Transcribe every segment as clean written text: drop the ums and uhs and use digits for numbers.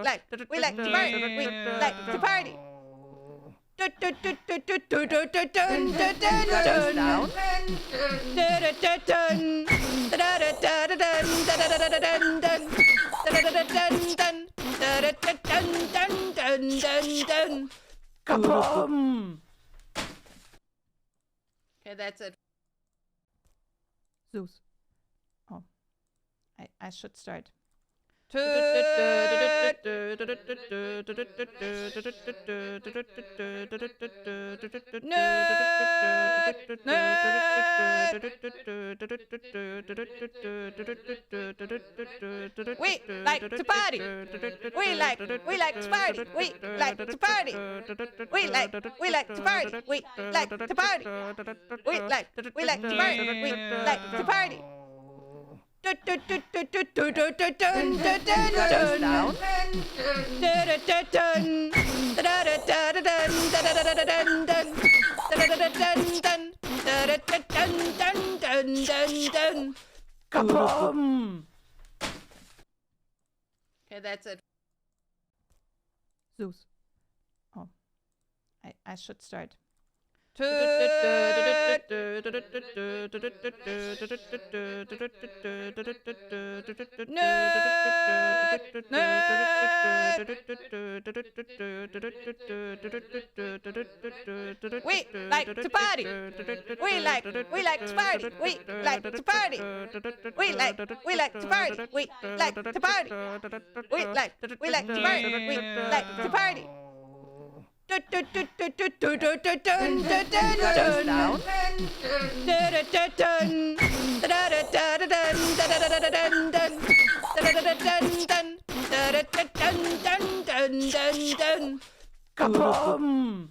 like to party. We like to party. Kaboom! Okay, that's it. Zeus. Oh, I should start. We like to party. We like to party. We like to party. We like to party. We like to party. We like to party. We like to party. Kaboom! Okay, that's it. Zeus. Oh, I should start. We like to party. We like to party. We like to party. We like to party. We like to party. We like to party. We like to party. Kaboom!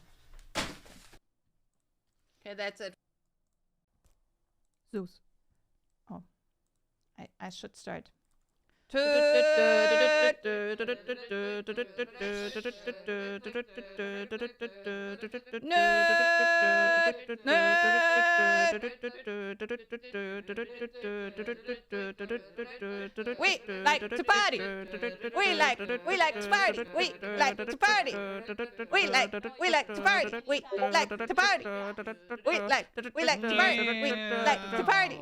Okay, that's it. Zeus. Oh, I should start. We like to party. We like to party. We like to party. We like to party. We like to party. We like to party. We like to party. We like to party.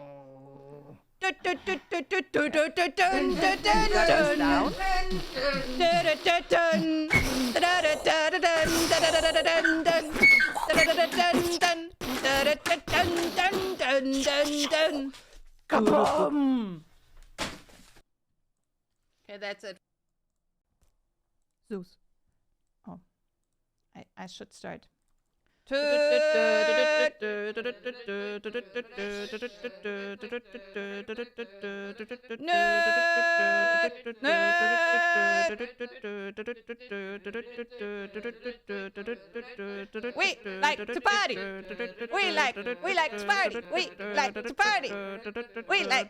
Kaboom! Okay, that's it. Zeus. Oh, I should start. We like to party. We like to party. We like to party. We like to party. We like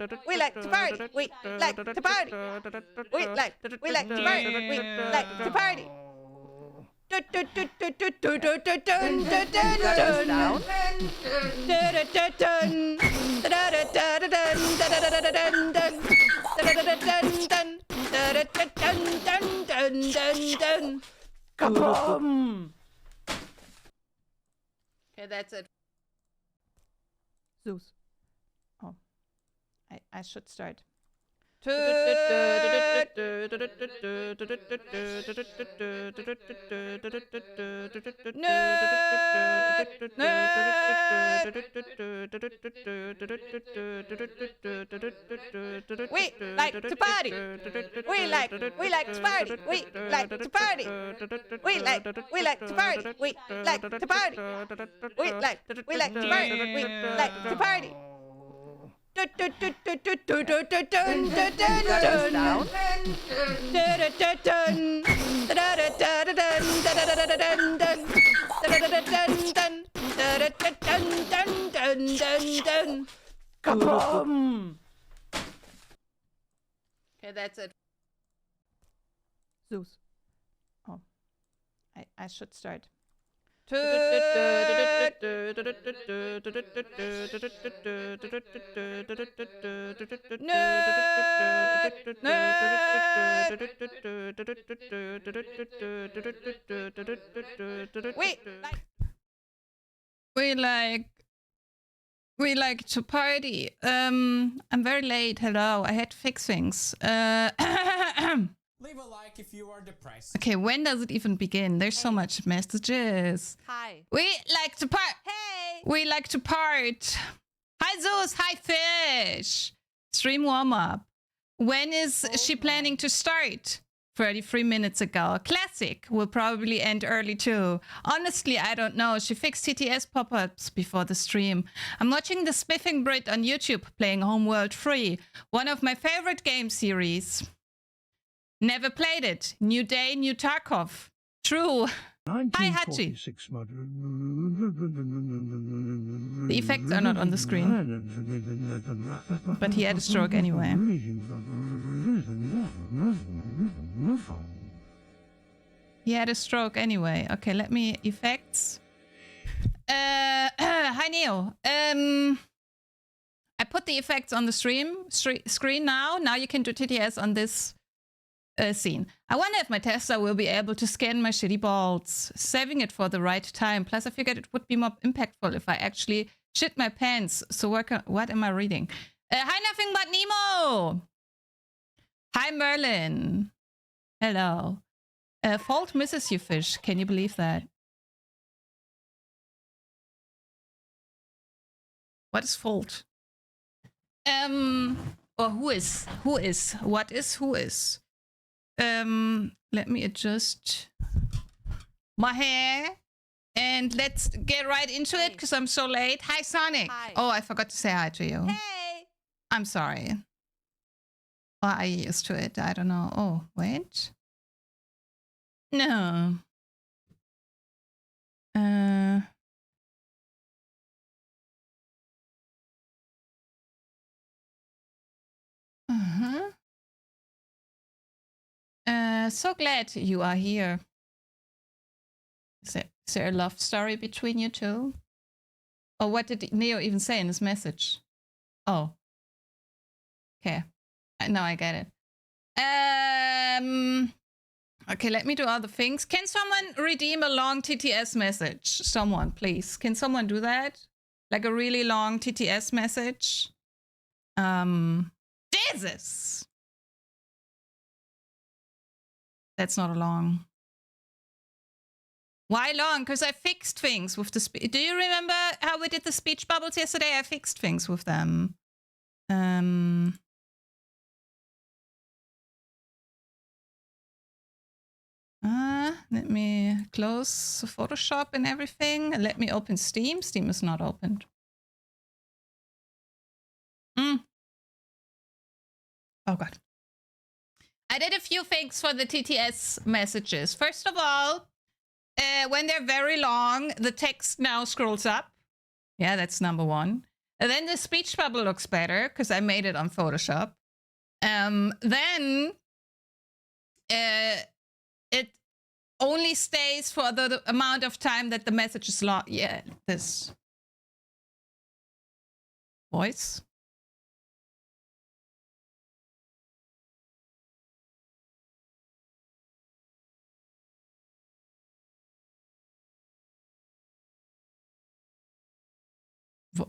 to party. We like to party. We like to party. Kaboom! Okay, that's it. Zeus. Oh, I should start. We like to party. We like to party. We like to party. We like to party. We like to party. We like to party. We like to party. Kaboom! Okay, that's it. Zeus. Oh, I should start. Wait, we like to party. I'm very late. Hello, I had to fix things. Leave a like if you are depressed. Okay, when does it even begin? There's so much messages. Hi. We like to part. Hey. We like to part. Hi Zeus. Hi Fish. Stream warm up. When is she planning to start? 33 minutes ago. Classic will probably end early too. Honestly, I don't know. She fixed TTS pop-ups before the stream. I'm watching the Spiffing Brit on YouTube playing Homeworld 3, one of my favorite game series. Never played it. New day, new Tarkov. True. Hi, Hachi. The effects are not on the screen. But he had a stroke anyway. He had a stroke anyway. Okay, let me... Effects. Hi, Neo. I put the effects on the screen now. Now you can do TTS on this scene. I wonder if my Tesla will be able to scan my shitty balls, saving it for the right time. Plus, I figured it would be more impactful if I actually shit my pants. So what am I reading? Hi, Nothing But Nemo! Hi, Merlin. Hello. Fault misses you, Fish. Can you believe that? What is fault? Or who is? Who is? What is? Who is? Let me adjust my hair and let's get right into it because I'm so late. Hi, Sonic. Hi. Oh, I forgot to say hi to you. Hey. I'm sorry. Or are you used to it? I don't know. Oh, wait. No. Uh-huh. So glad you are here. Is there a love story between you two? Or what did Neo even say in his message? Oh. Okay. Now I get it. Okay, let me do other things. Can someone redeem a long TTS message? Someone, please. Can someone do that? Like a really long TTS message? Jesus! That's not a long. Why long? Because I fixed things with the speech. Do you remember how we did the speech bubbles yesterday? I fixed things with them. Let me close Photoshop and everything. And let me open Steam. Steam is not opened. Oh, God. I did a few things for the TTS messages. First of all, when they're very long, the text now scrolls up. Yeah, that's number one. And then the speech bubble looks better because I made it on Photoshop. Then it only stays for the amount of time that the message is long. Yeah, this voice.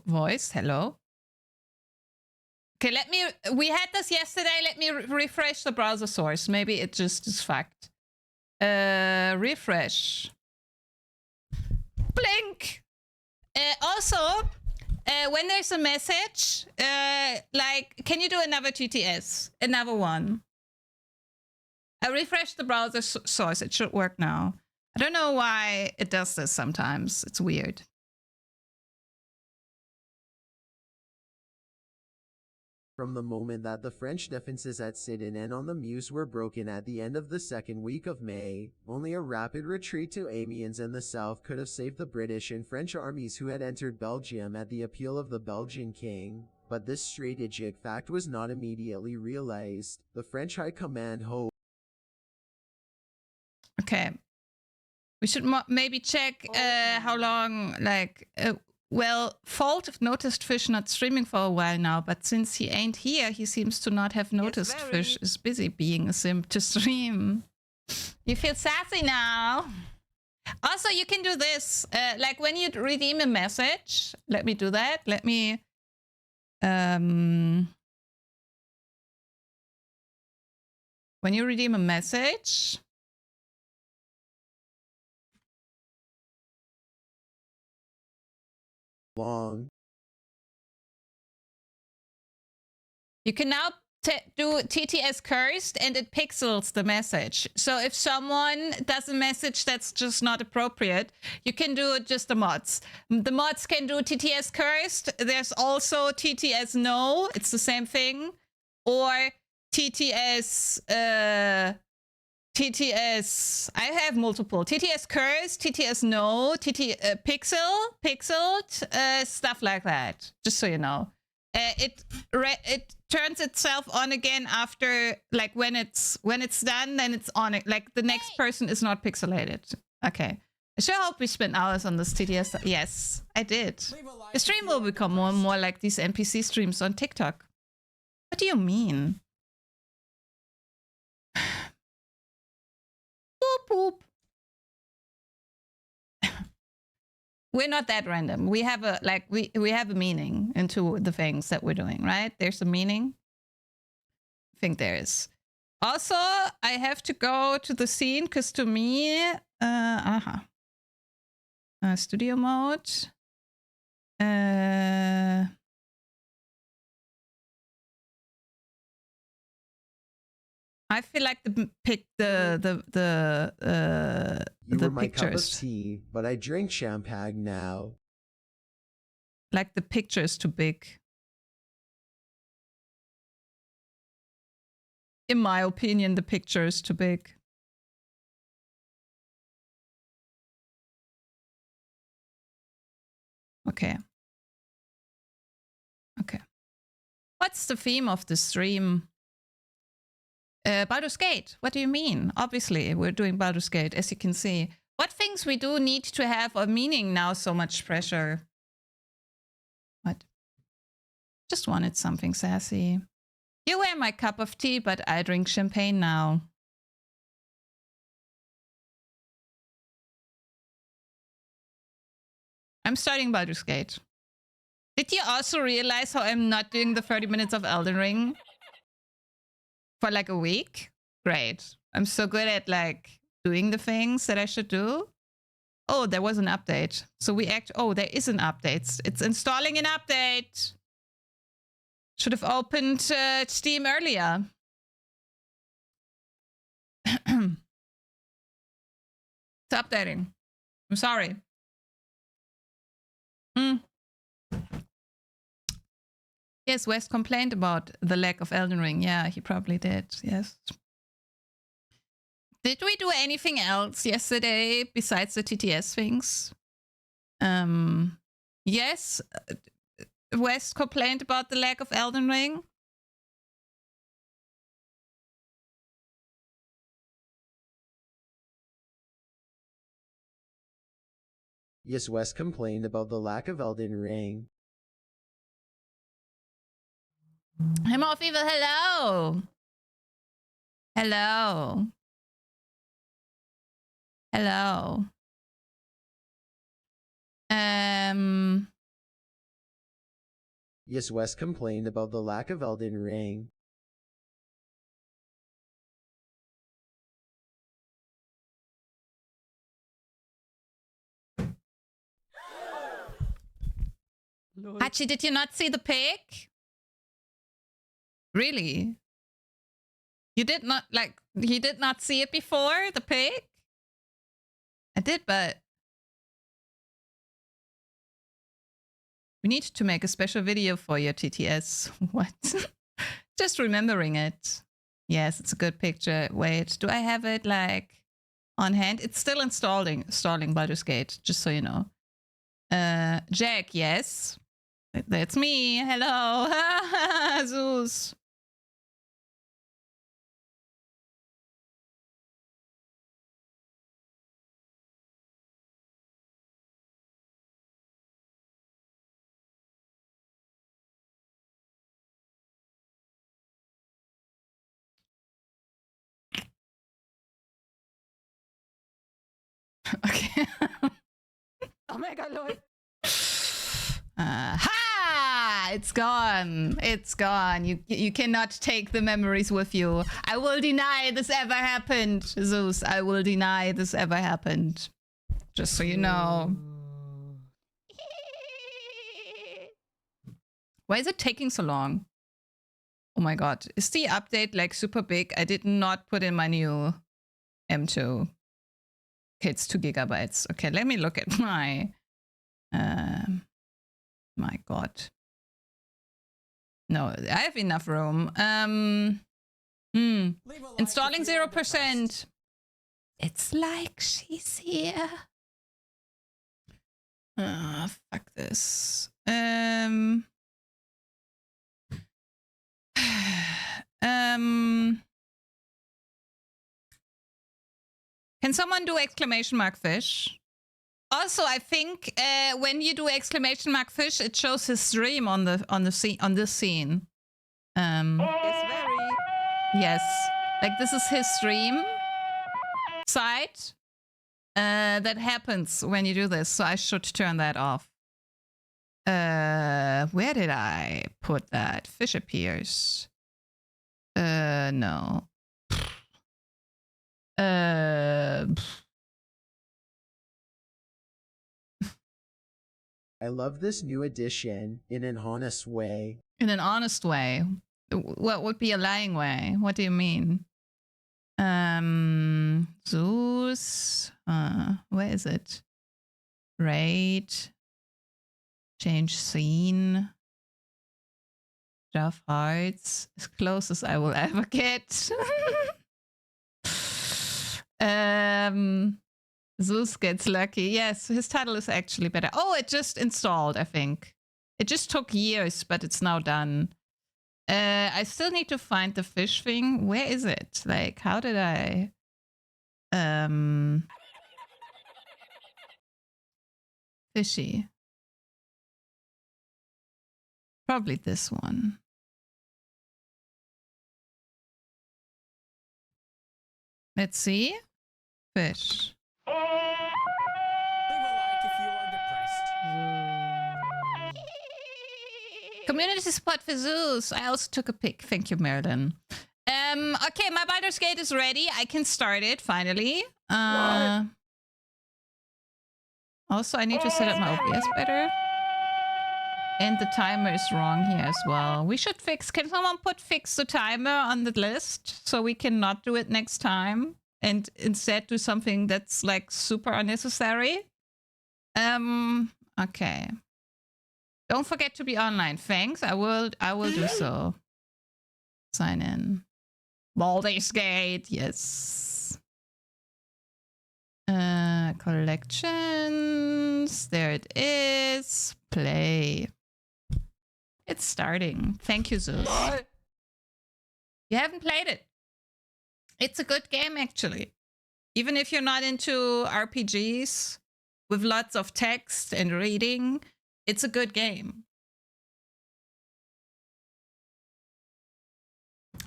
Voice, hello. Okay, we had this yesterday. Let me refresh the browser source. Maybe it just is fucked. Refresh. Blink. Also, when there's a message, like, can you do another TTS? Another one. I refreshed the browser source. It should work now. I don't know why it does this sometimes. It's weird. From the moment that the French defenses at Sedan and on the Meuse were broken at the end of the second week of May, only a rapid retreat to Amiens in the south could have saved the British and French armies who had entered Belgium at the appeal of the Belgian king. But this strategic fact was not immediately realized. The French High Command hoped. Okay. We should maybe check how long, like, well, Fault noticed Fish not streaming for a while now, but since he ain't here, he seems to not have noticed Fish is busy being a simp to stream. You feel sassy now. Also, you can do this, like when you redeem a message. Let me do that. Let me, when you redeem a message, long. You can now do TTS cursed and it pixels the message. So if someone does a message that's just not appropriate, you can do just the mods. The mods can do TTS cursed. There's also TTS no. It's the same thing. Or TTS... TTS... I have multiple. TTS cursed, TTS no, pixeled, stuff like that. Just so you know. It turns itself on again after, like, when it's done, then it's on it. Like, the next person is not pixelated. Okay. I sure hope we spent hours on this TTS. Yes, I did. The stream will become more and more like these NPC streams on TikTok. What do you mean? Boop, boop. We're not that random. We have a we have a meaning into the things that we're doing, right? There's a meaning. I think there is. Also, I have to go to the scene because to me, studio mode. I feel like the You were my pictures. cup of tea, but I drink champagne now. Like the picture is too big. In my opinion, the picture is too big. Okay. Okay. What's the theme of the stream? Baldur's Gate. What do you mean? Obviously, we're doing Baldur's Gate, as you can see. What things we do need to have a meaning now? So much pressure. What? Just wanted something sassy. You were my cup of tea, but I drink champagne now. I'm starting Baldur's Gate. Did you also realize how I'm not doing the 30 minutes of Elden Ring? For like a week? Great. I'm so good at like doing the things that I should do. Oh, there was an update. So oh, there is an update. It's installing an update. Should have opened Steam earlier. It's updating. I'm sorry. Yes, West complained about the lack of Elden Ring. Yeah, he probably did. Yes. Did we do anything else yesterday besides the TTS things? Yes. West complained about the lack of Elden Ring. Yes, West complained about the lack of Elden Ring. Him off evil, hello. Hello. Hello. Yes, West complained about the lack of Elden Ring. Hachi, did you not see the pig? Really? You did not, like, you did not see it before, the pig? I did, but... We need to make a special video for your TTS. What? Just remembering it. Yes, it's a good picture. Wait, do I have it, like, on hand? It's still installing Baldur's Gate, just so you know. Jack, yes. That's me. Hello. Zeus. Okay. Omega Lloyd. Ha! It's gone. It's gone. You cannot take the memories with you. I will deny this ever happened, Zeus. I will deny this ever happened. Just so you know. Why is it taking so long? Oh my god. Is the update like super big? I did not put in my new M2. Okay, it's 2 gigabytes. Okay, let me look at my... my god. No, I have enough room. Installing 0%. It's like she's here. Fuck this. Can someone do exclamation mark fish? Also, I think when you do exclamation mark fish, it shows his stream on this scene. It's very. Yes, like this is his stream site. That happens when you do this, so I should turn that off. Where did I put that? Fish appears. No. I love this new addition in an honest way. In an honest way. What would be a lying way? What do you mean? Zeus. Where is it? Raid. Change scene. Draft hearts. As close as I will ever get. Zeus gets lucky. Yes, his title is actually better. Oh, it just installed, I think. It just took years, but it's now done. I still need to find the fish thing. Where is it? Like, how did I... Fishy. Probably this one. Let's see. Fish. Leave a like if you are depressed. Community support for Zeus. I also took a pic. Thank you, Merlin. Okay, my Baldur's Gate is ready. I can start it finally. Also, I need to set up my OBS better. And the timer is wrong here as well. We should fix... Can someone fix the timer on the list so we can not do it next time and instead do something that's like super unnecessary? Okay. Don't forget to be online. Thanks. I will do so. Sign in. Baldur's Gate. Yes. Collections. There it is. Play. It's starting. Thank you, Zeus. You haven't played it. It's a good game, actually. Even if you're not into RPGs with lots of text and reading, it's a good game.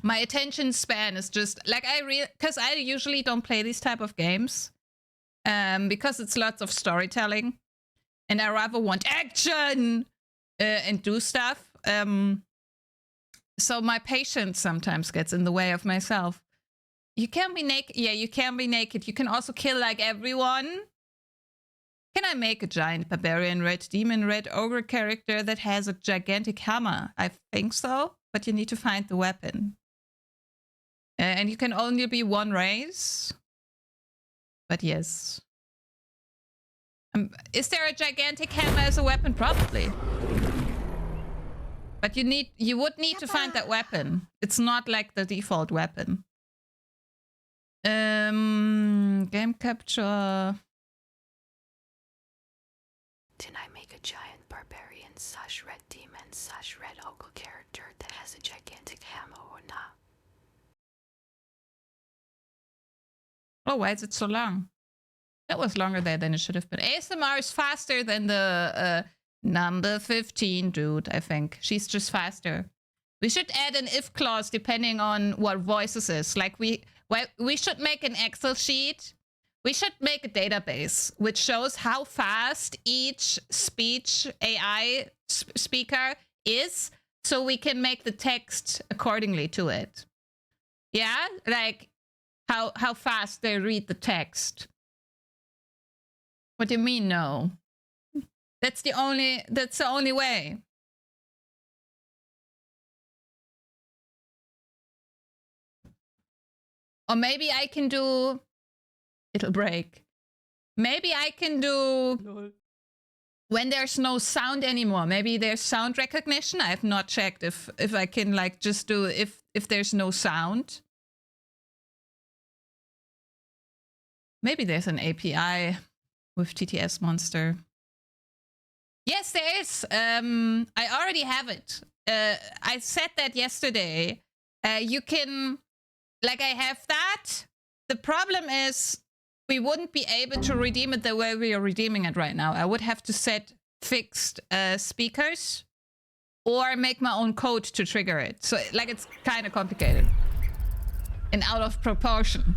My attention span is just like because I usually don't play these type of games because it's lots of storytelling and I rather want action and do stuff. So my patience sometimes gets in the way of myself. You can be naked. Yeah, you can be naked. You can also kill like everyone. Can I make a giant barbarian red demon red ogre character that has a gigantic hammer? I think so, but you need to find the weapon. And you can only be one race. But yes. Is there a gigantic hammer as a weapon? Probably. But you would need to find that weapon. It's not like the default weapon. Game capture. Did I make a giant barbarian / red demon / red ogre character that has a gigantic hammer or not? Oh, why is it so long? That was longer there than it should have been. ASMR is faster than the number 15 dude, I think. She's just faster. We should add an if clause depending on what voices is. Like we should make an Excel sheet We should make a database which shows how fast each speech AI speaker is, so we can make the text accordingly to it. Yeah, like how fast they read the text. What do you mean no? That's the only way. Or maybe I can do... It'll break. Maybe I can do... When there's no sound anymore. Maybe there's sound recognition. I have not checked if I can like just do if there's no sound. Maybe there's an API with TTS Monster. Yes, there is. I already have it. I said that yesterday. You can... Like, I have that. The problem is we wouldn't be able to redeem it the way we are redeeming it right now. I would have to set fixed speakers or make my own code to trigger it. So, like, it's kind of complicated and out of proportion.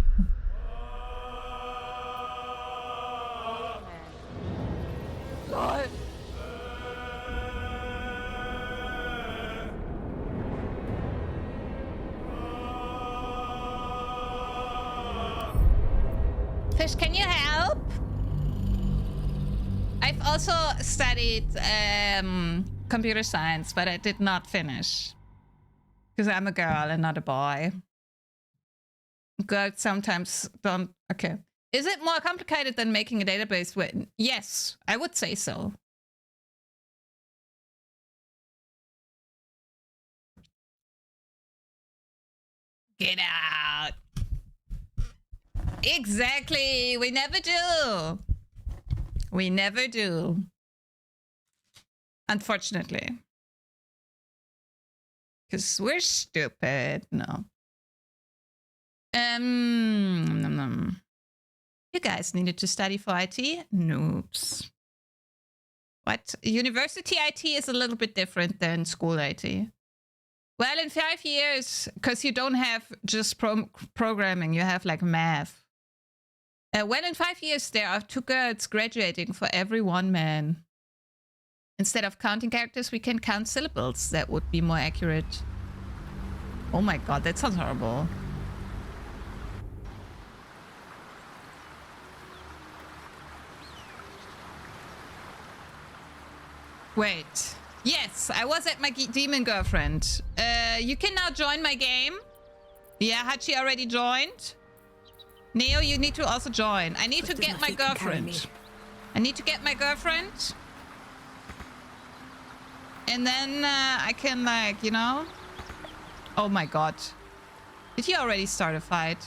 What? Fish, can you help? I've also studied computer science, but I did not finish. Because I'm a girl and not a boy. Girls sometimes don't... Okay. Is it more complicated than making a database with... Yes, I would say so. Get out. Exactly. We never do. We never do. Unfortunately. Because we're stupid. No. You guys needed to study for IT? Noobs. What? University IT is a little bit different than school IT. Well, in 5 years, because you don't have just programming, you have like math. Well, in 5 years, there are 2 girls graduating for every 1 man. Instead of counting characters, we can count syllables. That would be more accurate. Oh my god, that sounds horrible. Wait. Yes, I was at my demon girlfriend. You can now join my game. Yeah, Hachi already joined. Neo, you need to also join. I need to get my girlfriend. I need to get my girlfriend. And then I can, like, you know... Oh my god. Did he already start a fight?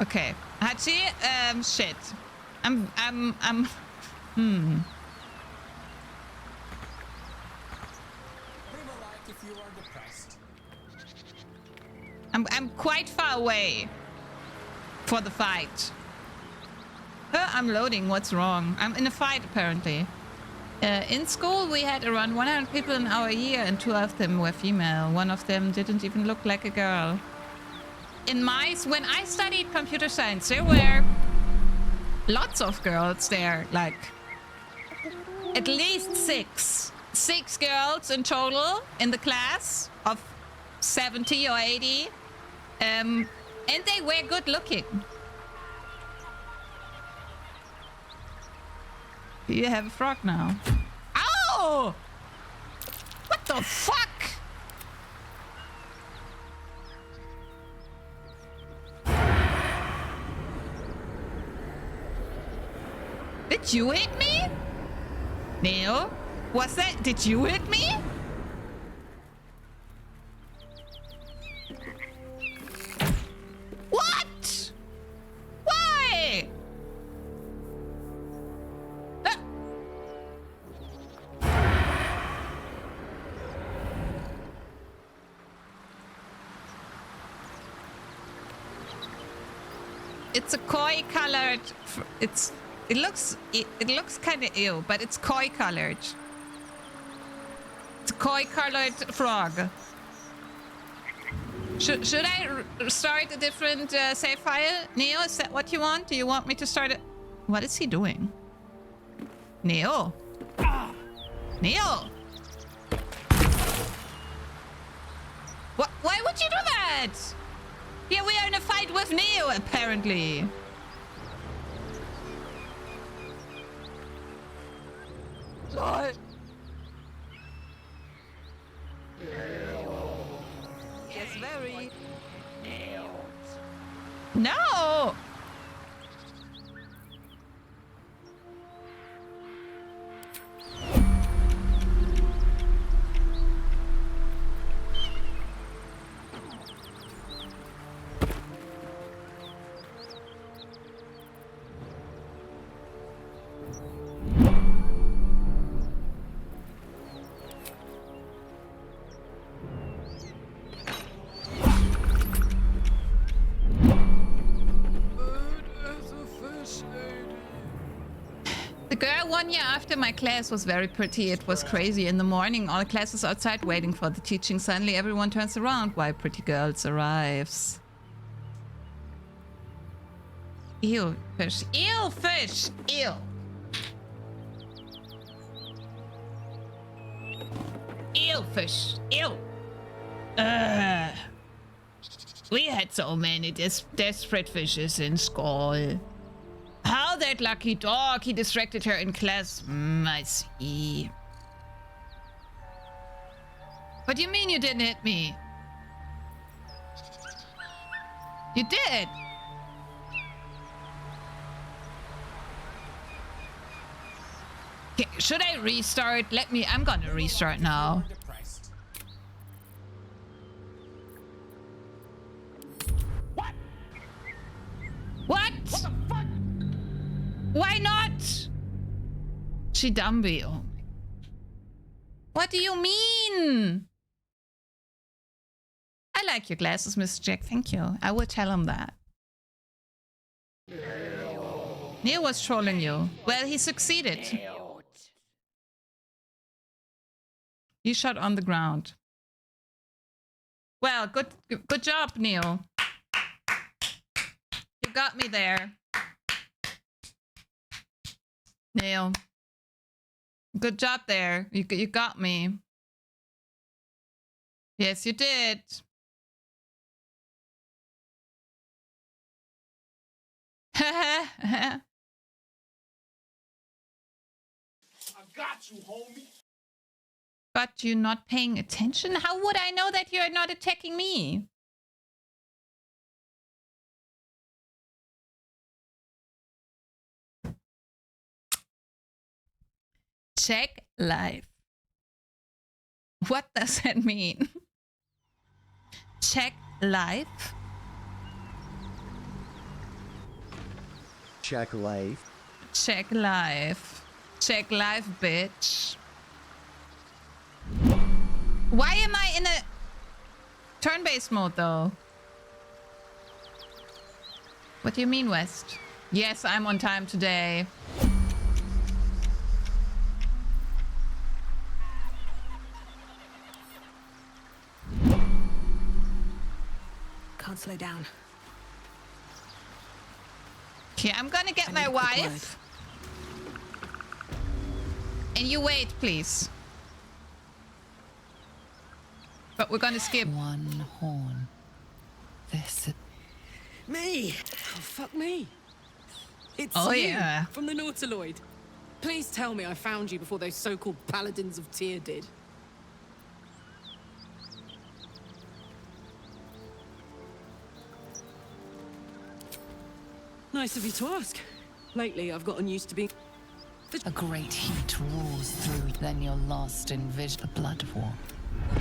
Okay. Hachi, shit. I'm quite far away for the fight. I'm loading. What's wrong? I'm in a fight, apparently. In school, we had around 100 people in our year, and 2 of them were female. 1 of them didn't even look like a girl. When I studied computer science, there were lots of girls there, like at least 6. 6 girls in total in the class of 70 or 80. And they were good looking. You have a frog now. Ow! What the fuck? Did you hit me? Neo? Was that? Did you hit me? What? Why? It's a koi colored. It looks kind of ew, but it's koi colored. It's a koi colored frog. Should I start a different save file? Neo, is that what you want? Do you want me to start it? What is he doing? Neo? Neo? What? Why would you do that? Here we are in a fight with Neo, apparently. What? Yes, very. No! The girl 1 year after my class was very pretty. It was crazy. In the morning, all classes outside waiting for the teaching. Suddenly, everyone turns around while pretty girls arrives. Ew, fish. Ew, fish. Ew. Ew, fish. Ew. We had so many desperate fishes in school. How that lucky dog, he distracted her in class. I see. What do you mean you didn't hit me? You did. Okay, should I restart? I'm gonna restart now. Depressed. What? What the fuck? Why not? She Dumby. Oh. What do you mean? I like your glasses, Mr. Jack. Thank you. I will tell him that. Neil was trolling you. Well, he succeeded. You shot on the ground. Well, good job, Neil. You got me there. Neil. Good job there. You got me. Yes, you did. I got you, homie. But you're not paying attention? How would I know that you're not attacking me? Check live. What does that mean? Check live? Check life. Check live. Check live, bitch. Why am I in a turn-based mode, though? What do you mean, West? Yes, I'm on time today. Can't slow down. Okay, I'm gonna get my need a quick wife. And you wait, please. But we're gonna skip. One horn. This. Me! Oh, fuck me. It's Oh, you, yeah. from the Nautiloid. Please tell me I found you before those so-called paladins of Tyr did. Nice of you to ask. Lately, I've gotten used to being... A great heat roars through, then you're lost in the blood war.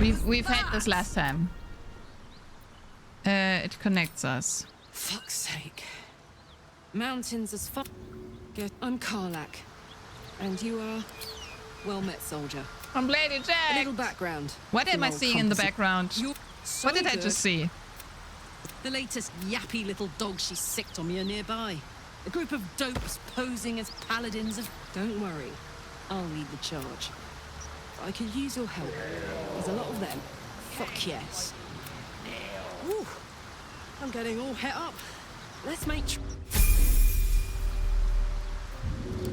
We've had this last time. It connects us. Fuck's sake. Mountains as far... I'm Karlach. And you are... Well met, soldier. I'm Lady A Jack. little background. What am I Some seeing old in the composite. background? You're What did I so just see? The latest yappy little dog she sicked on me are nearby. A group of dopes posing as paladins of... Don't worry. I'll lead the charge. I could use your help. There's a lot of them. Fuck yes. Ooh, I'm getting all het up. Let's make.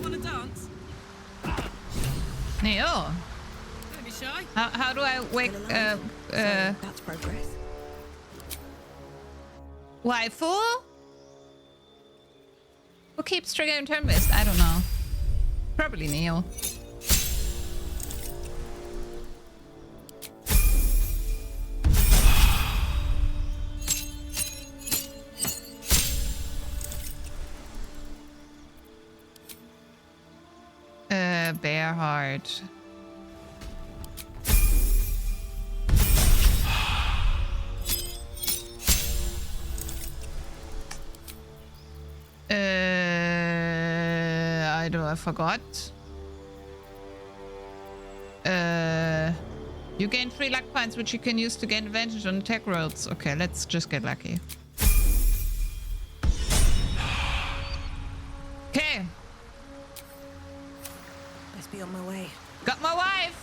Wanna dance? Neo, Don't be shy. how do I wake That's progress. waifu? Who keeps triggering turn-based? I don't know. Probably Neo. Bearheart. I forgot. You gain 3 luck points, which you can use to gain advantage on attack rolls. Okay, let's just get lucky. Okay. Let's be on my way. Got my wife.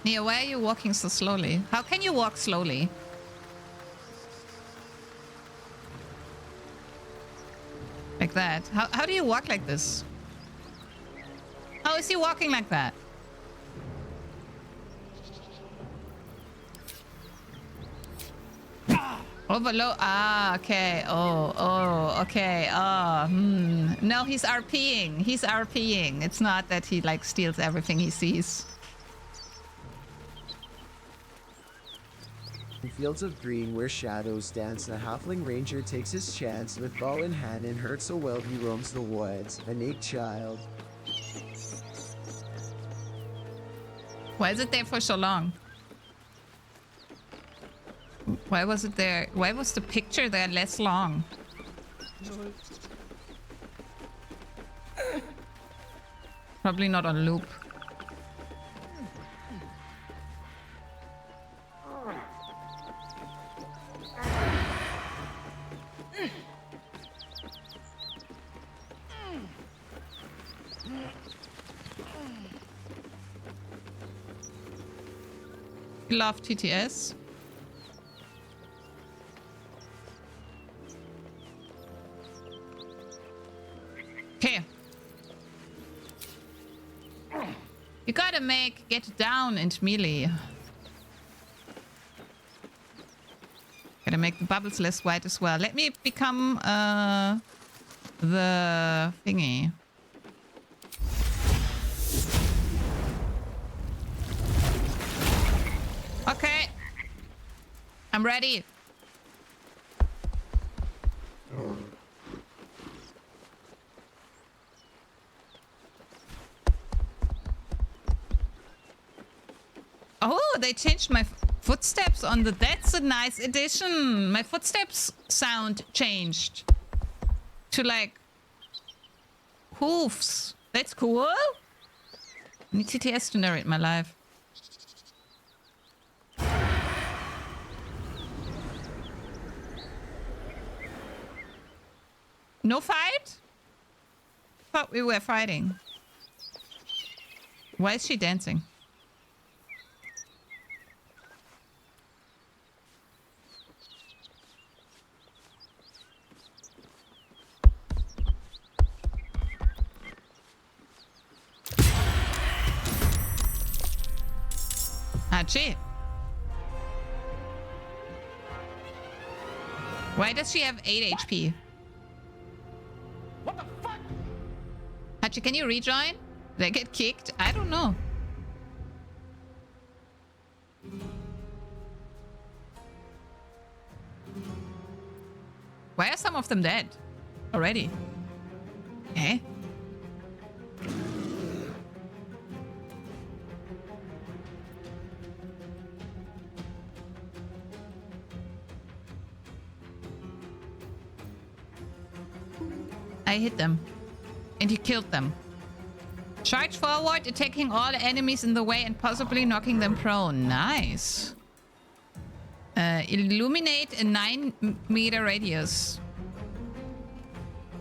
Nia, why are you walking so slowly? How can you walk slowly? Like that? How do you walk like this? How is he walking like that? Overload. Ah, okay. Oh, okay. No, he's RPing. He's RPing. It's not that he like steals everything he sees. In Fields of Green, where shadows dance, the halfling ranger takes his chance with bow in hand and hurts so well he roams the woods. A naked child. Why is it there for so long? Why was it there? Why was the picture there less long? Probably not on loop. Love TTS. Okay. You gotta get down into melee. Gotta make the bubbles less white as well. Let me become the thingy. Okay. I'm ready. Oh, they changed my footsteps on the... That's a nice addition. My footsteps sound changed to like hoofs. That's cool. I need TTS to narrate my life. No fight? Thought we were fighting. Why is she dancing? Hachi. Why does she have 8 HP? What the fuck? Hachi, can you rejoin? Did I get kicked? I don't know. Why are some of them dead already? Okay. I hit them. And he killed them. Charge forward, attacking all enemies in the way and possibly knocking them prone. Nice. Illuminate a 9-meter radius.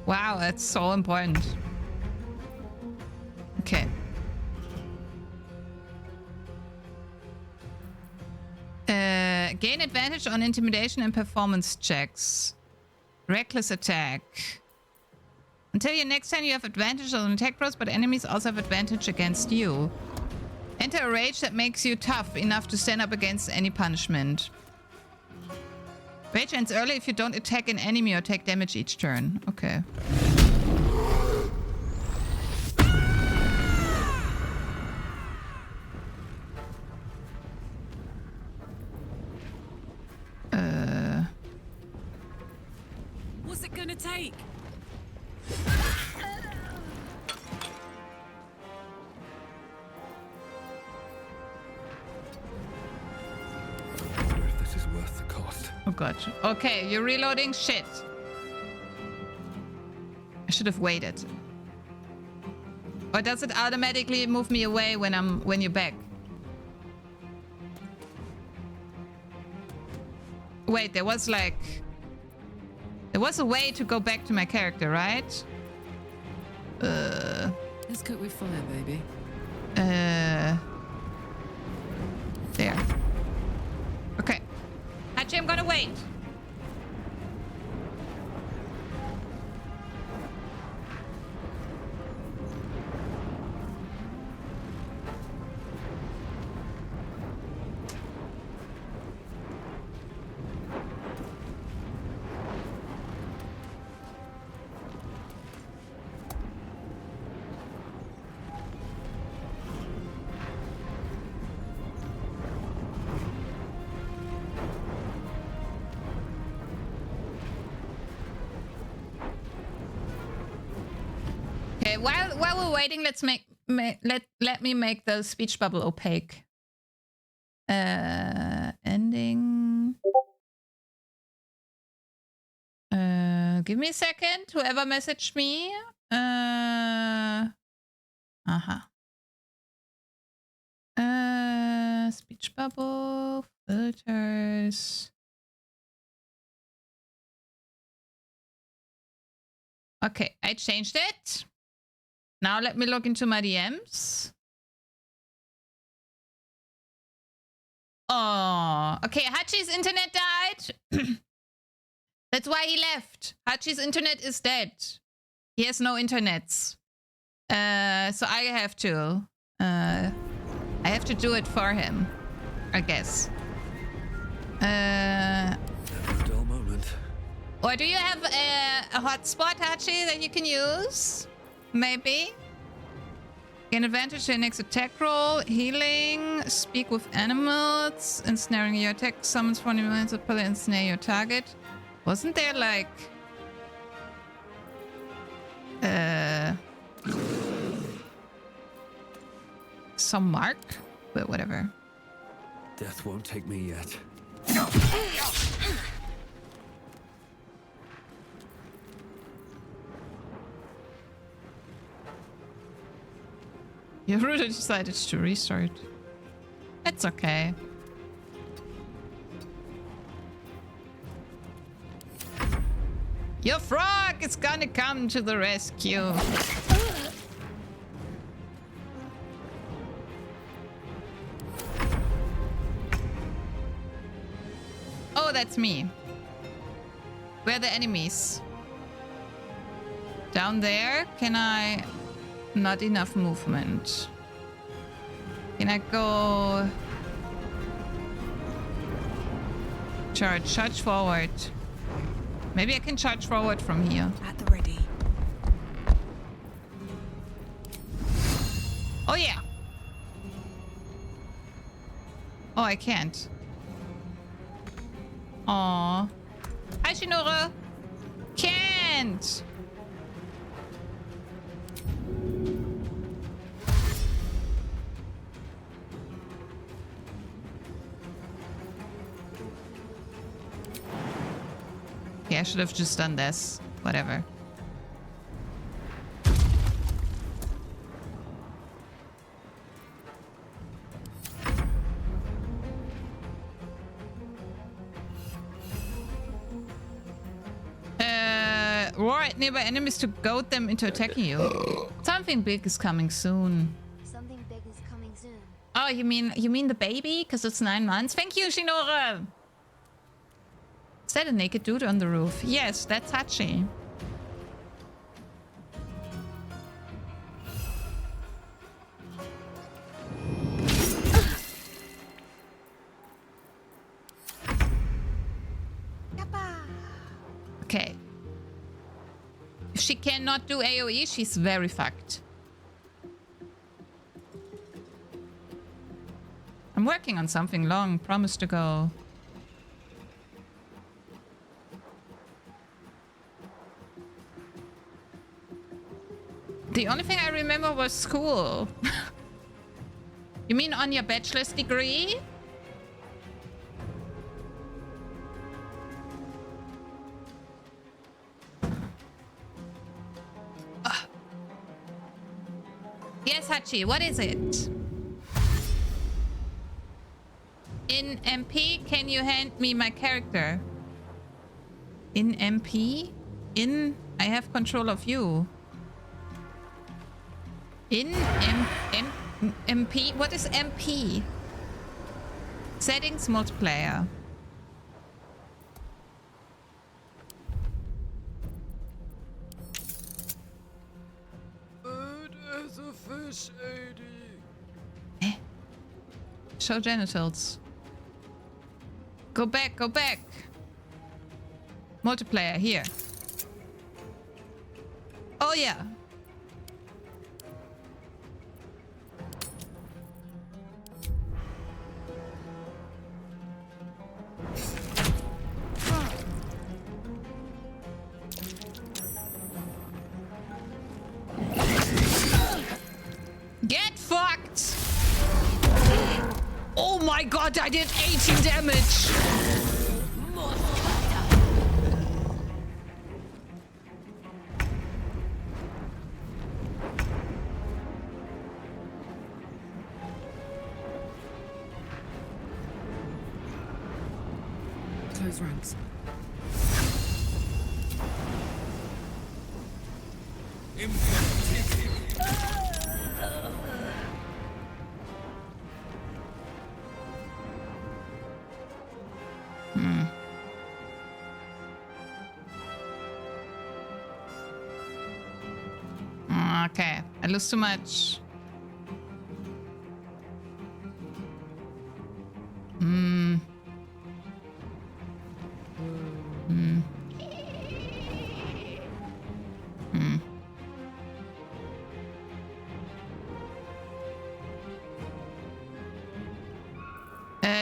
Wow, that's so important. Gain advantage on intimidation and performance checks. Reckless attack. Until your next turn, you have advantage on attack rolls, but enemies also have advantage against you. Enter a rage that makes you tough enough to stand up against any punishment. Rage ends early if you don't attack an enemy or take damage each turn. Okay. What's it gonna take? Oh god. Okay, you're reloading? Shit. I should have waited. Or does it automatically move me away when you're back? Wait, there was a way to go back to my character, right? Let's cook with fire, baby. There. Okay. Hachi, I'm gonna wait. Okay, while we're waiting, let's let me make the speech bubble opaque. Ending. Give me a second. Whoever messaged me. Speech bubble filters. Okay, I changed it. Now let me log into my DMs. Oh, okay. Hachi's internet died. That's why he left. Hachi's internet is dead. He has no internets. So I have to do it for him, I guess. Dull moment. Or do you have a hotspot, Hachi, that you can use? Maybe. Gain advantage to your next attack roll. Healing. Speak with animals. Ensnaring your attack. Summons 20 minutes of pull and ensnare your target. Wasn't there like... some mark? But whatever. Death won't take me yet. Yaruda decided to restart. It's okay. Your frog is gonna come to the rescue. Oh, that's me. Where are the enemies? Down there? Can I... Not enough movement. Can I go... Charge forward. Maybe I can charge forward from here. At the ready. Oh yeah. Oh, I can't. Aw. Hi, Shinora. Can't. Okay, I should have just done this. Whatever. Roar at nearby enemies to goad them into attacking you. Something big is coming soon. Something big is coming soon. Oh, you mean the baby? Because it's 9 months? Thank you, Shinora! that a naked dude on the roof? Yes, that's Hachi. Okay. If she cannot do AoE, she's very fucked. I'm working on something long. Promise to go. The only thing I remember was school. You mean on your bachelor's degree? Yes, Hachi, what is it? In MP, can you hand me my character? In MP? I have control of you. In MP? What is MP? Settings multiplayer. Show genitals. Go back, go back. Multiplayer, here. Oh, yeah. Get fucked! Oh my god, I did 18 damage! Close ranks. Okay, I lose too much.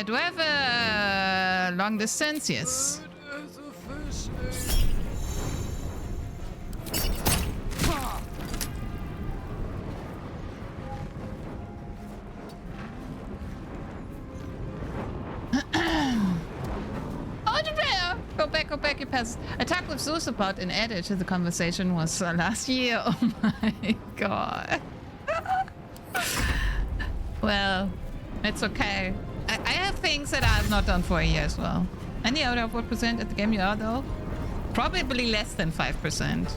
Do I have a long distance? Yes. Go back, you peasant. I talked with Zeus about and added to the conversation was last year. Oh my god. Well, it's okay. I have things that I have not done for a year as well. Any idea of what percent at the game you are though? Probably less than 5%. I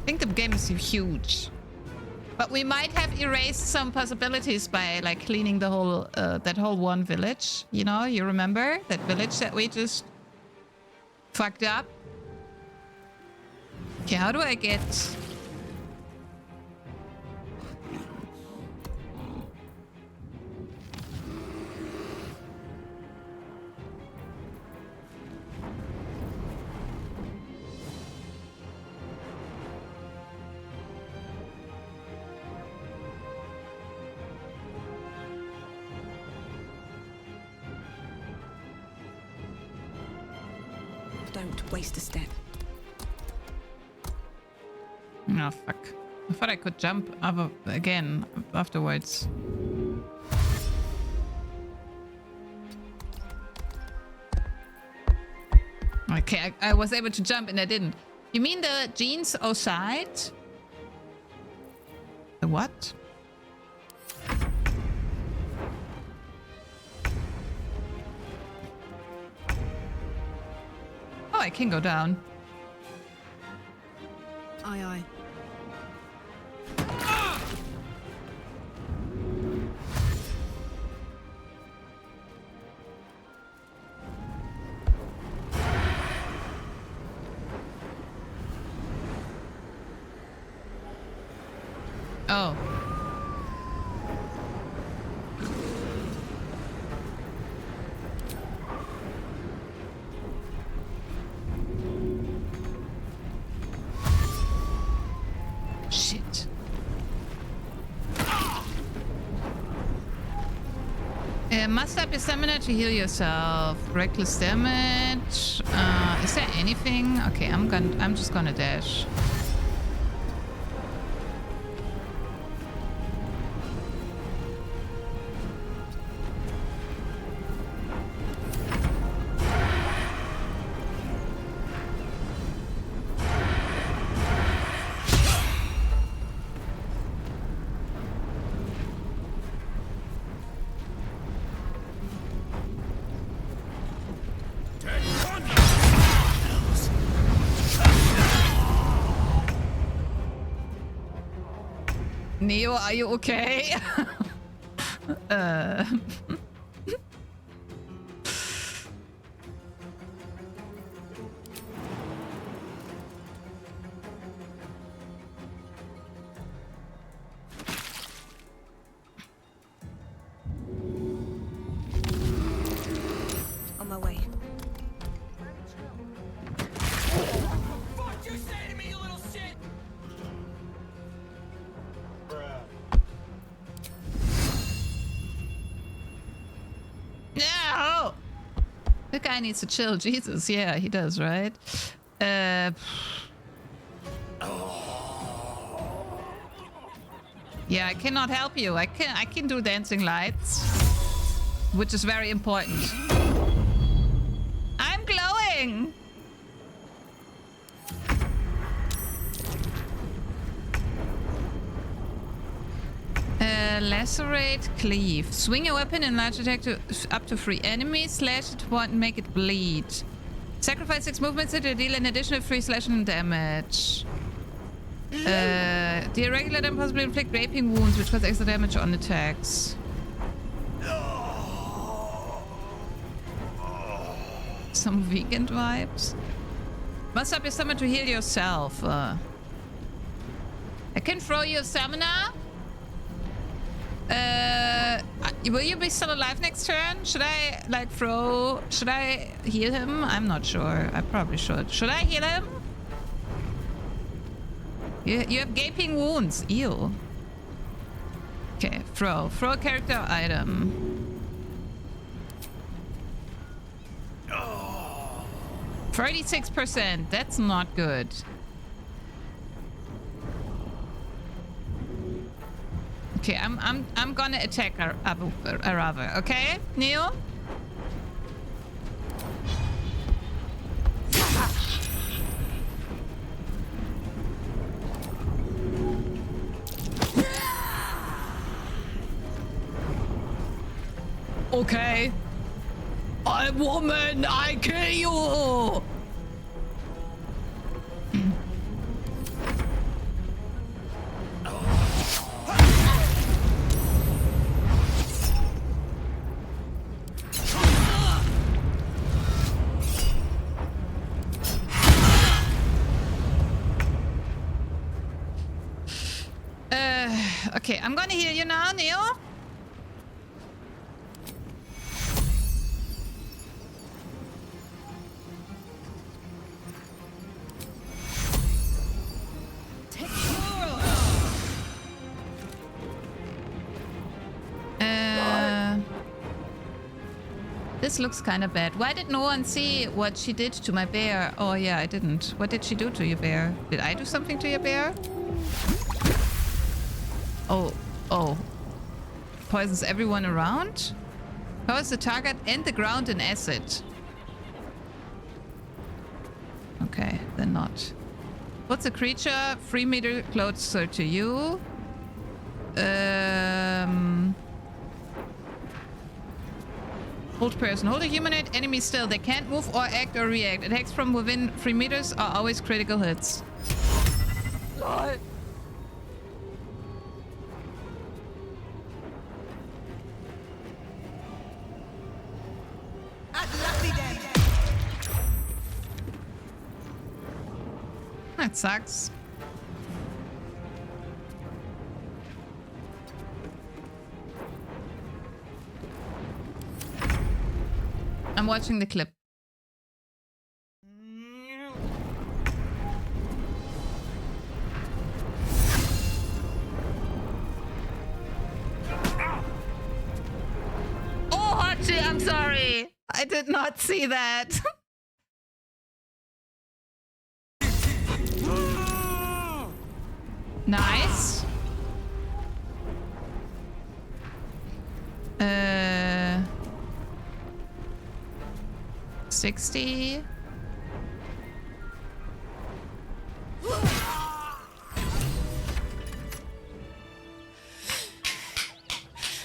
think the game is huge. But we might have erased some possibilities by like cleaning the whole, that whole one village. You know, you remember that village that we just fucked up? Okay, how do I get... Don't waste a step. Oh, fuck. I thought I could jump again afterwards. Okay, I was able to jump and I didn't. You mean the jeans outside? The what? Oh, I can go down. Aye, aye. Oh. Shit. Muster up your stamina to heal yourself. Reckless damage. Is there anything? Okay, I'm just gonna dash. Neo, are you okay? On my way. Fuck you say to me, you little shit! No! The guy needs to chill. Jesus, yeah, he does, right? Yeah, I cannot help you. I can do dancing lights, which is very important. I'm glowing. Lacerate, cleave. Swing your weapon and large attack to up to 3 enemies. Slash it one and make it bleed. Sacrifice 6 movements to deal an additional 3 slashing damage. The irregular damage possibly inflict raping wounds, which cause extra damage on attacks. Some weekend vibes. Muster up your stamina to heal yourself. I can throw you a stamina. Will you be still alive next turn? Should I, like, throw... Should I heal him? I'm not sure. I probably should. Should I heal him? You have gaping wounds. Ew. Okay, throw. Throw a character item. 36%. That's not good. Okay, I'm gonna attack Arava, okay? Neo? Okay. I'm woman, I kill you! Okay, I'm gonna heal you now, Neo. This looks kind of bad. Why did no one see what she did to my bear? Oh yeah, I didn't. What did she do to your bear? Did I do something to your bear? Oh. Poisons everyone around? Covers the target and the ground in acid. Okay, then not. What's a creature? 3 meters closer to you. Hold person. Hold a humanoid enemy still. They can't move or act or react. Attacks from within 3 meters are always critical hits. Lol. That sucks. I'm watching the clip. Oh, Hachi, I'm sorry. I did not see that. Nice. 60.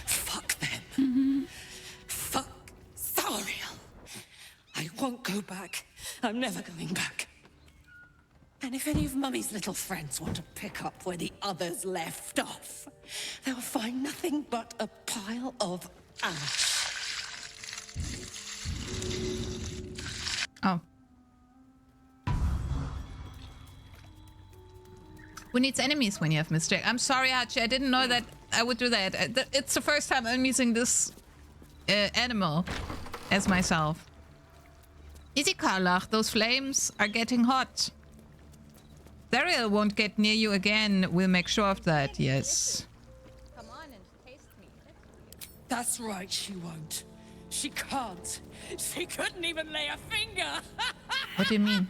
Fuck them. Fuck Zariel. I won't go back. I'm never going back. And if any of Mummy's little friends want to pick up where the others left off, they'll find nothing but a pile of ash. Oh. Who needs enemies when you have Miss Jack? I'm sorry, Hachi. I didn't know that I would do that. It's the first time I'm using this animal as myself. Easy, Karlach. Those flames are getting hot. Zariel won't get near you again. We'll make sure of that, yes. Come on and taste me. That's right, she won't. She can't. She couldn't even lay a finger. What do you mean?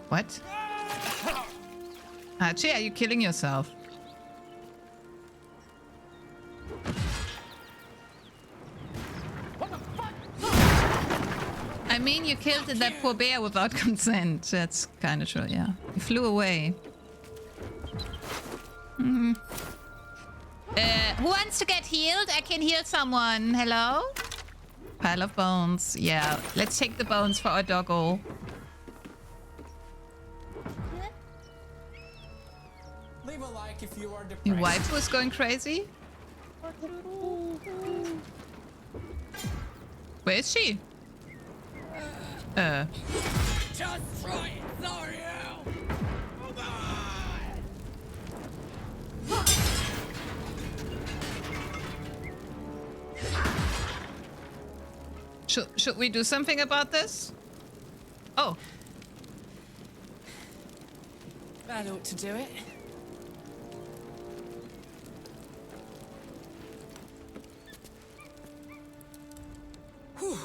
What? Hachi, are you killing yourself? I mean, you killed that poor bear without consent. That's kind of true, yeah. He flew away. Who wants to get healed? I can heal someone. Hello? Pile of bones. Yeah, let's take the bones for our doggo. Leave a like if you are depressed. Your wife was going crazy? Where is she? Just try it, Zariel! Should we do something about this? Oh. That ought to do it. Whew.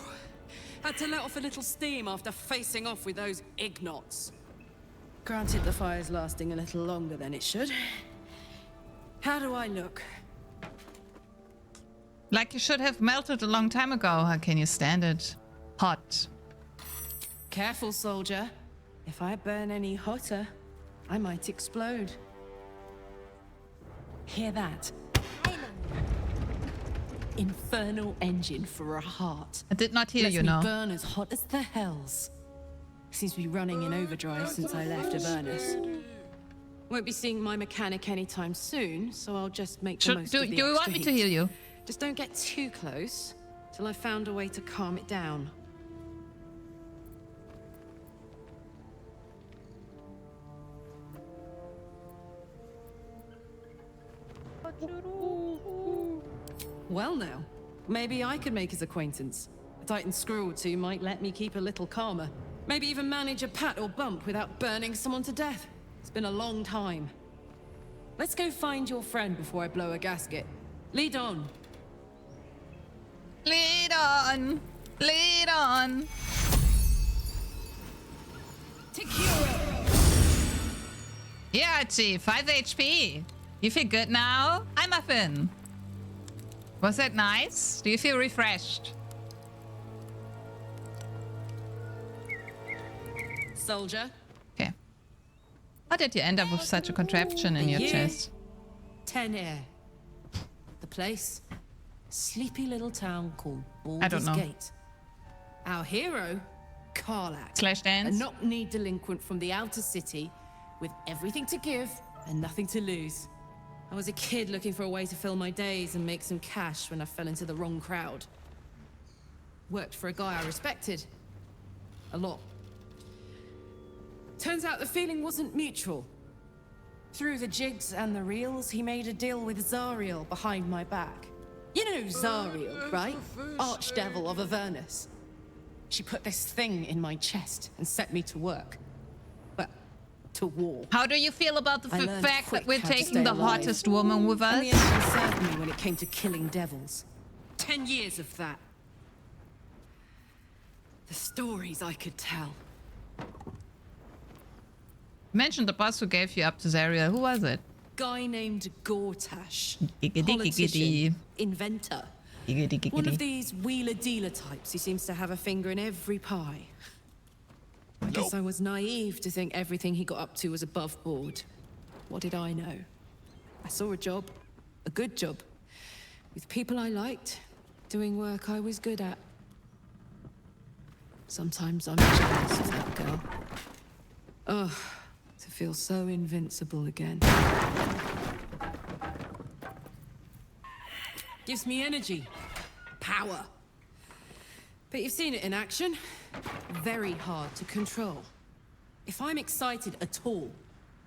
Had to let off a little steam after facing off with those Ignots. Granted, the fire's lasting a little longer than it should. How do I look? Like you should have melted a long time ago. How can you stand it? Hot. Careful, soldier. If I burn any hotter, I might explode. Hear that? Infernal engine for a heart. I did not hear Lets you, me no. burn as hot as the hells. Seems to be running in overdrive since I left Avernus. Won't be seeing my mechanic anytime soon, so I'll just make the most Do of the you want extra me to heat. heal you? Just don't get too close till I've found a way to calm it down. Well now, maybe I could make his acquaintance. A Titan screw or two might let me keep a little calmer. Maybe even manage a pat or bump without burning someone to death. It's been a long time. Let's go find your friend before I blow a gasket. Lead on. Lead on. Lead on. Yeah, Archie, 5 HP. You feel good now? Hi, Muffin. Was that nice? Do you feel refreshed? Soldier. Okay. How did you end up with such a contraption in your chest? Tenair. The place? Sleepy little town called I don't Baldur's know. Gate. Our hero, Karlach. Slash dance? A knock-kneed delinquent from the outer city with everything to give and nothing to lose. I was a kid looking for a way to fill my days and make some cash when I fell into the wrong crowd. Worked for a guy I respected. A lot. Turns out the feeling wasn't mutual. Through the jigs and the reels, he made a deal with Zariel behind my back. You know Zariel, right? Archdevil of Avernus. She put this thing in my chest and set me to work. Well, to war. How do you feel about the I learned fact that quick we're how to taking stay the alive. hottest woman with And the us? engine served me when it came to killing devils. 10 years of that. The stories I could tell. Mentioned the boss who gave you up to Zariel. Who was it? Guy named Gortash. Giggity, Politician. giggity. Inventor. Giggity, One of giggity. these wheeler-dealer types who seems to have a finger in every pie. I guess I was naive to think everything he got up to was above board. What did I know? I saw a job. A good job. With people I liked. Doing work I was good at. Sometimes I'm jealous of that girl. Ugh. To feel so invincible again. Gives me energy. Power. But you've seen it in action. Very hard to control. If I'm excited at all,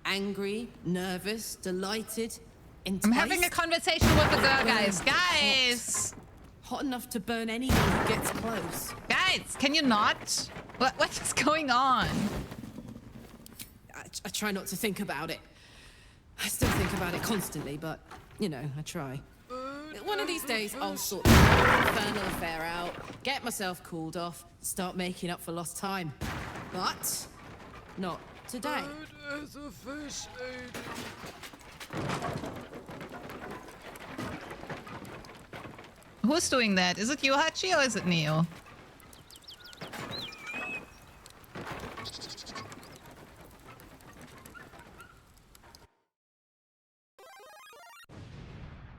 angry, nervous, delighted, enticed... I'm having a conversation with the girl, guys. Guys! Hot enough to burn anyone who gets close. Guys, can you not? What is going on? I try not to think about it. I still think about it constantly, but, you know, I try. One of these days, I'll sort the infernal affair out, get myself cooled off, start making up for lost time. But, not today. Who's doing that? Is it you, Hachi, or is it Neo?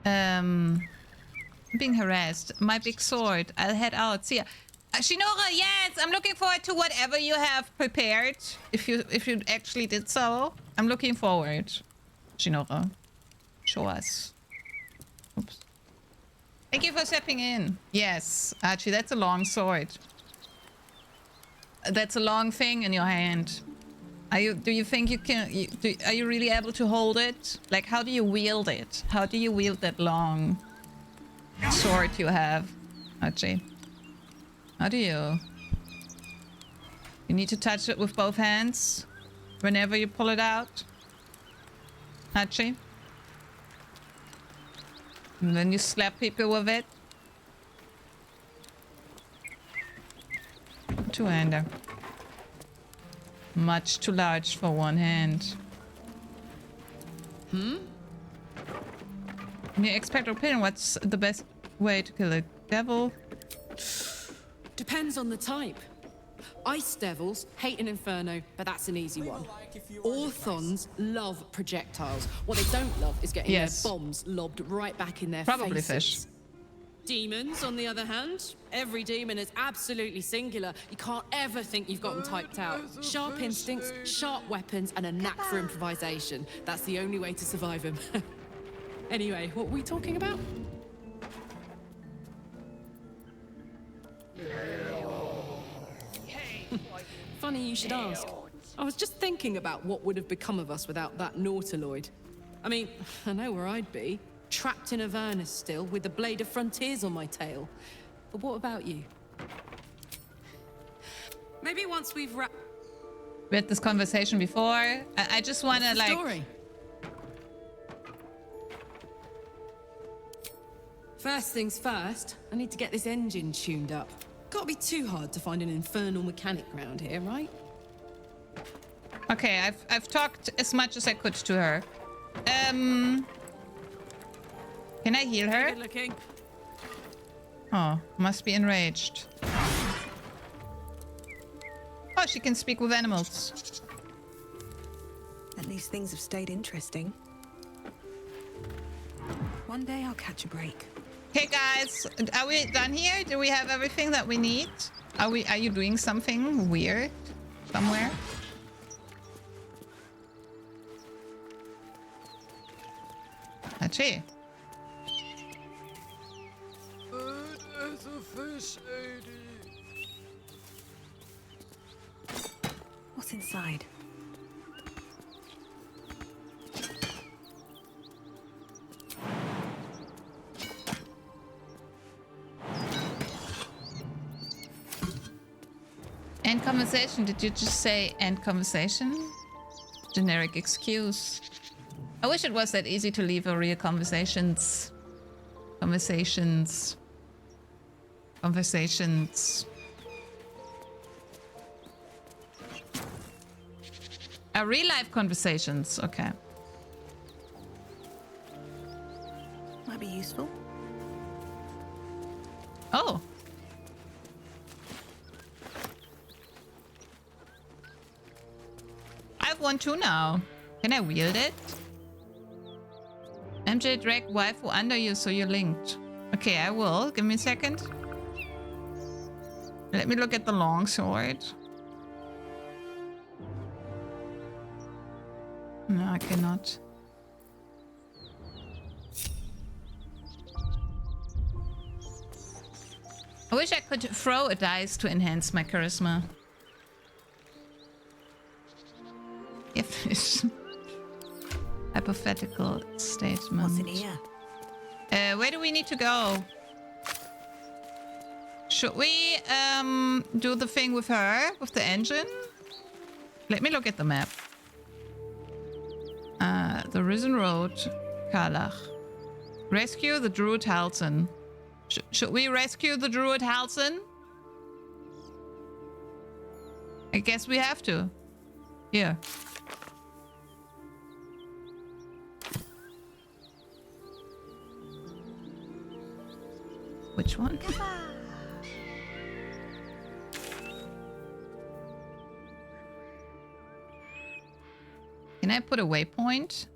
I'm being harassed. My big sword. I'll head out. See ya. Shinora, yes! I'm looking forward to whatever you have prepared. If you actually did so. I'm looking forward. Shinora. Show us. Oops. Thank you for stepping in. Yes, Archie, that's a long sword. That's a long thing in your hand. Do you think you can... are you really able to hold it? Like, how do you wield it? How do you wield that long sword you have, Archie? How do you? You need to touch it with both hands whenever you pull it out, Archie? And then you slap people with it. Two-hander. Much too large for one hand. In your expert opinion, what's the best way to kill a devil? Depends on the type. Ice devils hate an inferno, but that's an easy one. Orthons love projectiles. What they don't love is getting Yes. their bombs lobbed right back in their Probably faces. fish. Demons, on the other hand, every demon is absolutely singular. You can't ever think you've got them typed out. Sharp instincts, sharp weapons, and a knack for improvisation. That's the only way to survive them. Anyway, what were we talking about? Funny you should ask. I was just thinking about what would have become of us without that Nautiloid. I mean, I know where I'd be. Trapped in Avernus still, with the Blade of Frontiers on my tail. But what about you? Maybe once we've wrapped... We had this conversation before. I just want to, like... story. First things first, I need to get this engine tuned up. Can't be too hard to find an infernal mechanic round here, right? Okay, I've talked as much as I could to her. Can I heal her? Good looking. Oh, must be enraged. Oh, she can speak with animals. At least things have stayed interesting. One day I'll catch a break. Okay, guys, are we done here? Do we have everything that we need? Are you doing something weird somewhere? Achie. There's a fish lady. What's inside? End conversation. Did you just say end conversation? Generic excuse. I wish it was that easy to leave a real conversations. Conversations. Real life conversations. Okay. Might be useful. Oh. I have one too now. Can I wield it? MJ drag waifu under you so you're linked. Okay, I will. Give me a second. Let me look at the long sword. No, I cannot. I wish I could throw a dice to enhance my charisma. If hypothetical statement. What's in here? Where do we need to go? Should we do the thing with her, with the engine? Let me look at the map. The Risen Road, Karlach. Rescue the Druid Halsin. Should we rescue the Druid Halsin? I guess we have to. Here. Which one? Can I put a waypoint?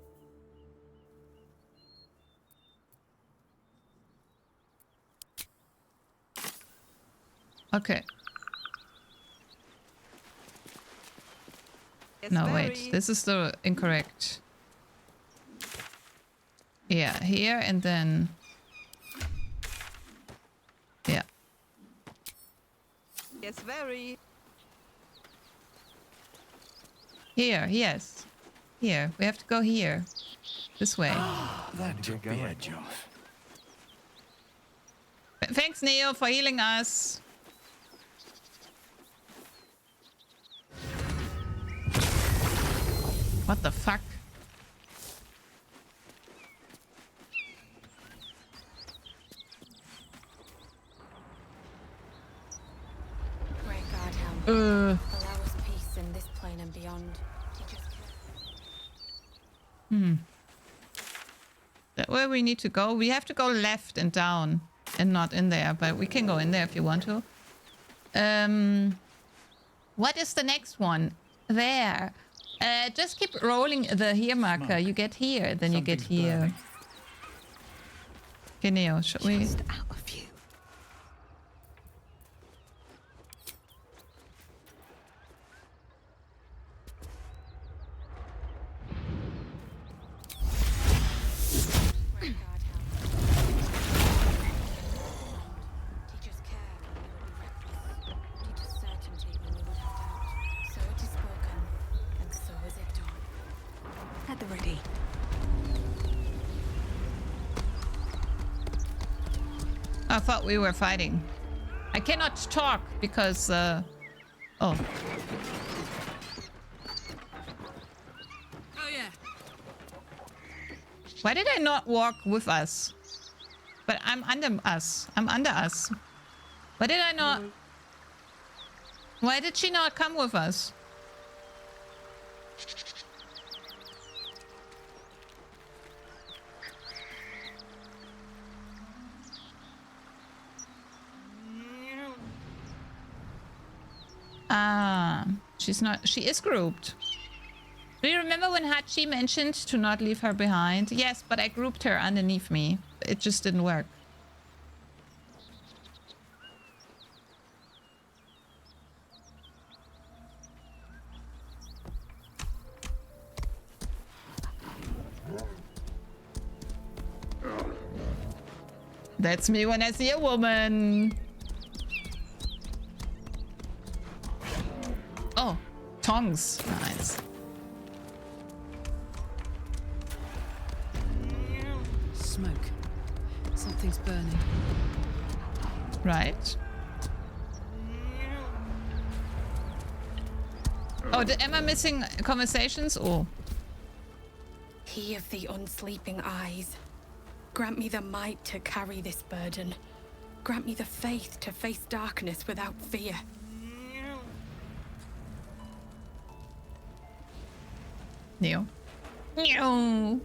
Okay. No, wait. This is the incorrect. Yeah, here and then... Yeah. Yes, very. Here, yes. Here. We have to go here. This way. That took the edge off. Thanks, Neo, for healing us. What the fuck? Great God, allow us peace in this plane and beyond. That where we need to go? We have to go left and down and not in there, but we can go in there if you want to. What is the next one? There. Just keep rolling the here marker. You get here, then you get here. Okay, Neo, should we? Just out of view. Great God, teach us care when we would be reckless. Teach us certainty when we would have doubt. So it is spoken, and so is it done. At the ready. I thought we were fighting. I cannot talk because, oh. Oh, yeah. Why did I not walk with us? But I'm under us. I'm under us. Why did I not? Why did she not come with us? Ah, she's not. She is grouped. Do you remember when Hachi mentioned to not leave her behind? Yes, but I grouped her underneath me. It just didn't work. That's me when I see a woman. Oh, tongs. Nice. Smoke. Something's burning. Right. Oh, am I missing conversations? Oh. He of the unsleeping eyes, grant me the might to carry this burden. Grant me the faith to face darkness without fear. Neo. Neo.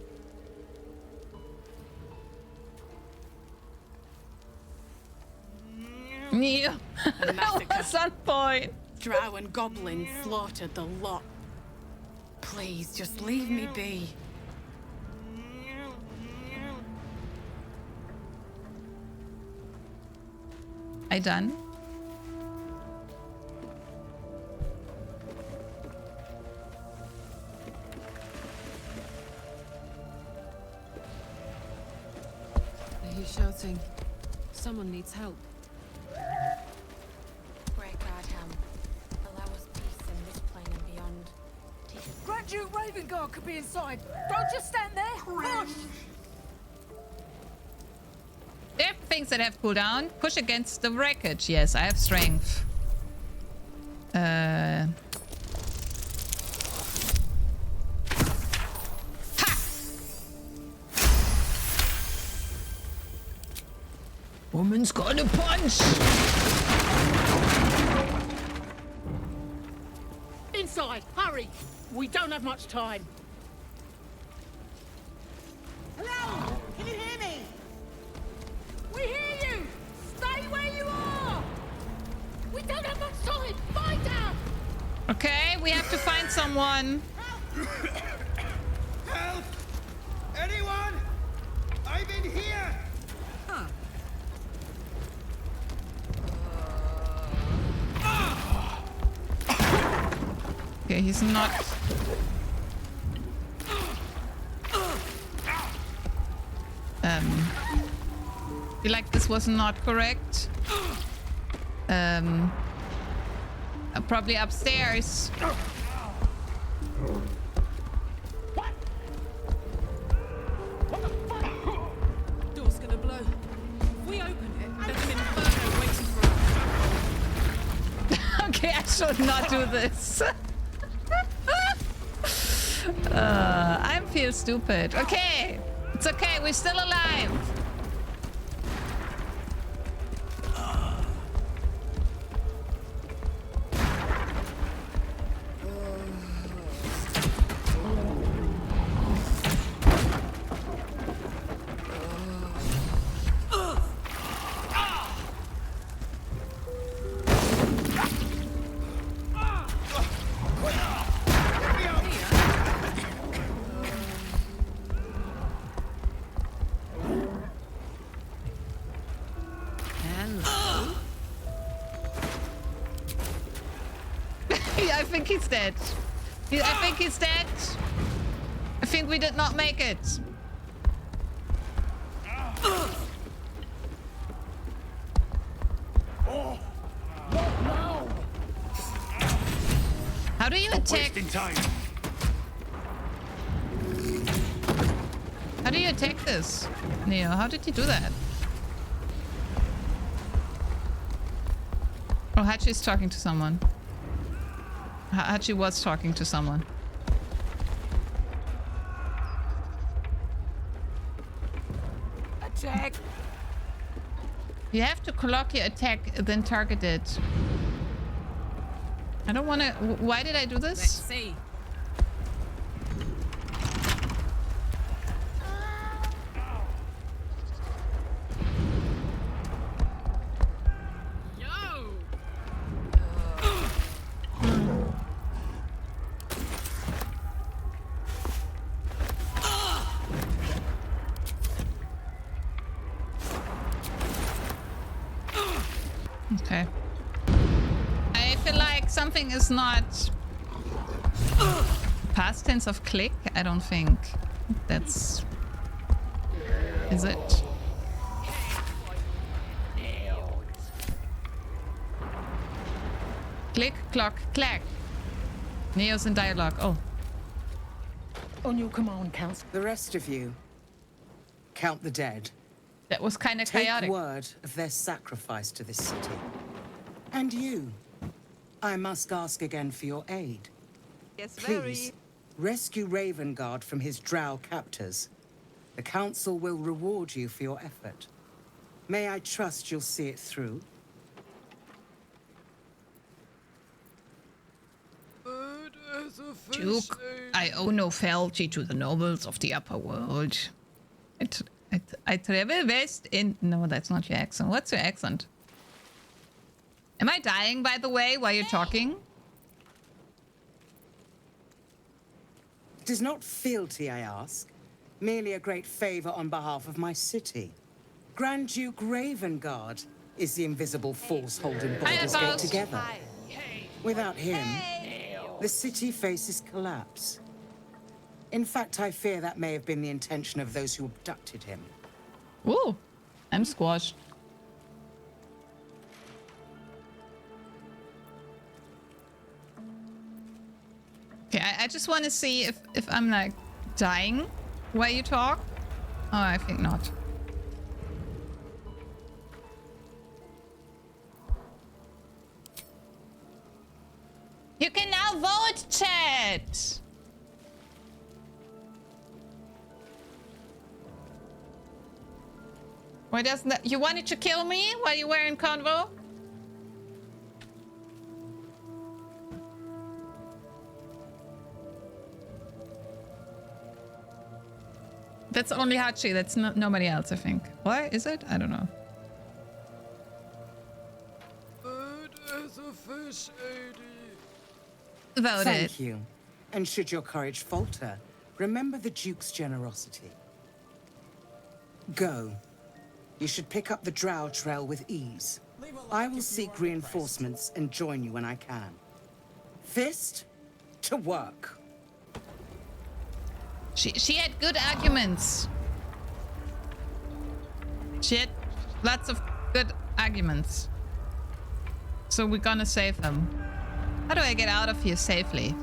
Neo. That was on point. Drow and goblins slaughtered the lot. Please, just leave me be. I done? I hear shouting. Someone needs help. Great Godhelm, allow us peace in this plane and beyond. Teach us Grand Duke Ravengard could be inside. Don't just stand there. Push! There are things that have cooldown. Push against the wreckage. Yes, I have strength. Ha! Woman's gonna punch! Inside, hurry! We don't have much time. Hello? Can you hear me? We hear you! Stay where you are! We don't have much time! Find out! Okay, we have to find someone. Help! Anyone? I'm in here! Okay, he's not... feel like this was not correct. Probably upstairs. Door's gonna blow. If we open it, there's an inferno waiting for us. Okay, I should not do this. I feel stupid. Okay, it's okay. We're still alive. I think he's dead. I think he's dead. I think we did not make it. How do you attack? How do you attack this, Neo? How did he do that? Oh, Hachi's talking to someone. Hachi was talking to someone. Attack! You have to clock your attack, then target it. I don't want to... Why did I do this? Let's see. Okay. I feel like something is not past tense of click. I don't think that's... Is it? Click, clock, clack. Neo's in dialogue. Oh. On your command, Council. The rest of you, count the dead. That was kind of Take chaotic. word of their sacrifice to this city. And you, I must ask again for your aid. Yes, Please, rescue Ravengard from his drow captors. The Council will reward you for your effort. May I trust you'll see it through? Duke, I owe no fealty to the nobles of the upper world. I travel west in... No, that's not your accent. What's your accent? Am I dying, by the way, while you're talking? It is not fealty, I ask. Merely a great favor on behalf of my city. Grand Duke Ravengard is the invisible force holding Baldur's Gate together. Without him, the city faces collapse. In fact, I fear that may have been the intention of those who abducted him. Ooh, I'm squashed. Okay, I just want to see if I'm like dying while you talk. Oh, I think not. You can now vote, chat. Why doesn't that... You wanted to kill me while you were in convo? That's only Hachi. That's nobody else, I think. Why is it? I don't know. Voted. Thank you. And should your courage falter, remember the Duke's generosity. Go. You should pick up the Drow Trail with ease. I will seek reinforcements and join you when I can. Fist to work. She had good arguments. She had lots of good arguments. So we're gonna save them. How do I get out of here safely?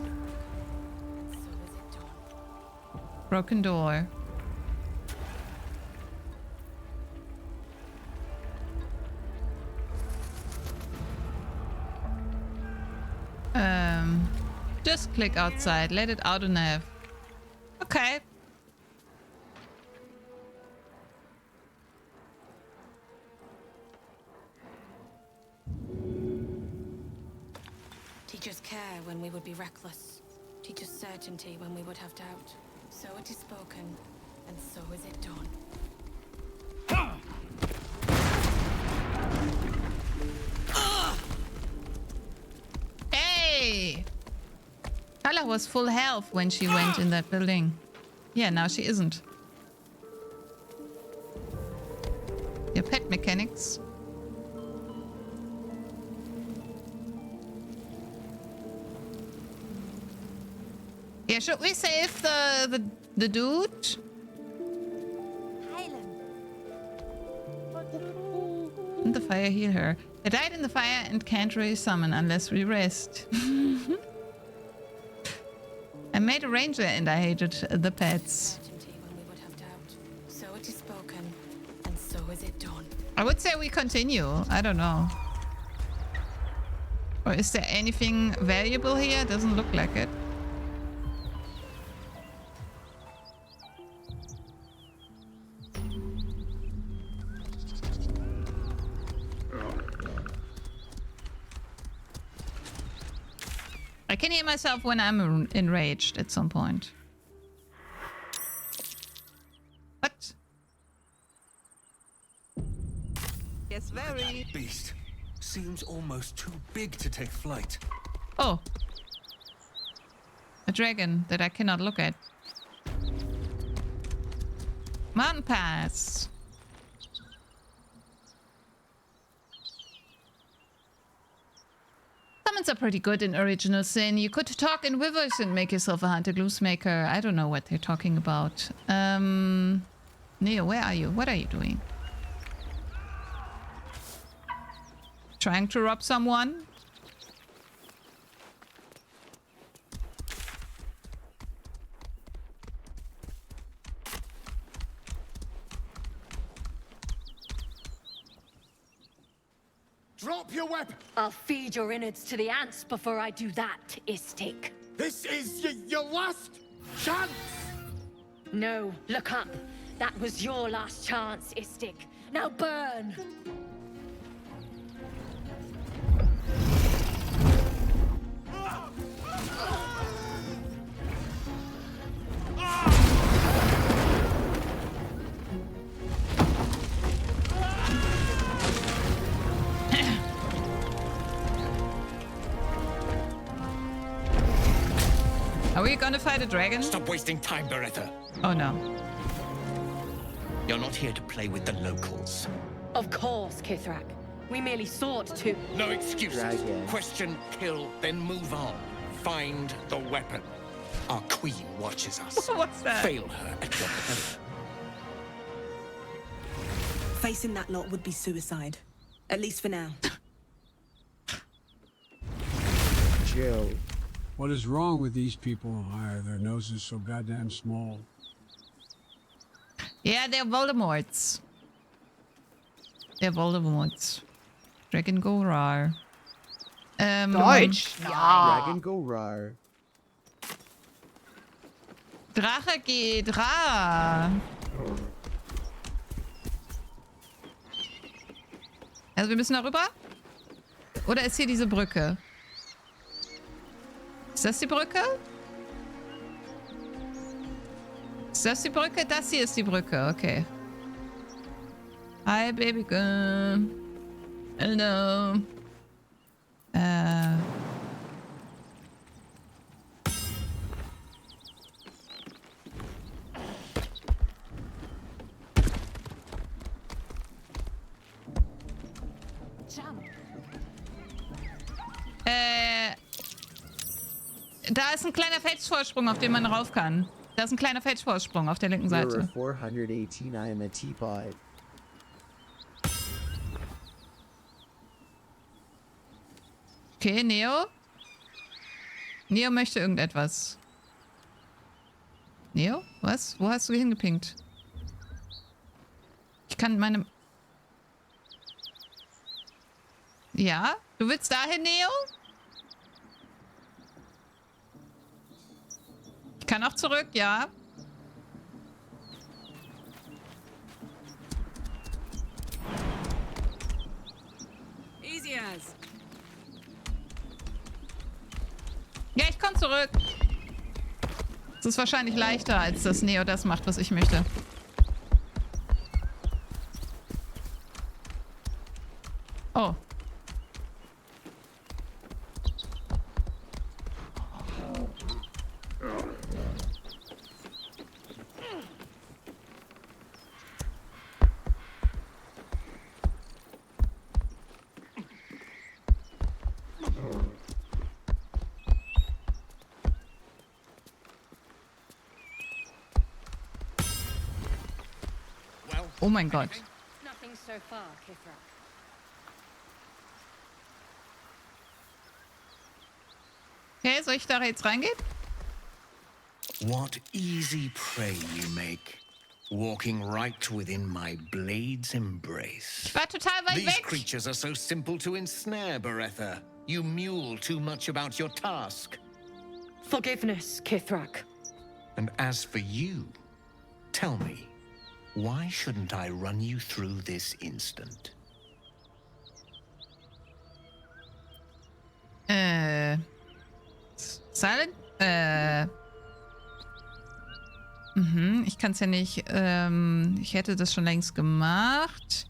Broken door. Just click outside. Let it auto nav. Okay. Teach us care when we would be reckless. Teach us certainty when we would have doubt. So it is spoken, and so is it done. Hey! Kala was full health when she went in that building. Yeah, now she isn't. Your pet mechanics. Yeah, should we save the dude? Didn't the fire heal her? I died in the fire and can't really summon unless we rest. I made a ranger and I hated the pets. So it is spoken, and so is it done. I would say we continue. I don't know. Or is there anything valuable here? Doesn't look like it. I can hear myself when I'm enraged at some point. What? Yes, very. Beast seems almost too big to take flight. Oh. A dragon that I cannot look at. Mountain pass. Summons are pretty good in Original Sin. You could talk in Withers and make yourself a Hunter Gloomsmaker. I don't know what they're talking about. Neo, where are you? What are you doing? Trying to rob someone? Drop your weapon! I'll feed your innards to the ants before I do that, Istik. This is your last chance! No, look up. That was your last chance, Istik. Now burn! Are we gonna fight a dragon? Stop wasting time, Beretta. Oh no. You're not here to play with the locals. Of course, Kithrak. We merely sought to... No excuses. Dragon. Question, kill, then move on. Find the weapon. Our queen watches us. What's that? Fail her at your peril. Facing that lot would be suicide. At least for now. Jill. What is wrong with these people? Why are their noses so goddamn small? Yeah, they're Voldemorts. They're Voldemorts. Dragon go rar. Deutsch. Ja. Dragon go rar. Drache geht rar. Also wir müssen da rüber? Oder ist hier diese Brücke? Ist das die Brücke? Ist das die Brücke? Das hier ist die Brücke, okay. Hi, baby girl. Hello. Da ist ein kleiner Felsvorsprung, auf den man rauf kann. Da ist ein kleiner Felsvorsprung auf der linken Seite. Mirror 418, I am a teapot. Okay, Neo. Neo möchte irgendetwas. Neo? Was? Wo hast du hingepinkt? Ich kann meine... Ja? Du willst dahin, Neo? Ich kann auch zurück, ja. Easy as. Ja, ich komme zurück. Es ist wahrscheinlich leichter, als dass Neo das macht, was ich möchte. Oh. Oh mein Gott. Nothing so far, Kithrak. Okay, soll ich da jetzt reingehen? What easy prey you make. Walking right within my blade's embrace. Ich war total weit These weg. creatures are so simple to ensnare, Beretta. You mule too much about your task. Forgiveness, Kithrak. And as for you, tell me, why shouldn't I run you through this instant? Silent? Ich kann es ja nicht. Ich hätte das schon längst gemacht.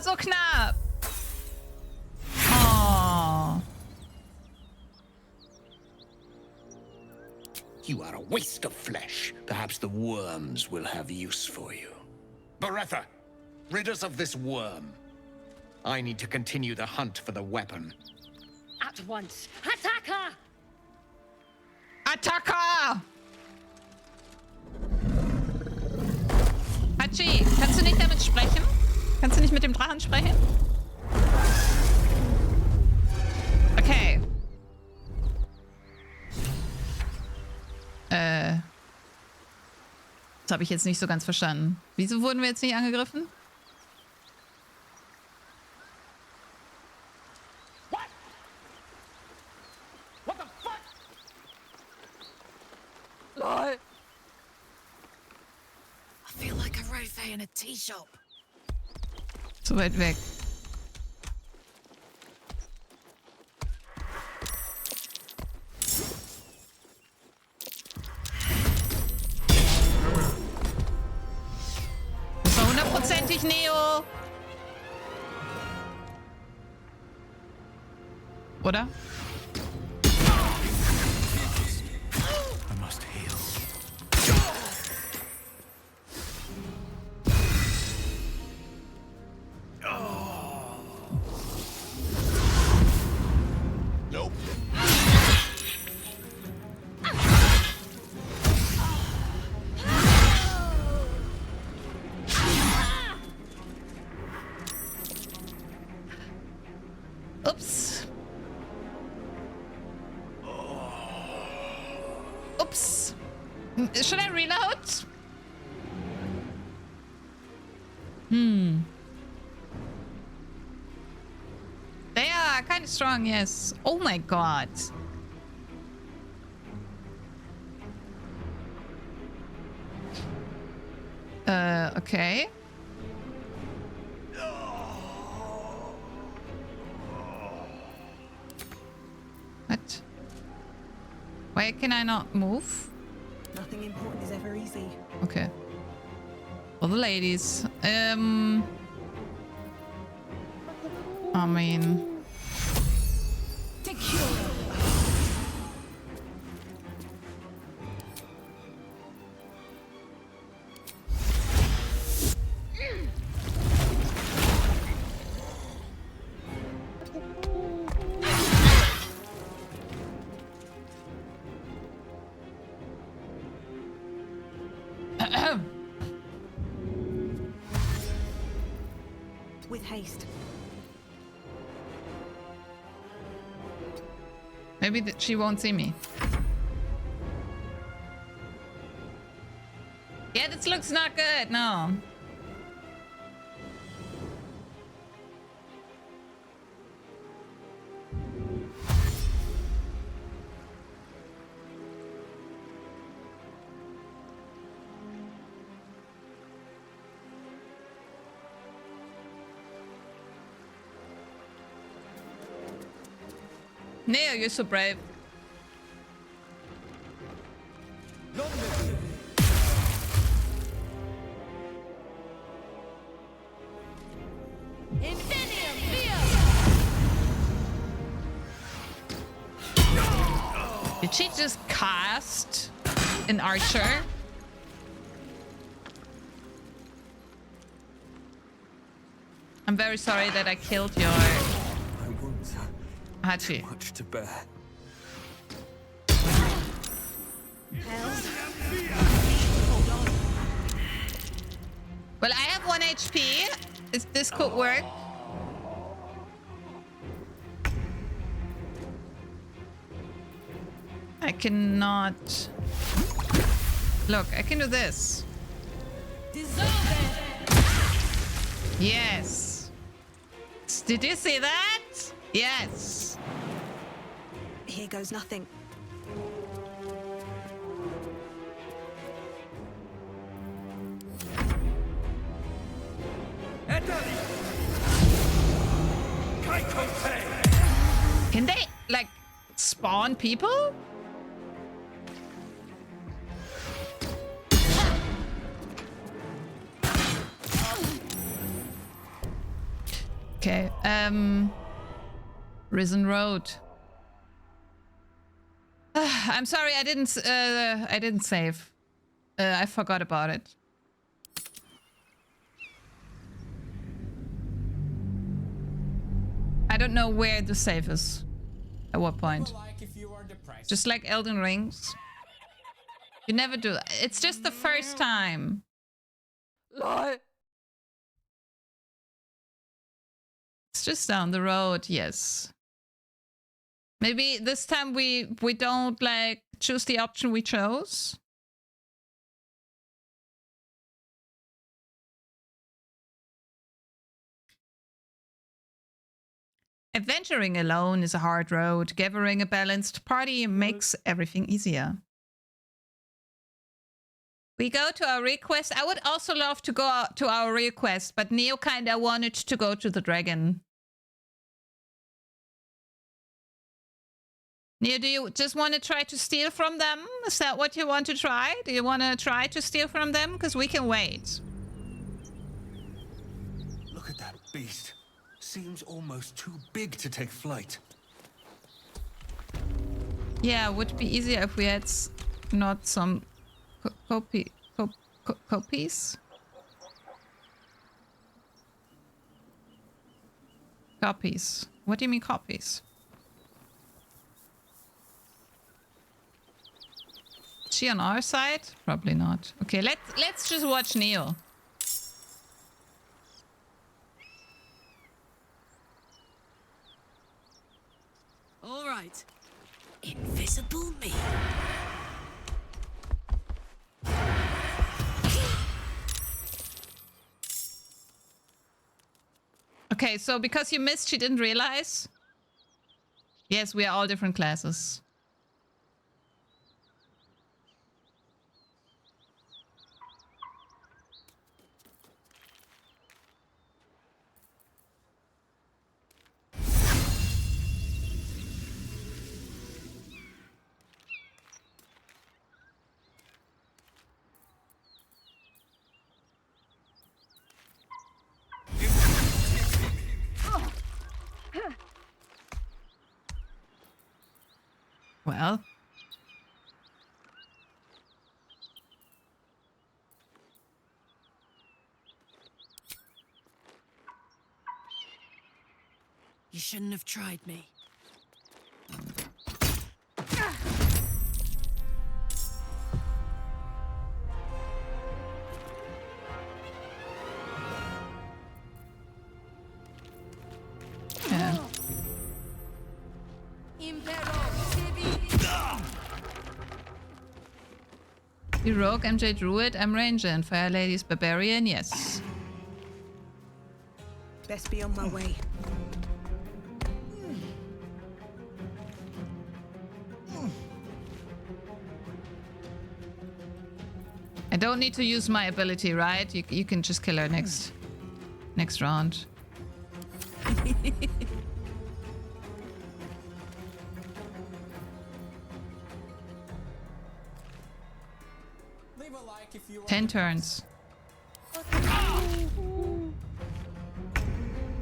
So knapp. Oh. You are a waste of flesh. Perhaps the worms will have use for you. Beretta, rid us of this worm. I need to continue the hunt for the weapon. At once. Attack her! Attacke! Hachi, kannst du nicht damit sprechen? Kannst du nicht mit dem Drachen sprechen? Okay. Das habe ich jetzt nicht so ganz verstanden. Wieso wurden wir jetzt nicht angegriffen? What the fuck? Lol. I feel like a rosé in a tea shop. So weit weg. Das war hundertprozentig Neo. Oder? I must heal. Nope. Oops. Oops. Should I reload? They are kind of strong, yes. Oh my god. Okay. What? Why can I not move? Nothing important is ever easy. Okay. For the ladies. I mean... With haste. Maybe she won't see me. Yeah, this looks not good. No. Neo, you're so brave. Did she just cast an archer? I'm very sorry that I killed your Hachi. Much to bear. Well, I have 1 HP. This could work. I cannot... Look, I can do this. Yes. Did you see that? Yes. Here goes nothing. Can they, like, spawn people? Okay, Risen Road. I'm sorry, I didn't save. I forgot about it. I don't know where the save is. At what point? Like if you are depressed. Just like Elden Rings. You never do. It's just the first time. Lie. It's just down the road, yes. Maybe this time we don't like choose the option we chose. Adventuring alone is a hard road. Gathering a balanced party makes everything easier. We go to our request. I would also love to go to our request, but Neo kinda wanted to go to the dragon. Neo, do you just want to try to steal from them? Is that what you want to try? Do you want to try to steal from them? Because we can wait. Look at that beast. Seems almost too big to take flight. Yeah, it would be easier if we had not some copies. Copies. What do you mean copies? Is she on our side? Probably not. Okay, let's just watch Neo. All right. Invisible me. Okay, so because you missed, she didn't realize? Yes, we are all different classes. Well. You shouldn't have tried me. Yeah. You rogue, MJ Druid, I'm Ranger, and Fire Lady's Barbarian, yes. Best be on my way. I don't need to use my ability, right? You can just kill her next round. Leave a like if you are 10 turns.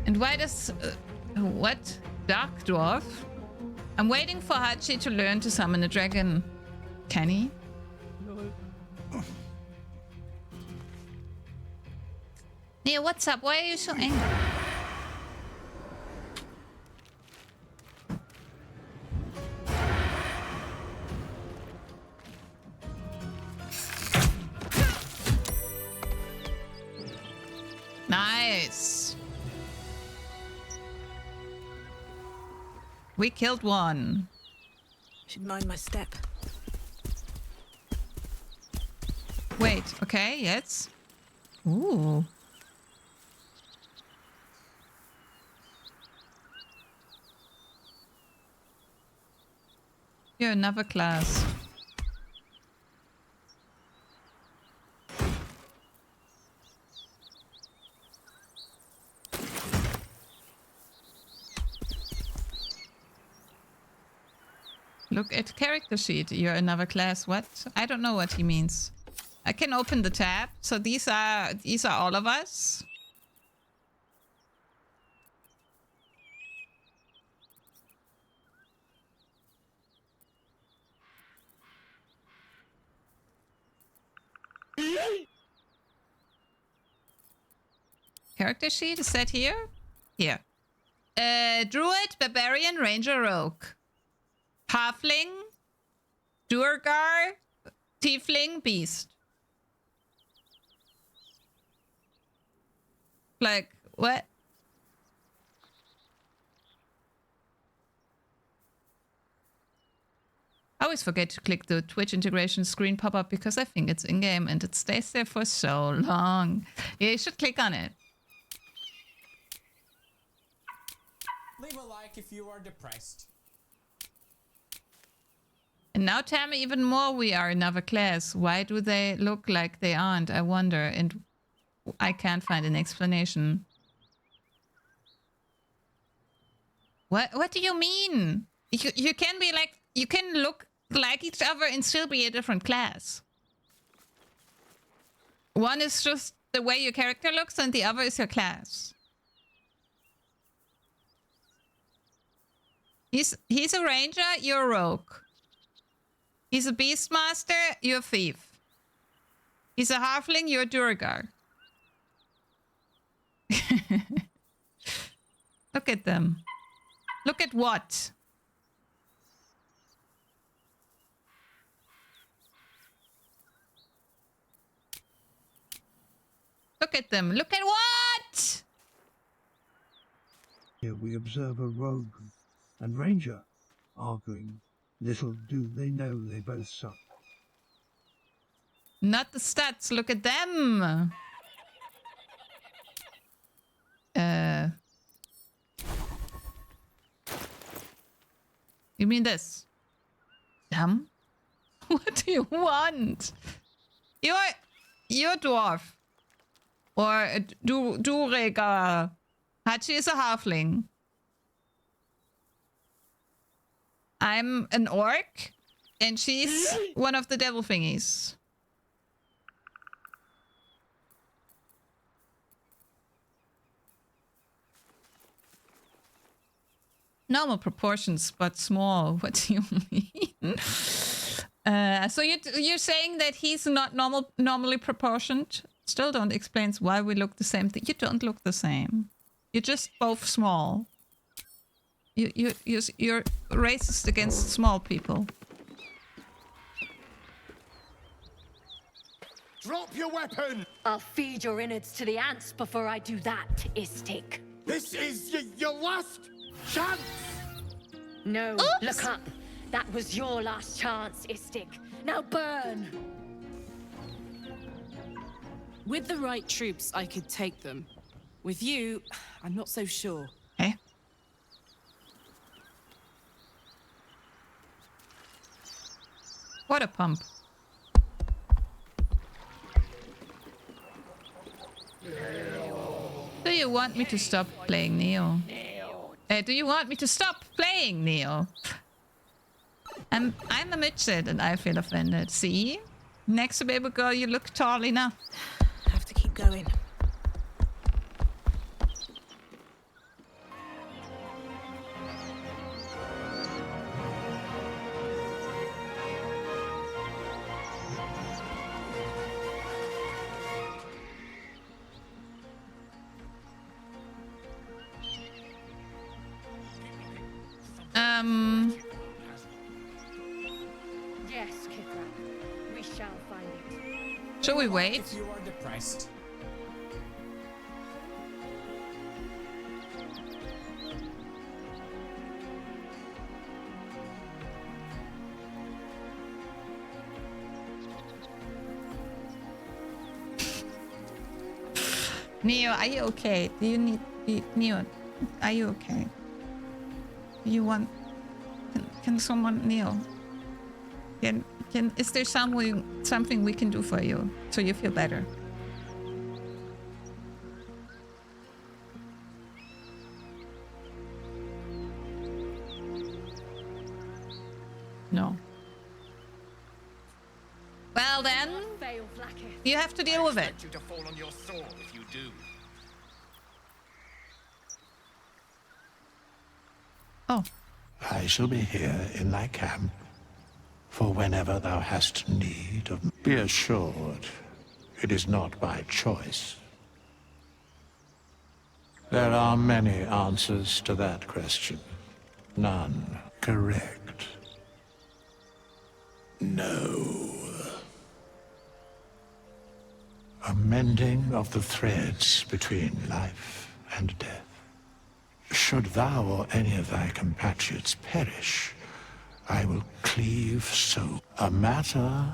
And why does... what? Dark Dwarf? I'm waiting for Hachi to learn to summon a dragon. Can he? Neo, what's up? Why are you so angry? Nice. We killed one. Should mind my step. Wait, okay, yes. Ooh. You're another class. Look at character sheet. You're another class. What? I don't know what he means. I can open the tab. So these are all of us. Character sheet, is that here? Here. Druid, Barbarian, Ranger, Rogue. Halfling, Duergar, Tiefling, Beast. Like, what? I always forget to click the Twitch integration screen pop-up because I think it's in-game and it stays there for so long. Yeah, you should click on it. Leave a like if you are depressed. And now tell me even more we are another class. Why do they look like they aren't? I wonder, and I can't find an explanation. What do you mean? You can be like, you can look like each other and still be a different class. One is just the way your character looks and the other is your class. He's a ranger, you're a rogue. He's a beastmaster, you're a thief. He's a halfling, you're a Duergar. Look at them. Look at what? Look at them. Look at what? Here we observe a rogue and ranger arguing. Little do they know they both suck. Not the stats. Look at them. You mean this? Them? What do you want? You're dwarf. Or a Duergar. Hachi is a halfling. I'm an orc, and she's one of the devil thingies. Normal proportions, but small. What do you mean? So you're saying that he's not normally proportioned? Still don't explain why we look the same. You don't look the same. You're just both small. You're racist against small people. Drop your weapon! I'll feed your innards to the ants before I do that, Istik. This is your last chance! No, look up. That was your last chance, Istik. Now burn! With the right troops, I could take them. With you, I'm not so sure. Eh? What a pump. Do you want me to stop playing Neo? Do you want me to stop playing Neo? I'm a midget and I feel offended. See? Next to baby girl, you look tall enough. Have to keep going. Yes, Kithra. We shall find it. Shall we wait? If you are depressed. Neo, are you okay? Do you need... Neo, are you okay? Do you want... Can someone... Neo? Is there something we can do for you so you feel better? No. Well then, you have to deal with it. You to fall on your sword if you do. Oh. I shall be here in thy camp for whenever thou hast need of me. Be assured, it is not by choice. There are many answers to that question. None correct. No. A mending of the threads between life and death. Should thou or any of thy compatriots perish, I will cleave so. A matter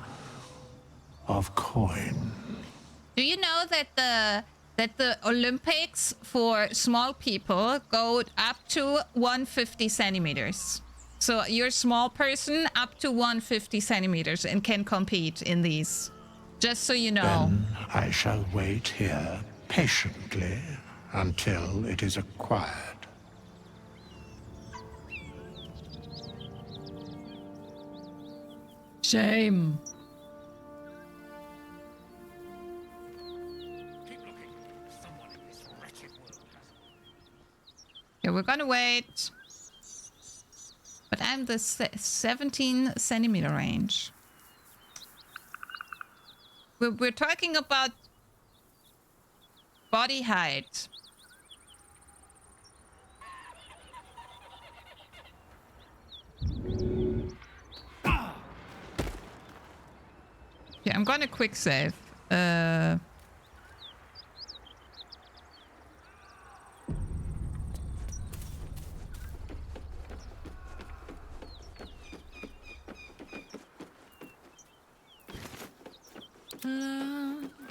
of coin. Do you know that the Olympics for small people go up to 150 centimeters? So you're a small person up to 150 centimeters and can compete in these. Just so you know. Then I shall wait here patiently until it is acquired. Shame. Yeah, we're gonna wait. But I'm the 17 centimeter range. We're talking about body height. Yeah, I'm gonna quick save.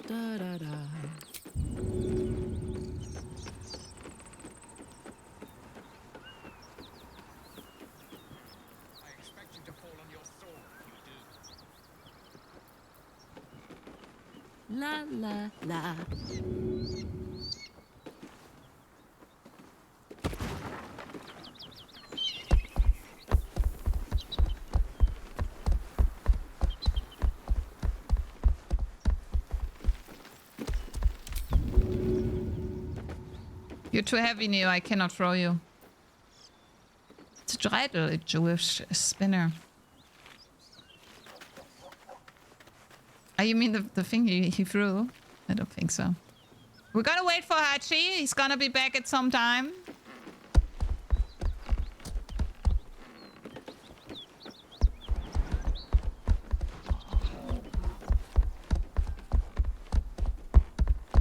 Da, da, da. La la la. You're too heavy, Neo. I cannot throw you. It's a dreidel, a Jewish spinner. Oh, you mean the thing he threw? I don't think so. We're gonna wait for Hachi. He's gonna be back at some time.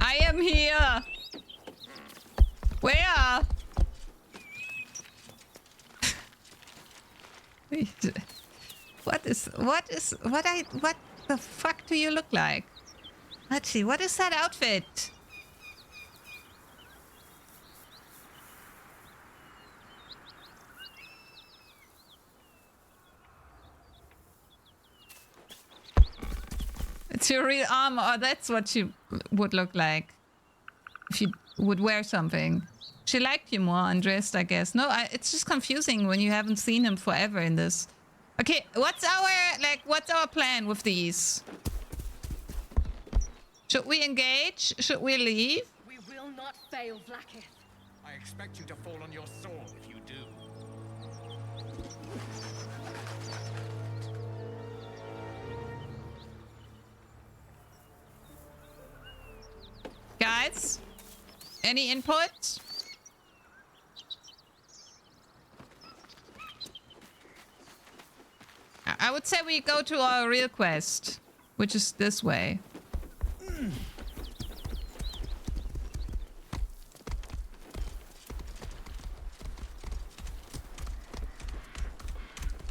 I am here. Where? What the fuck do you look like? Let's see, what is that outfit? It's your real armor. Oh, that's what you would look like if you would wear something. She liked you more undressed, I guess. No, it's just confusing when you haven't seen him forever in this. Okay, what's our plan with these? Should we engage? Should we leave? We will not fail, Vlaakith. I expect you to fall on your sword if you do. Guys, any input? I would say we go to our real quest, which is this way.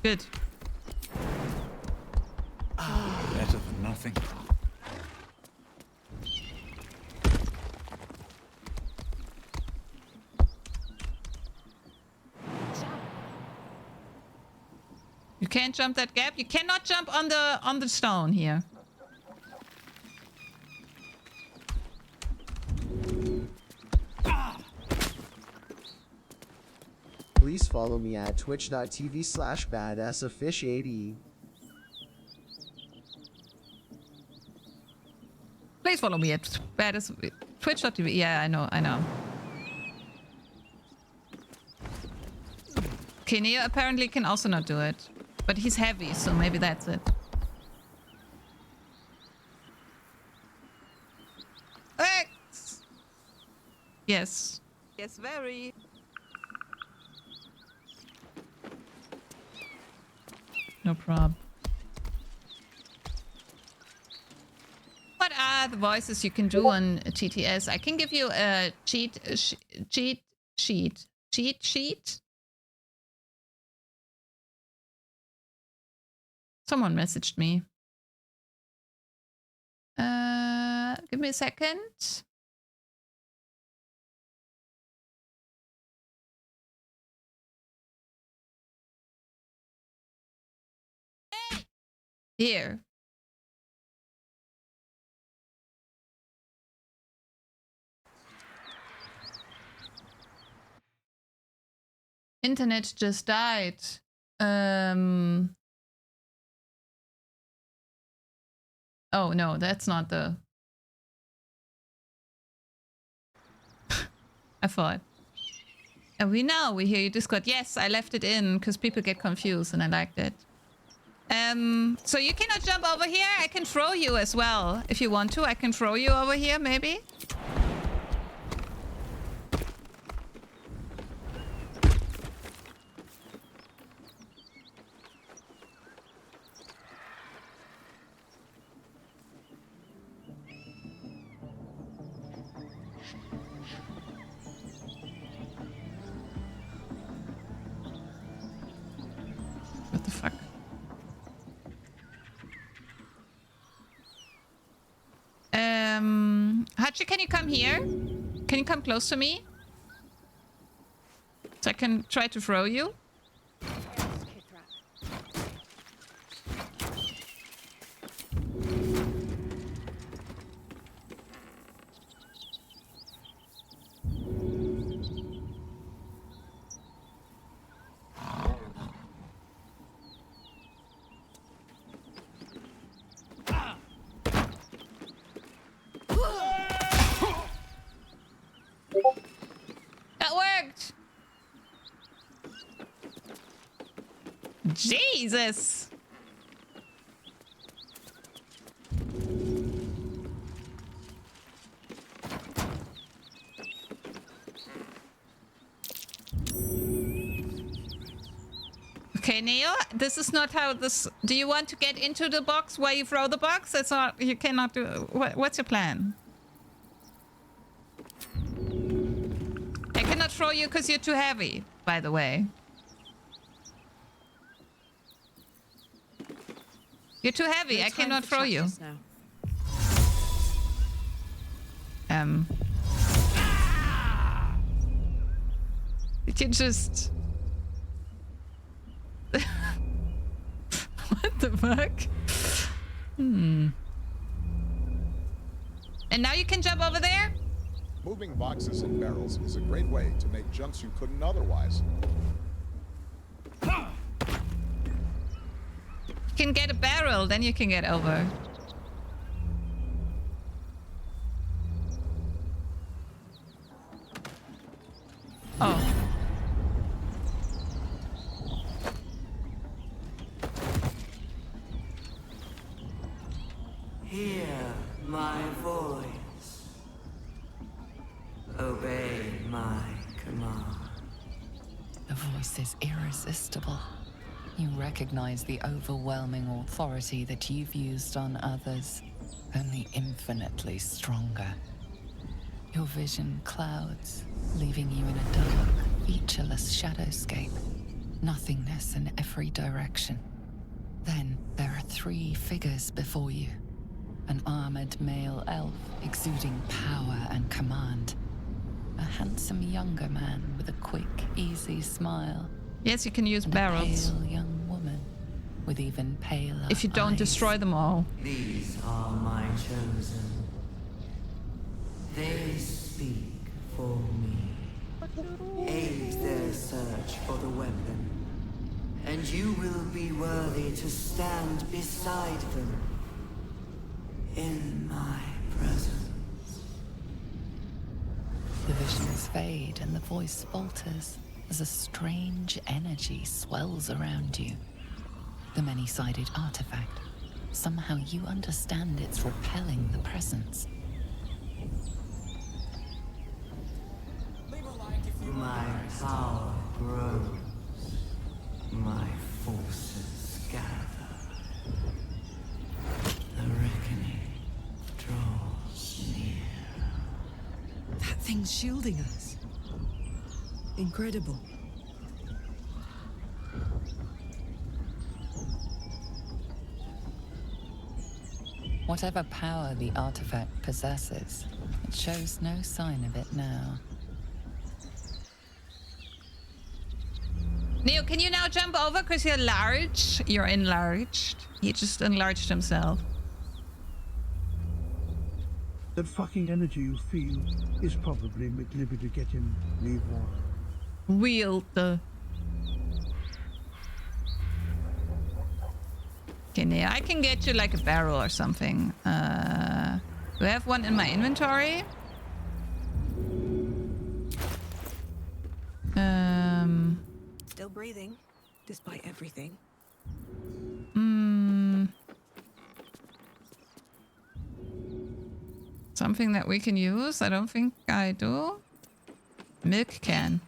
Good. Better than nothing. You can't jump that gap. You cannot jump on the stone here. Please follow me at twitch.tv/badassoffish80. Please follow me at twitch.tv. Yeah, I know. Okay, Neo apparently can also not do it. But he's heavy, so maybe that's it. X! Yes. Yes, very. No prob. are the voices you can do on TTS. I can give you a cheat sheet. Someone messaged me. Give me a second. Here. Internet just died. Oh no, that's not the... I thought. And we hear you Discord. Yes, I left it in because people get confused and I liked it. So you cannot jump over here. I can throw you as well. If you want to, I can throw you over here maybe. What the fuck? Hachi, can you come here? Can you come close to me? So I can try to throw you? Jesus! Okay, Neo, this is not how this... Do you want to get into the box where you throw the box? That's not... You cannot do... What's your plan? I cannot throw you because you're too heavy, by the way. You're too heavy. I cannot throw you. Did you just... What the fuck? And now you can jump over there? Moving boxes and barrels is a great way to make jumps you couldn't otherwise. You can get a barrel, then you can get over. Oh. Hear my voice. Obey my command. The voice is irresistible. You recognize the overwhelming authority that you've used on others, only infinitely stronger. Your vision clouds, leaving you in a dark, featureless shadowscape. Nothingness in every direction. Then there are 3 figures before you. An armored male elf exuding power and command. A handsome younger man with a quick, easy smile. Yes, you can use and barrels. A pale young woman with even paler if you don't eyes. Destroy them all. These are my chosen. They speak for me. Aid their search for the weapon, and you will be worthy to stand beside them in my presence. The visions fade and the voice falters as a strange energy swells around you. The many-sided artifact. Somehow you understand it's repelling the presence. My power grows. My forces gather. The reckoning draws. He's shielding us. Incredible. Whatever power the artifact possesses, it shows no sign of it now. Neo, can you now jump over? Because you're large. You're enlarged. He just enlarged himself. That fucking energy you feel is probably McLibby to get him leave water. Wield the... Okay, Neo, I can get you like a barrel or something. Do I have one in my inventory? Still breathing, despite everything. Something that we can use? I don't think I do. Milk can.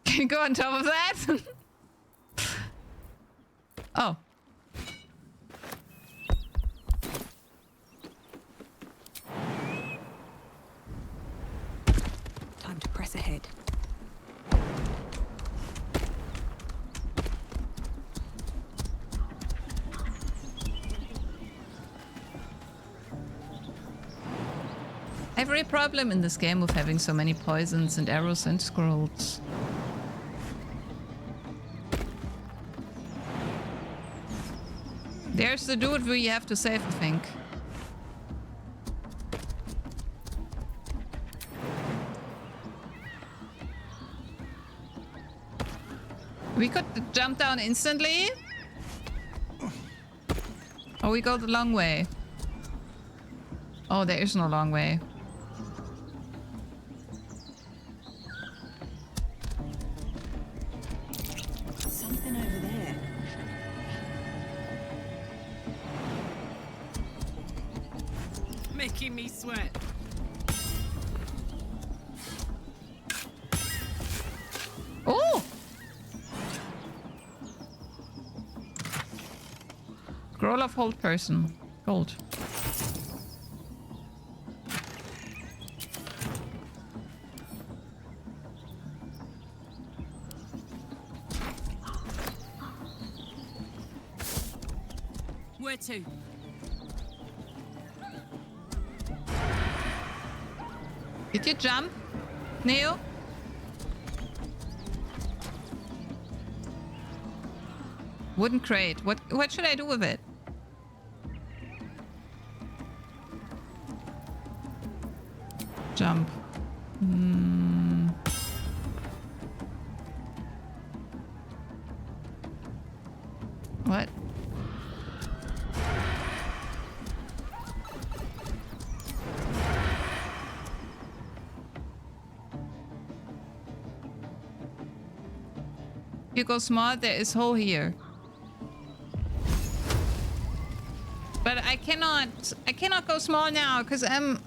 Can you go on top of that? Oh. Time to press ahead. Every problem in this game with having so many poisons and arrows and scrolls. There's the dude we have to save, I think. We could jump down instantly. Or we go the long way. Oh, there is no long way. Something over there. Making me sweat. Oh! Scroll of hold person. Gold. Where to? Did you jump, Neo? Wooden crate. What should I do with it? Jump. What? If you go small, there is hole here. But I cannot go small now because I'm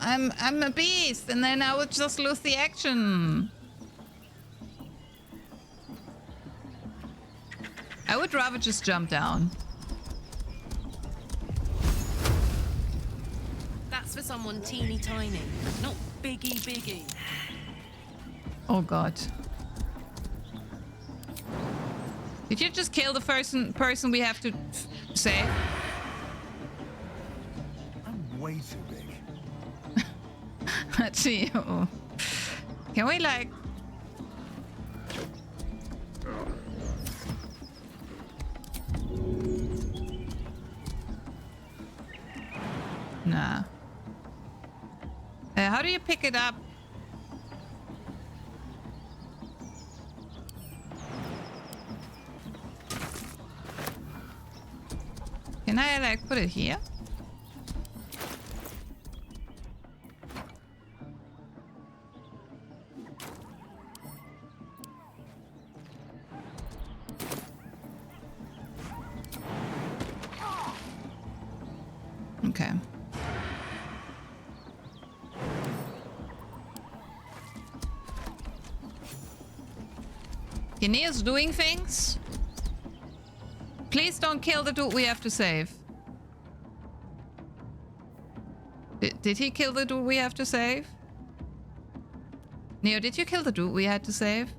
a beast, and then I would just lose the action. I would rather just jump down. That's for someone teeny tiny, not biggie. Oh god. Did you just kill the person we have to save? I'm way too big. Let's see. Oh. Can we like... Nah. How do you pick it up? Can I like put it here? Okay. Neo's doing things. Please don't kill the dude we have to save. Did he kill the dude we have to save? Neo, did you kill the dude we had to save?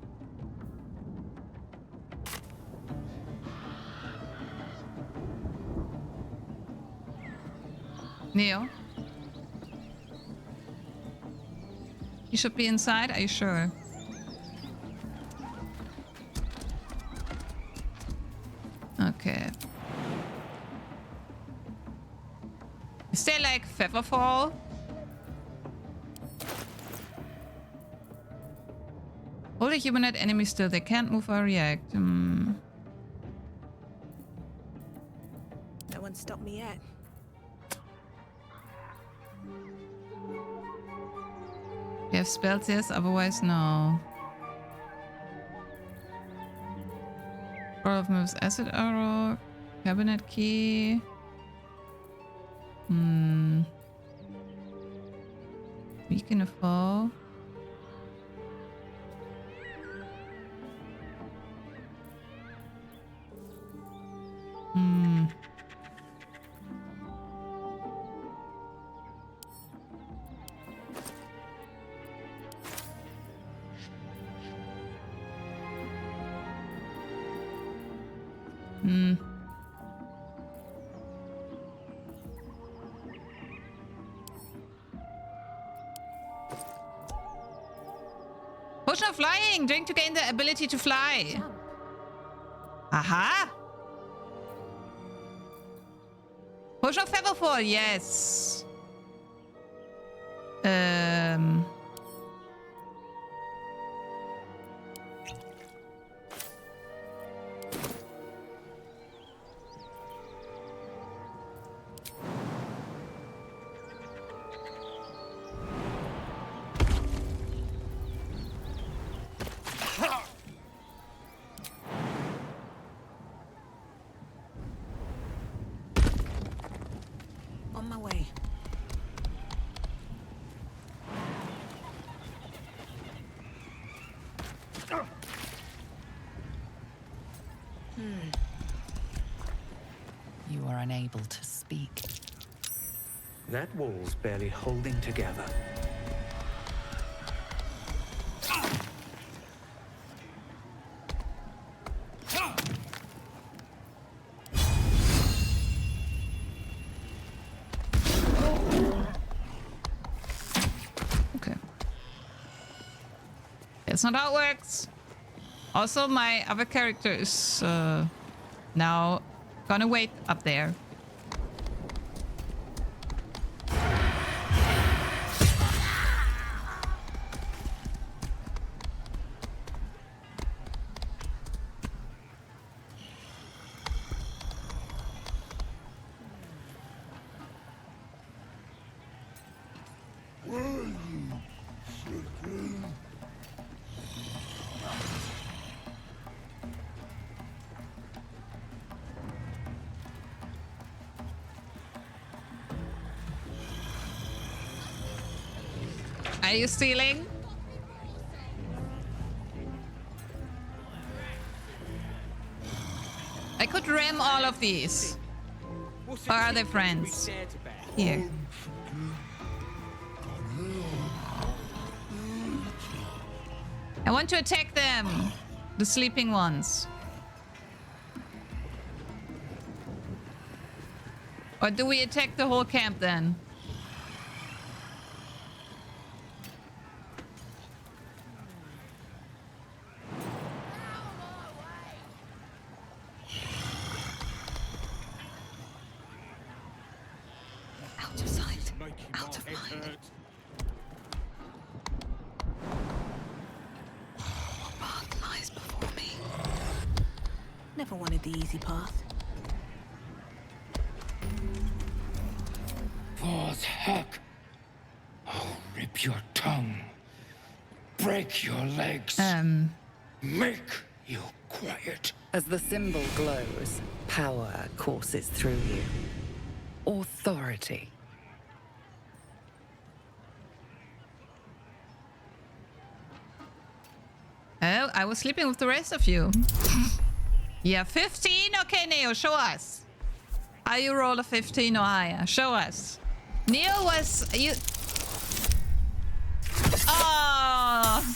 Neo? You should be inside, are you sure? Okay. Is there like Featherfall? Hold a humanoid enemy still, they can't move or react. No one stopped me yet. You have spells, yes, otherwise no. Roll of moves, acid arrow, cabinet key. Weaken a foe. Potion of flying! Drink to gain the ability to fly. Aha! Potion of Featherfall, yes. On my way. You are unable to speak. That wall's barely holding together. Okay. That's not how it works. Also, my other character is now gonna wait up there. Are you stealing? I could ram all of these. Or are they friends? Here. I want to attack them. The sleeping ones. Or do we attack the whole camp then? Out of sight, out of mind. What path lies before me? Never wanted the easy path. What heck? I'll rip your tongue. Break your legs. Make you quiet. As the symbol glows, power courses through you. Authority. Oh, I was sleeping with the rest of you. Yeah, 15? Okay, Neo, show us. How you roll a 15 or higher? Show us. Neo was... you... Oh!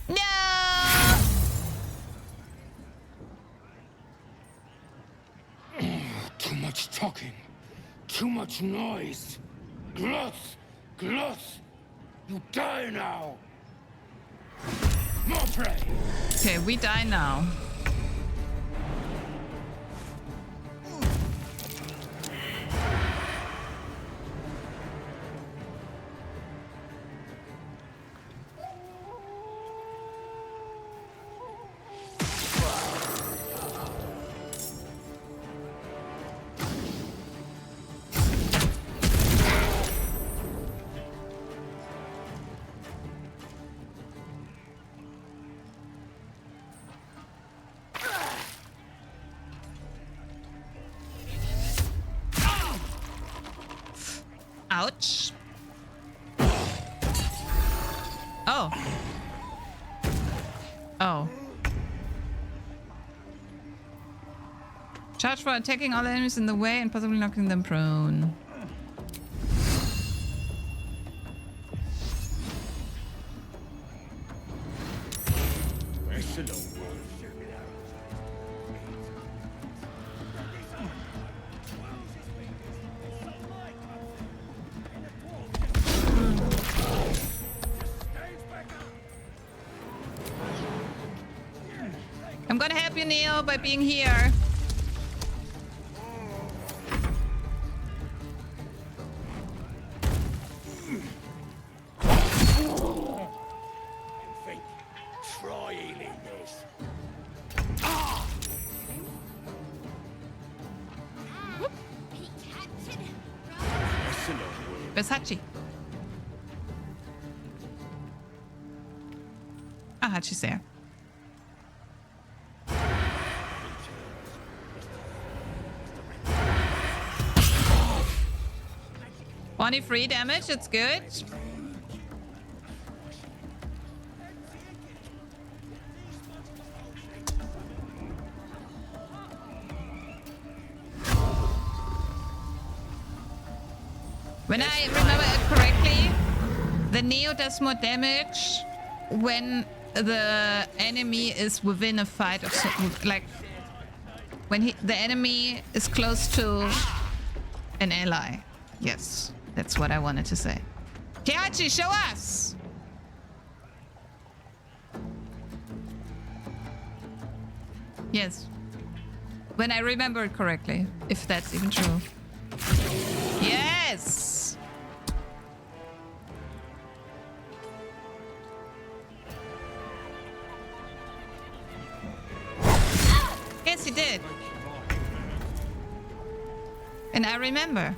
No! Too much talking. Too much noise. Gloss! Gloss! You die now! More prey! Okay, we die now. Ouch. Oh. Oh. Charge for attacking all enemies in the way and possibly knocking them prone. I'm gonna help you, Neo, by being here. Try healing this. Where's Hachi? Ah, Hachi's there. Only 3 damage, it's good. When I remember it correctly, the Neo does more damage when the enemy is within a fight of like when the enemy is close to an ally. Yes, that's what I wanted to say. Hachi, show us! Yes. When I remember it correctly, if that's even true. Yes! Yes, he did. And I remember.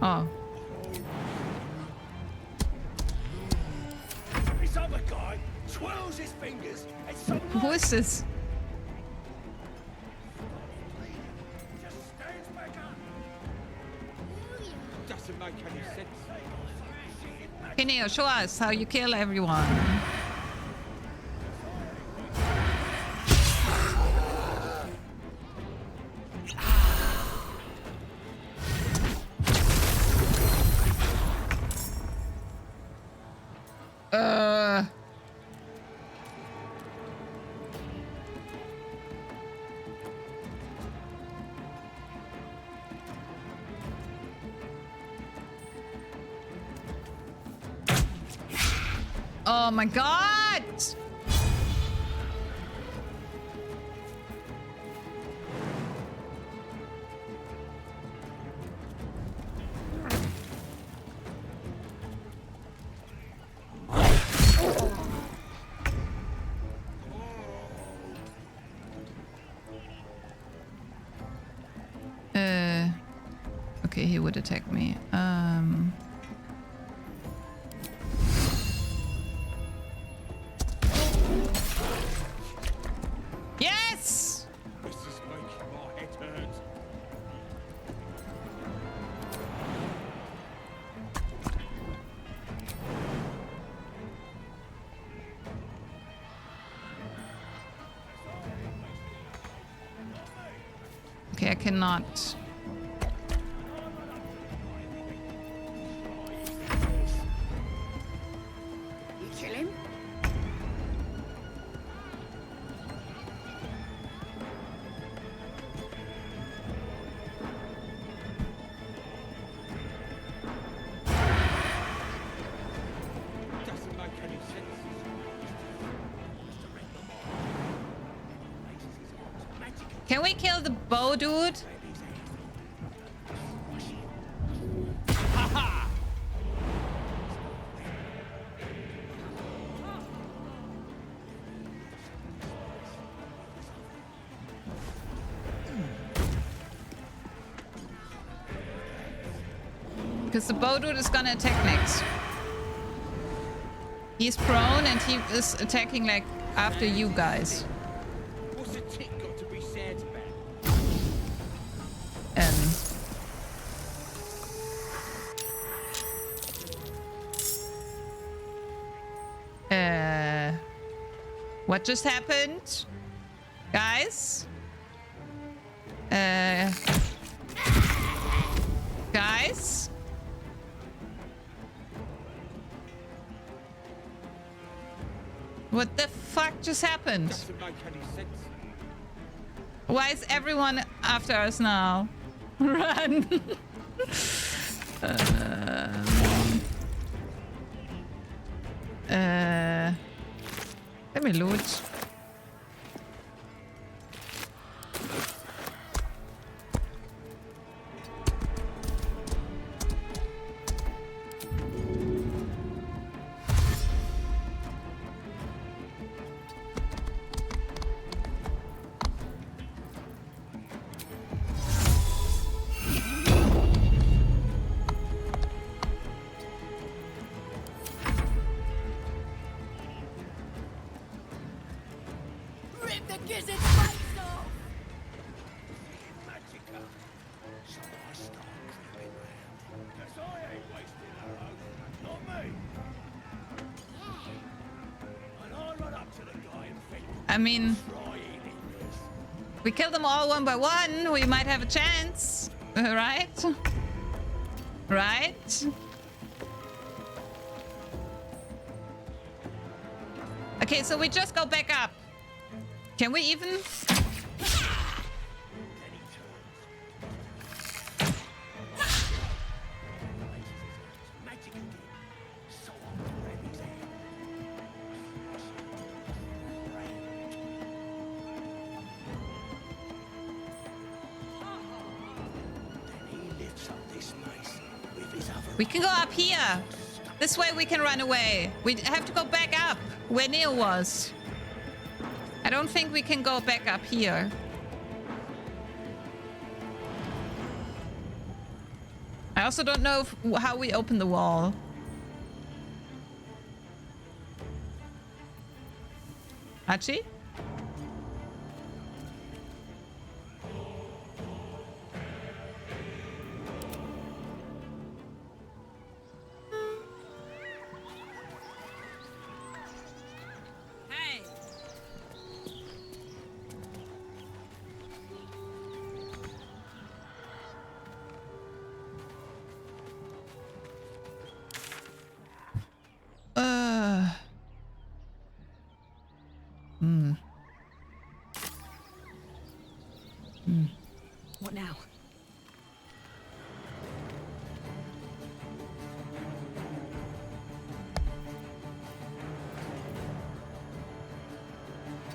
Oh. This other guy twirls his fingers and some Who is this? just stands back up. Doesn't make any sense. Okay, Neo, show us how you kill everyone. Oh my god! Okay, he would attack me. cannot. You kill him? Doesn't make any sense. Can we kill the bow dude? Because the bow dude is gonna attack next. He's prone and he is attacking like after you guys. What's a tick got to be sad about? What just happened? Guys? Guys? What the fuck just happened? Doesn't make any sense. Why is everyone after us now? Run! Let me loot. Rip the gizzard's face off! Magica. So I start creeping round. 'Cause I ain't wasting arrows. Not me. And I run up to the guy and think, I mean, try eating this. we kill them all one by one. We might have a chance. Right? Right? Okay, so we just go back up. Can we even? We can go up here. This way we can run away. We have to go back up where Neil was. I don't think we can go back up here. I also don't know how we open the wall. Hachi? Hey! What now?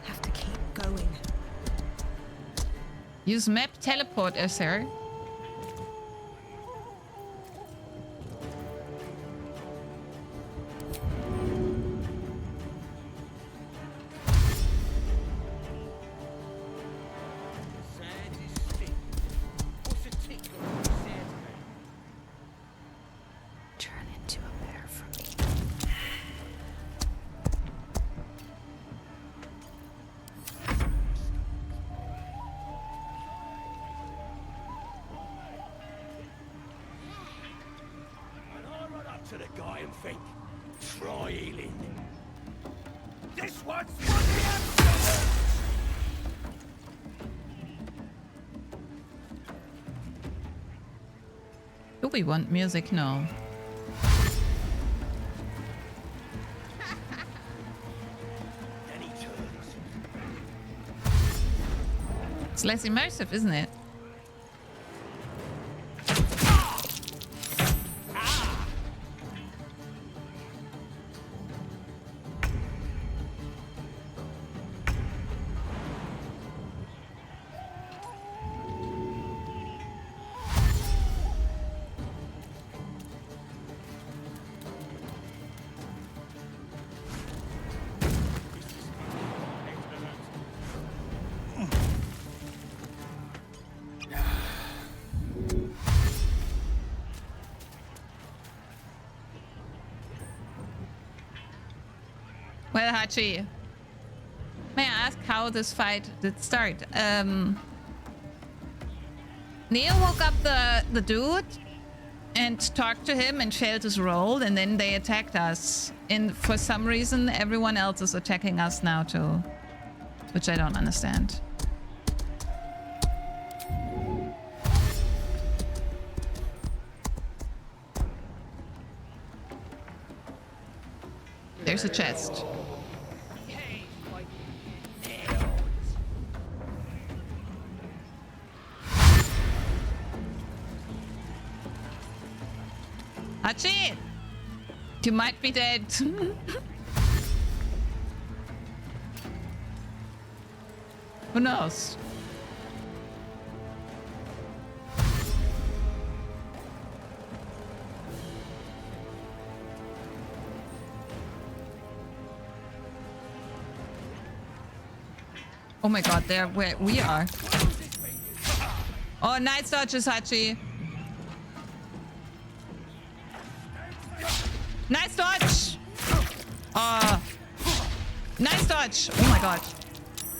Have to keep going. Use map teleport, sir. Sand is thick. What's a tick got to be sad about? Turn into a bear for me. And I run up to the guy and think, try healing. This one's for the absolute! Do we want music? No. It's less immersive, isn't it? Well, Hachi, may I ask how this fight did start? Neil woke up the dude and talked to him and failed his role, and then they attacked us. And for some reason, everyone else is attacking us now too, which I don't understand. There's a chest. Hachi! You might be dead. Who knows? Oh my god, they're where we are. Oh, nice dodges, Hachi. Nice dodge! Nice dodge! Oh my god.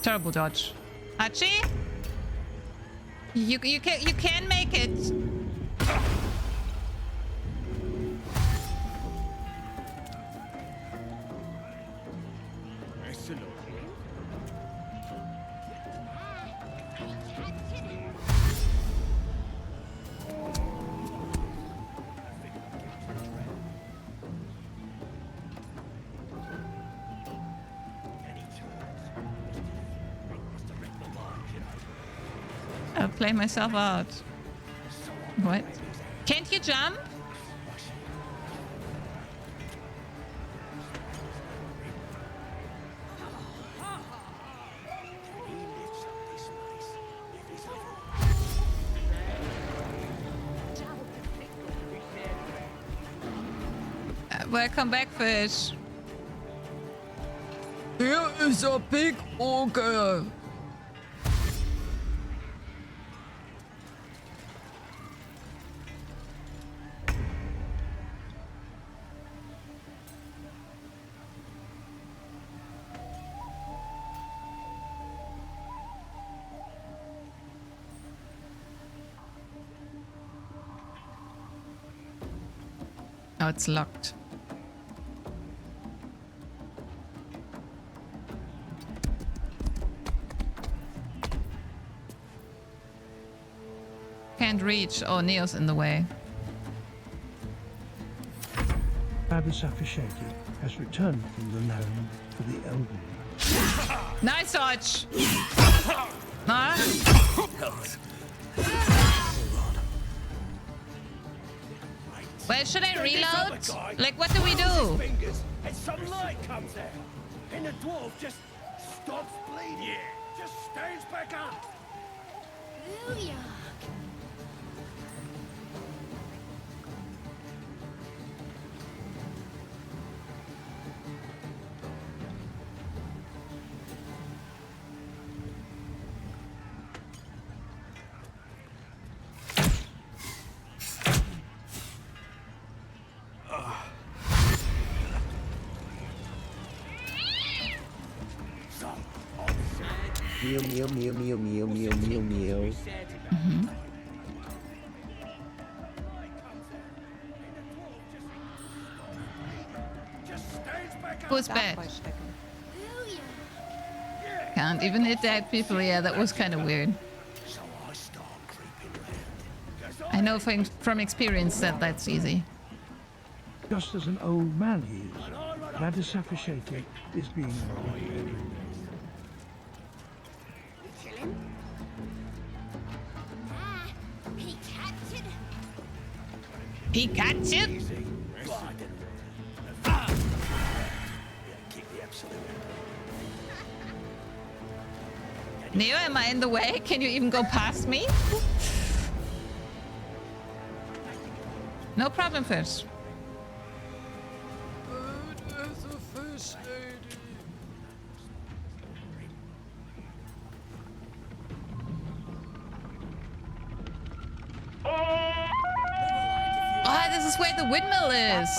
Terrible dodge. Hachi? You can make it. I'll play myself out. What? Can't you jump? Welcome back, fish. Here is a big ogre. Oh, it's locked. Can't reach. Oh, Neo's in the way. Babis Afisheti has returned from the land for the elderly. Nice dodge! Nah. Well, should I reload? Like, what do we do? And some light comes out, and the dwarf just stops bleeding. Yeah. Just stands back up. Booyah! Meow, meow, meow, meow, meow, meow, meow. Mm-hmm. Who's bad? Can't even hit dead people. Yeah, that was kind of weird. So I start creeping round. 'Cause I know from experience that that's easy. Just as an old man he is. Vladis Safashete is being avoided. Pikachu? Neo, am I in the way? Can you even go past me? No problem, Fish. Ah, this is where the windmill is.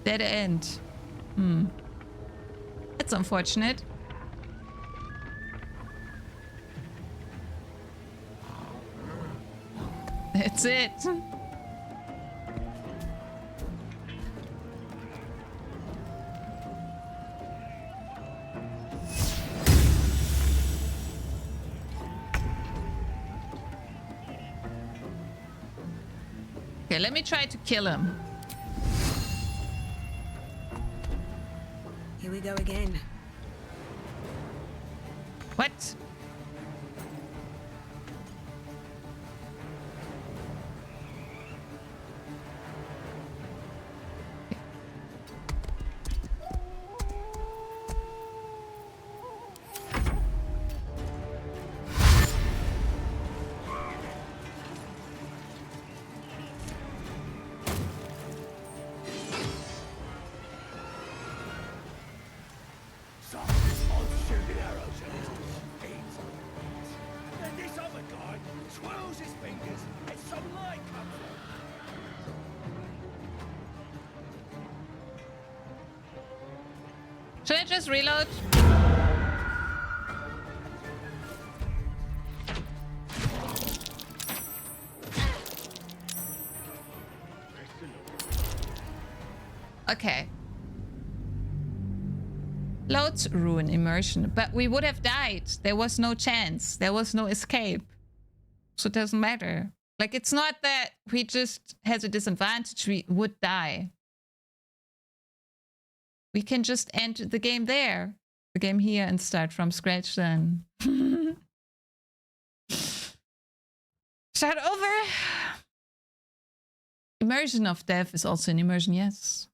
Dead end. That's unfortunate. That's it. Okay, let me try to kill him. Here we go again. What? Should I just reload? Okay. Loads ruin immersion, but we would have died. There was no chance. There was no escape. So it doesn't matter. Like, it's not that we just has a disadvantage. We would die. We can just end the game there. The game here and start from scratch then. Start over. Immersion of death is also an immersion, yes.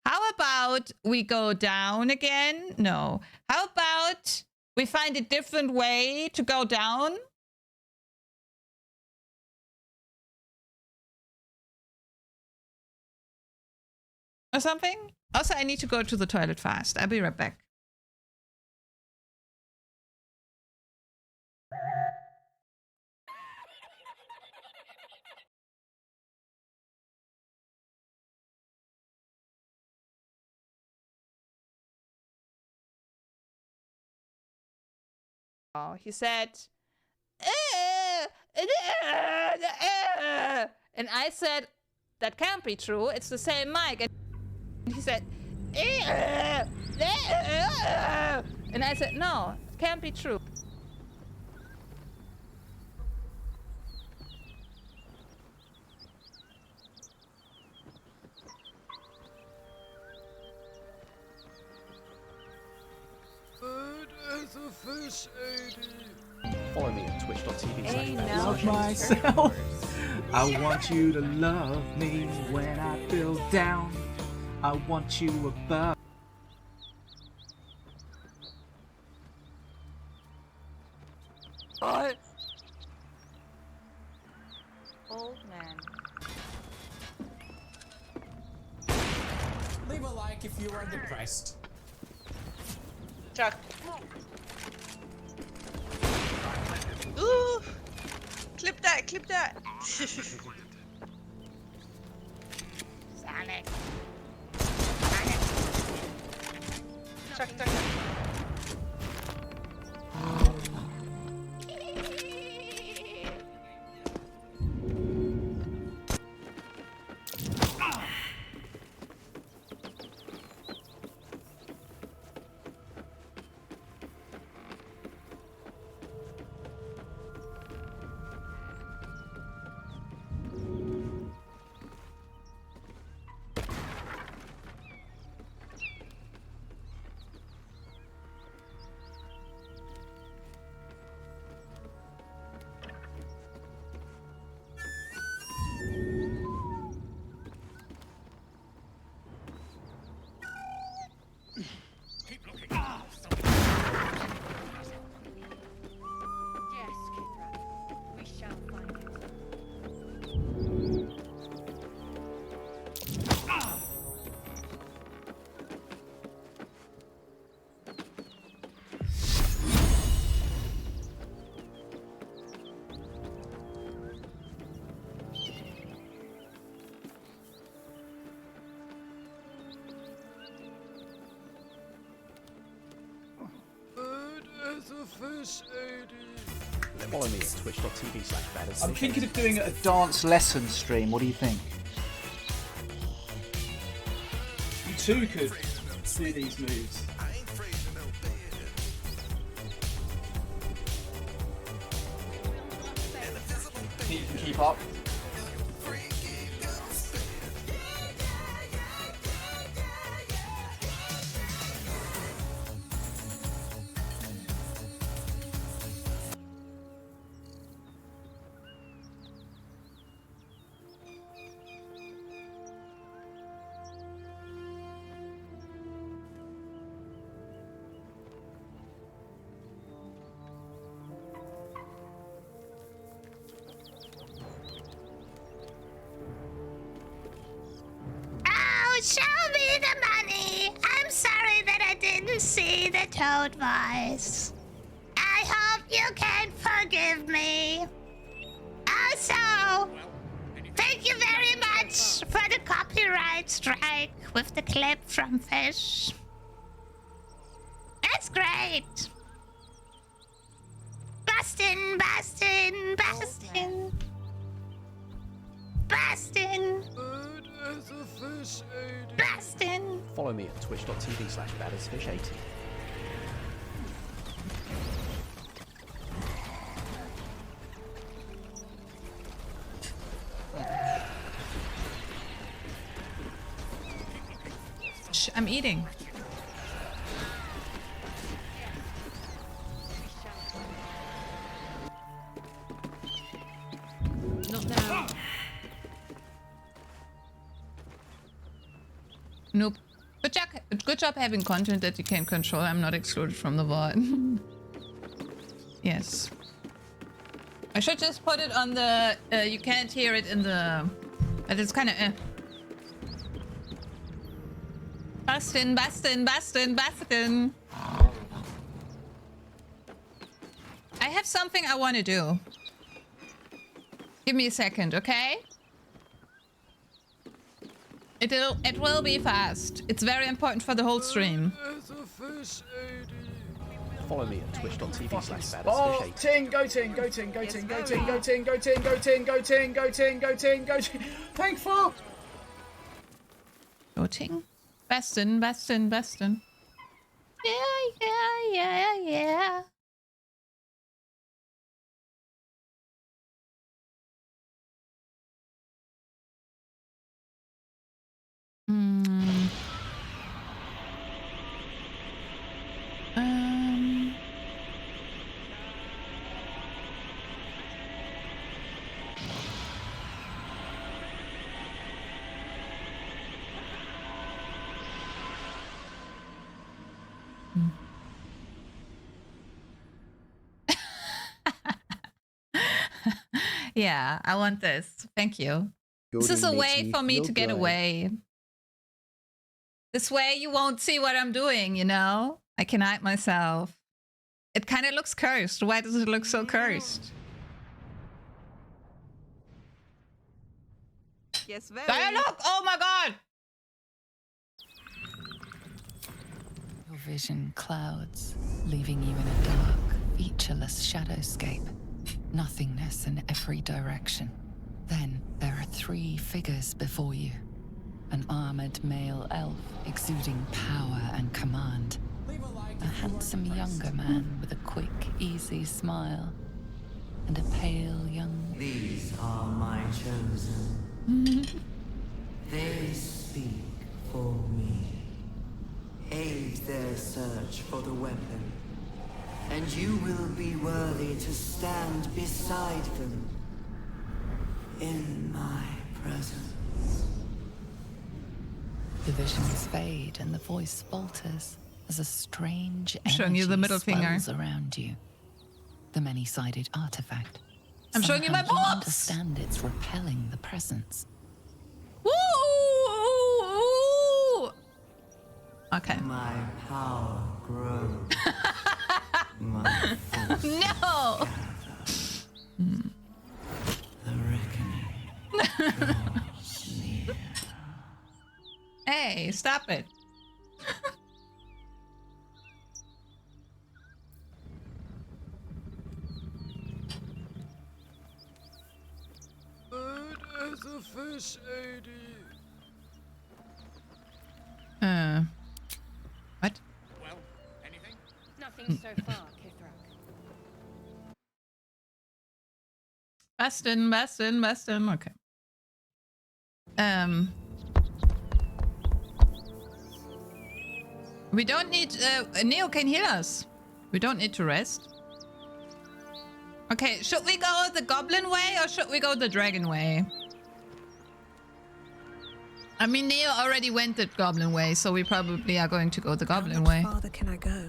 How about we go down again? No. How about we find a different way to go down? Or something? Also, I need to go to the toilet fast. I'll be right back. Oh, he said, and I said, that can't be true. It's the same mic. And he said, and I said, no, it can't be true. Follow me at twitch.tv/. Love myself. I want you to love me when I feel down. I want you above. What? Old man. Leave a like if you are depressed. Chuck. Ooh! Clip that, clip that! Sonic. Chuck, chuck, chuck. Follow me at twitch.tv/badasfish80. I'm thinking of doing a dance lesson stream. What do you think? You too could do these moves. You can keep up. Oh, show me the money. I'm sorry that I didn't see the toad voice. I hope you can forgive me. Also, thank you very much for the copyright strike with the clip from Fish. That's great. Bustin', bustin', bustin'. Bustin'. Bustin'. Follow me at twitch.tv/badasfish80. Shh, I'm eating. Not now. Nope. Good job having content that you can control. I'm not excluded from the VOD. Yes. I should just put it on the... you can't hear it in the... But it's kind of... Bustin', bustin', bustin', bustin'. I have something I want to do. Give me a second, okay? It will be fast. It's very important for the whole stream. Follow me at twitch.tv/badasfish80. Oh, ting, go ting, go ting, go ting, go ting, go ting, go ting, go ting, go ting, go ting, go ting, go ting. Thankful. Go ting. Bastin, Bastin, Bastin. Yeah. Yeah, I want this. Thank you. This is a way for me to get away. This way you won't see what I'm doing, you know? I can hide myself. It kind of looks cursed. Why does it look so cursed? Yes, very. Dialogue! Oh my god! Your vision clouds, leaving you in a dark, featureless shadowscape. Nothingness in every direction. Then there are 3 figures before you. An armored male elf exuding power and command. A handsome younger man with a quick, easy smile. And a pale young... These are my chosen. They speak for me. Aid their search for the weapon. And you will be worthy to stand beside them in my presence. The visions fade and the voice falters as a strange showing you the middle finger swells around you. The many-sided artifact. I'm showing you my Somehow boobs! understand it's repelling the presence. Woo! Okay. My power grows. My force No! The reckoning draws near. Hey, stop it. What? Well, anything? Nothing so far, Kithrak. Bastin. Okay. We don't need. Neo can heal us. We don't need to rest. Okay, should we go the goblin way or should we go the dragon way? I mean, Neo already went the goblin way, so we probably are going to go the goblin way. How farther can I go?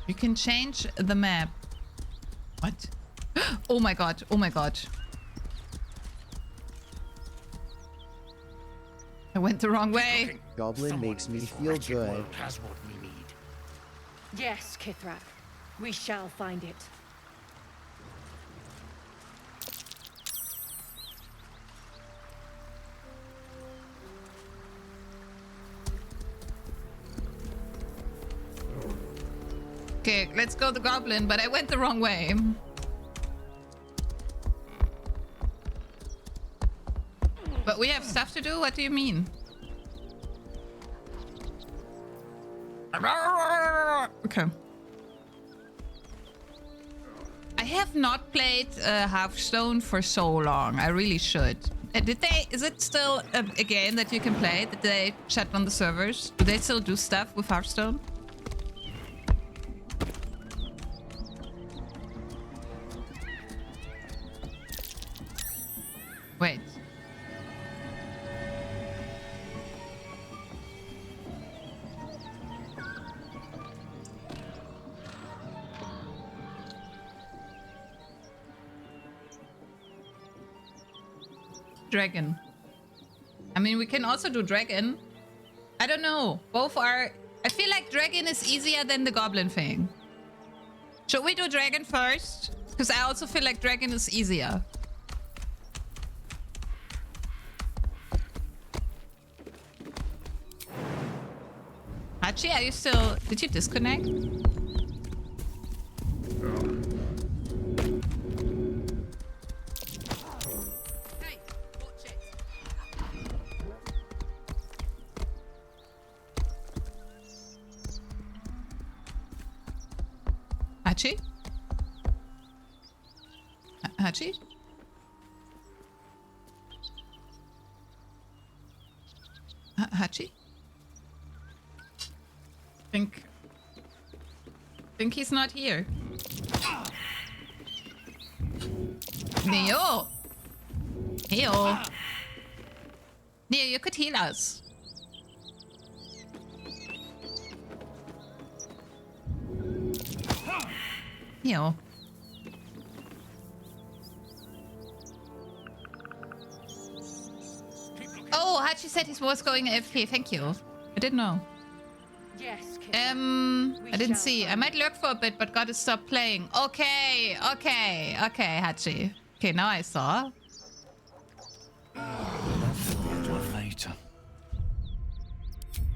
You can change the map. What? Oh my god. Oh my god. I went the wrong way. Goblin makes me feel good. Has what we need. Yes, Kithrak. We shall find it. Okay, let's go the goblin, but I went the wrong way. But we have stuff to do? What do you mean? Okay. I have not played Hearthstone for so long. I really should. Did they? Is it still a game that you can play? Did they shut down the servers? Do they still do stuff with Hearthstone? Wait. Dragon. I mean, we can also do dragon. I don't know. Both are... I feel like dragon is easier than the goblin thing. Should we do dragon first? Because I also feel like dragon is easier. Hachi, are you still... Did you disconnect? Hachi? Hachi? Hachi? Think he's not here. Neo! Neo! Neo, you could heal us. Neo. Oh, Hachi said he was going AFK. Thank you. I didn't know. Yes, I didn't see. I might lurk for a bit, but gotta stop playing. Okay, Hachi. Okay, now I saw. Later.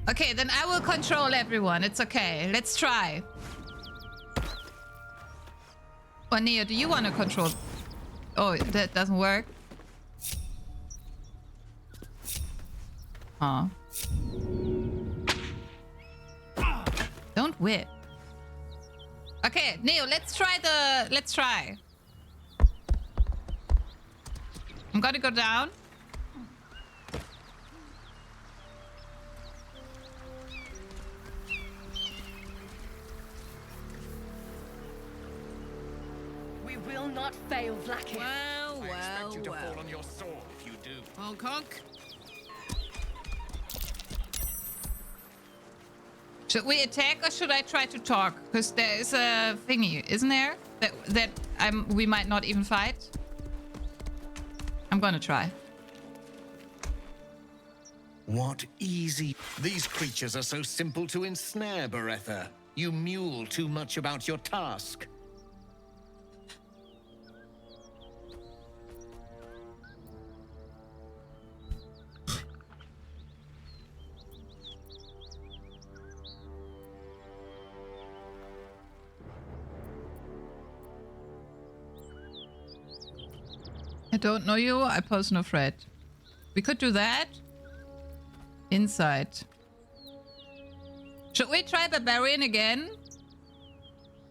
Okay, then I will control everyone. It's okay. Let's try. Oh, Neo, do you want to control? Oh, that doesn't work. Aw. Don't whip. Okay, Neo, let's try. I'm gonna go down. We will not fail, Vlaakith. Well, I expect you to fall on your sword if you do. Honk honk. Should we attack or should I try to talk? Because there is a thingy, isn't there? That we might not even fight. I'm gonna try. What easy... These creatures are so simple to ensnare, Beretha. You mule too much about your task. I don't know you. I pose no threat. We could do that. Inside. Should we try Barbarian again?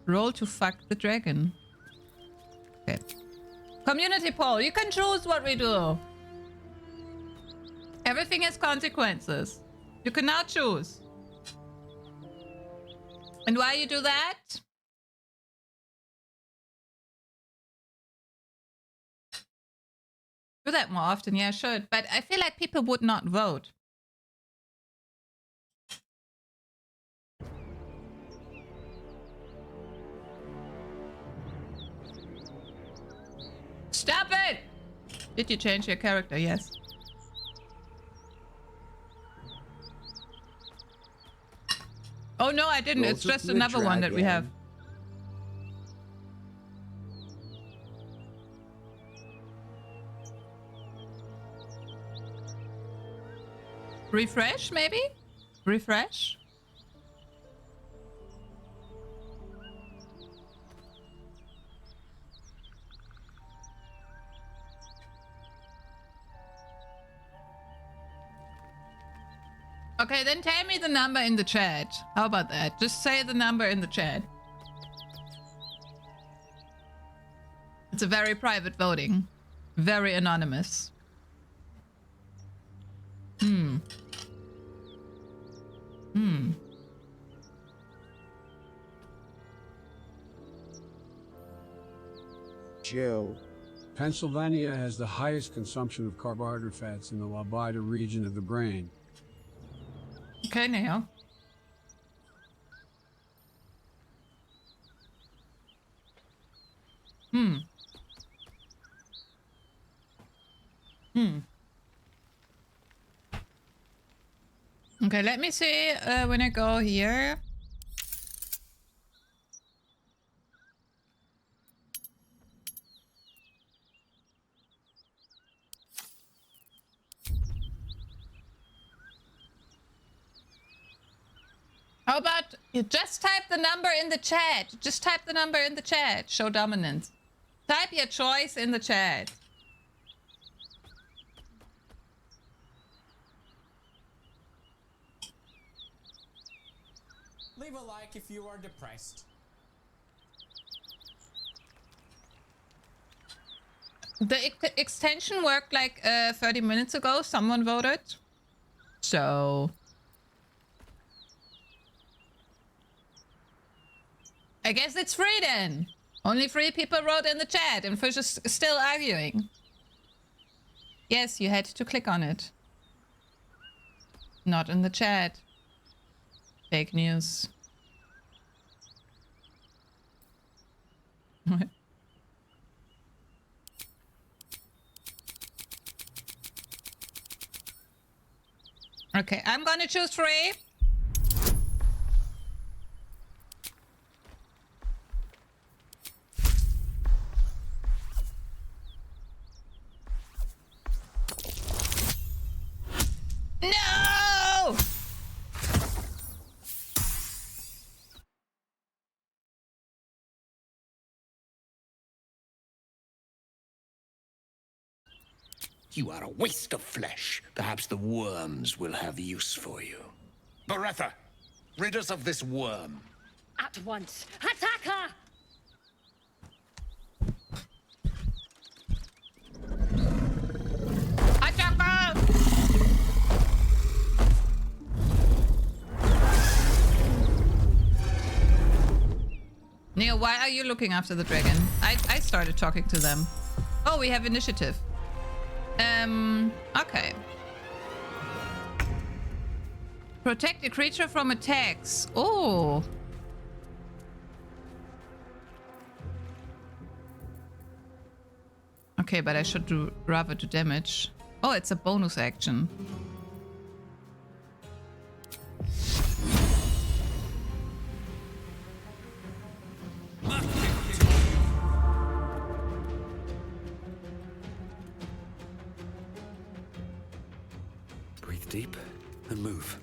Roll to fuck the dragon. Okay. Community poll. You can choose what we do. Everything has consequences. You can now choose. And why you do that? Do that more often, yeah, I should. But I feel like people would not vote. Stop it! Did you change your character? Yes. Oh no, I didn't. It's just another one that we have. Refresh, maybe? Refresh? Okay, then tell me the number in the chat. How about that? Just say the number in the chat. It's a very private voting. Very anonymous. Joe. Pennsylvania has the highest consumption of carbohydrate fats in the Labida region of the brain. Okay, Neil. Okay, let me see when I go here. How about you just type the number in the chat? Just type the number in the chat. Show dominance. Type your choice in the chat. Leave a like if you are depressed. The extension worked like 30 minutes ago. Someone voted. So I guess it's free then. Only 3 people wrote in the chat and Fish is still arguing. Yes, you had to click on it. Not in the chat. Fake news. What? Okay, I'm gonna choose 3. No! You are a waste of flesh. Perhaps the worms will have use for you. Beretta, rid us of this worm. At once. Attack her! Attack her! Neil, why are you looking after the dragon? I started talking to them. Oh, we have initiative. Okay. Protect a creature from attacks. Oh. Okay, but I should rather do damage. Oh, it's a bonus action. Breathe deep and move.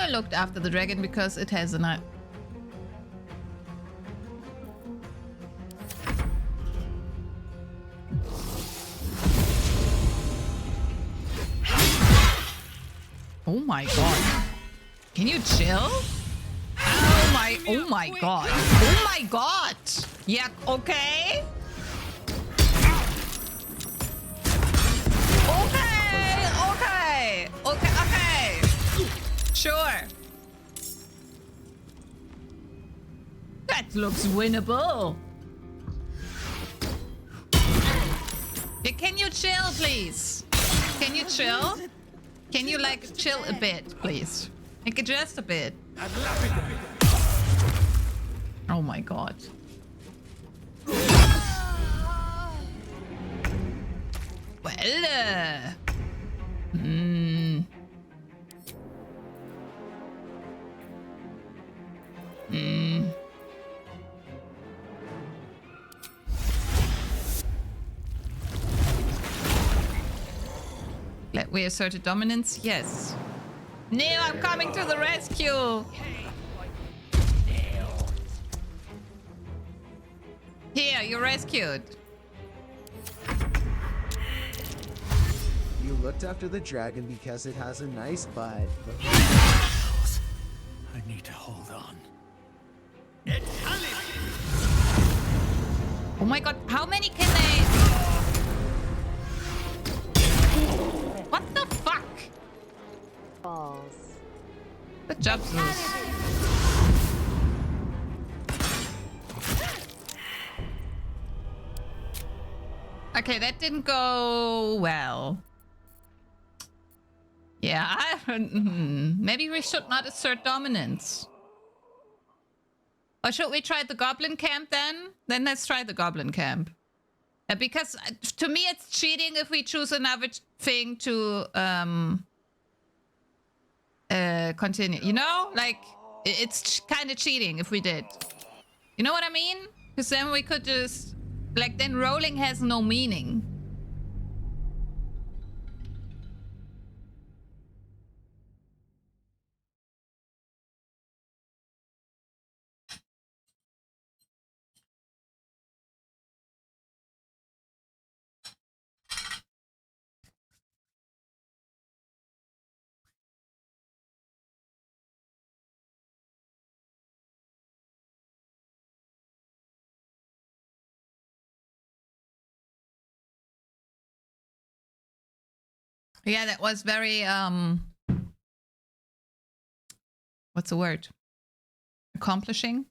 Kenio looked after the dragon because it has an eye. Oh my god. Can you chill? Oh my god. Oh my god. Yeah, okay. Okay. Sure. That looks winnable. Yeah, can you chill, please? Can you chill? Can you, like, chill a bit, please? Like, just a bit. Oh my god. Well, Let we asserted dominance? Yes. Neo, I'm coming to the rescue! Here, you're rescued. You looked after the dragon because it has a nice butt. I need to hold on. Oh my god, how many can they... What the fuck? Balls. Good job, Zeus. Okay, that didn't go well. Yeah, maybe we should not assert dominance. Or should we try the goblin camp then? Then let's try the goblin camp. Because to me it's cheating if we choose another thing to continue. You know? Like, it's kind of cheating if we did. You know what I mean? Because then we could just... Like, then rolling has no meaning. Yeah, that was very, what's the word? Accomplishing?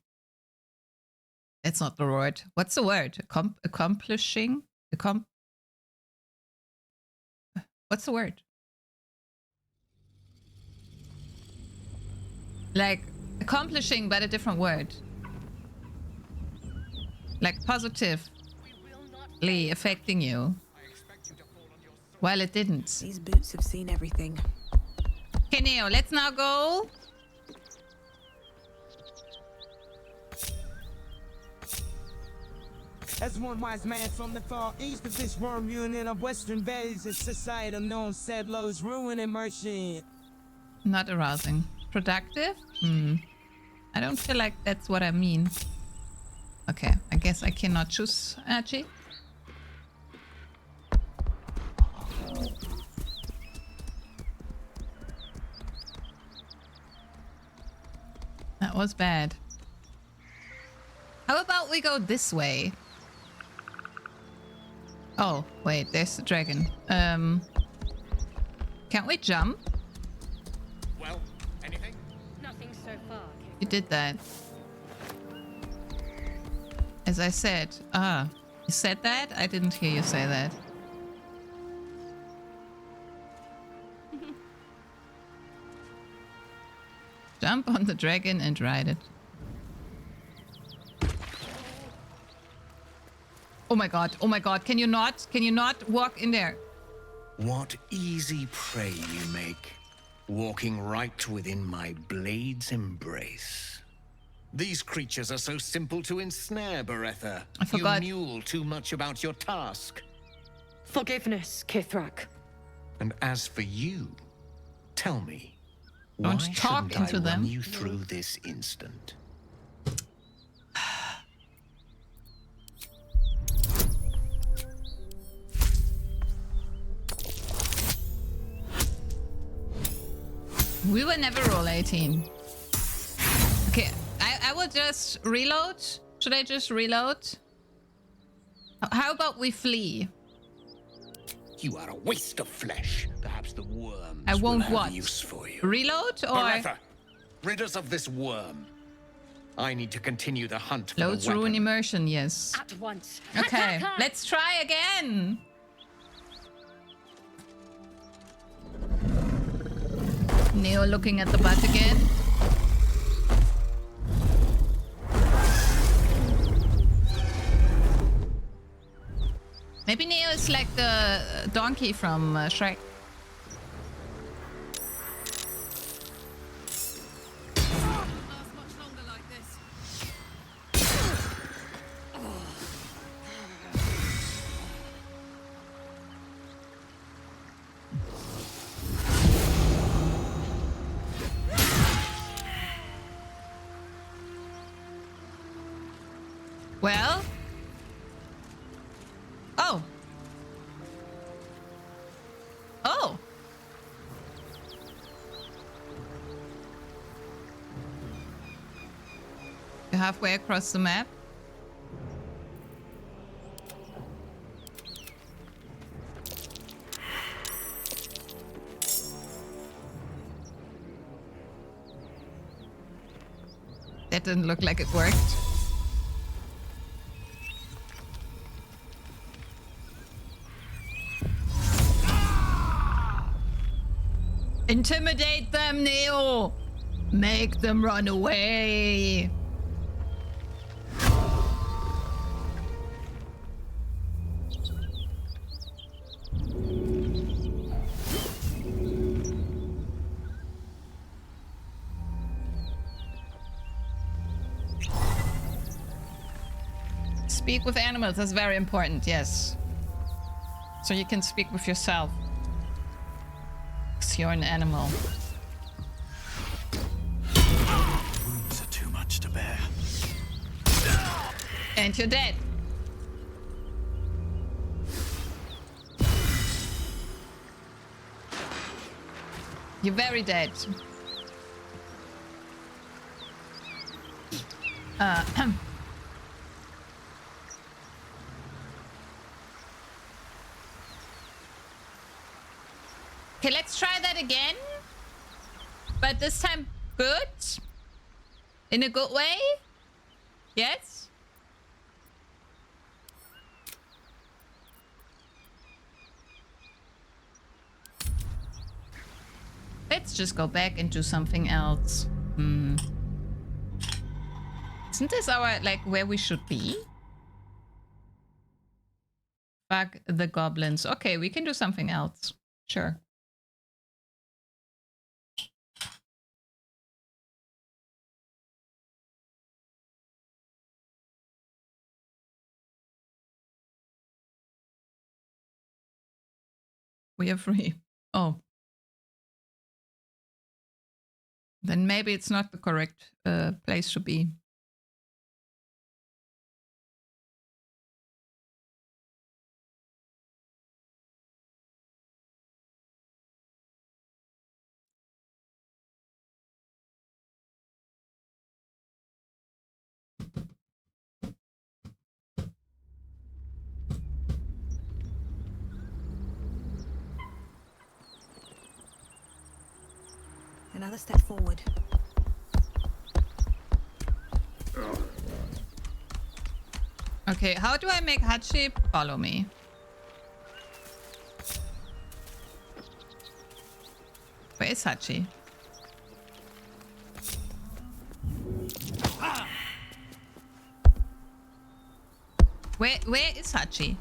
That's not the word. What's the word? Accomplishing? What's the word? Like, accomplishing, but a different word. Like, positively affecting you. Well, it didn't. These boots have seen everything. Okay, Neo, let's now go. As one wise man from the far east of this worm union of western valleys, a society of known settlers, ruin and merchant. Not arousing. Productive? I don't feel like that's what I mean. Okay, I guess I cannot choose Archie. That was bad. How about we go this way? Oh, wait, there's the dragon. Can't we jump? Well, anything? Nothing so far. You did that. As I said. Ah, you said that? I didn't hear you say that. Jump on the dragon and ride it. Oh my god, can you not walk in there? What easy prey you make, walking right within my blade's embrace. These creatures are so simple to ensnare, Beretha. I forgot. You mule too much about your task. Forgiveness, Kithrak. And as for you, tell me, Don't Why talk shouldn't into I them. run you through this instant? We will never roll 18. Okay, I will just reload. Should I just reload? How about we flee? You are a waste of flesh. Perhaps the worms I won't will have what? use for you. Reload or Beretta, rid us of this worm. I need to continue the hunt for loads the weapon. ruin immersion? Yes. At once. Okay, let's try again. Neo looking at the butt again. Maybe Neo is like the donkey from Shrek. Well. Oh. Oh. You're halfway across the map. That didn't look like it worked. Intimidate them, Neo! Make them run away! Speak with animals, that's very important, yes. So you can speak with yourself. You're an animal. Wounds are too much to bear. And you're dead. You're very dead. Okay, let's try that again. But this time good? In a good way? Yes? Let's just go back and do something else. Isn't this our, like, where we should be? Fuck the goblins. Okay, we can do something else. Sure. We are free. Oh. Then maybe it's not the correct place to be. Another step forward. Okay, how do I make Hachi follow me? Where is Hachi? Where is Hachi?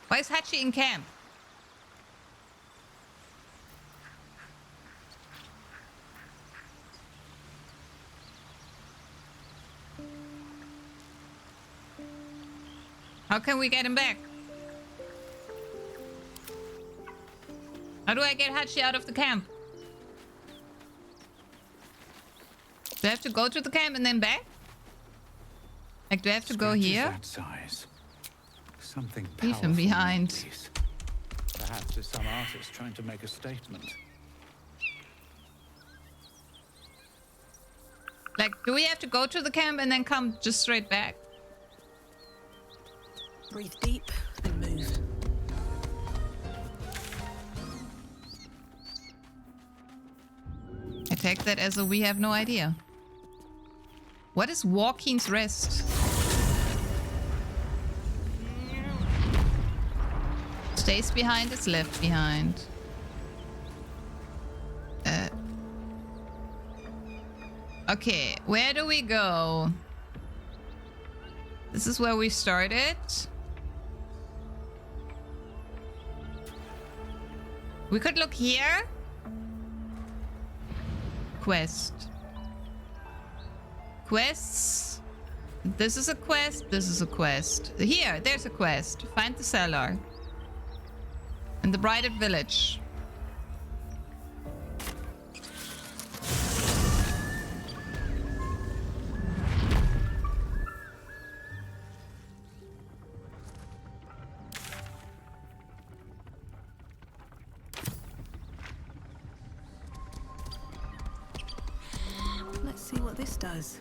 Why is Hachi in camp? How can we get him back? How do I get Hachi out of the camp? Do I have to go to the camp and then back? Like, do I have to go here? That size. Something Leave him powerful behind. in these. Perhaps it's some artist trying to make a statement. Like, do we have to go to the camp and then come just straight back? Breathe deep and move. I take that as a we have no idea. What is Walking's Rest? Stays behind is left behind. Okay, where do we go? This is where we started. We could look here. Quest. Quests. This is a quest. This is a quest. Here, there's a quest. Find the cellar. In the Brighted Village. Let's see what this does.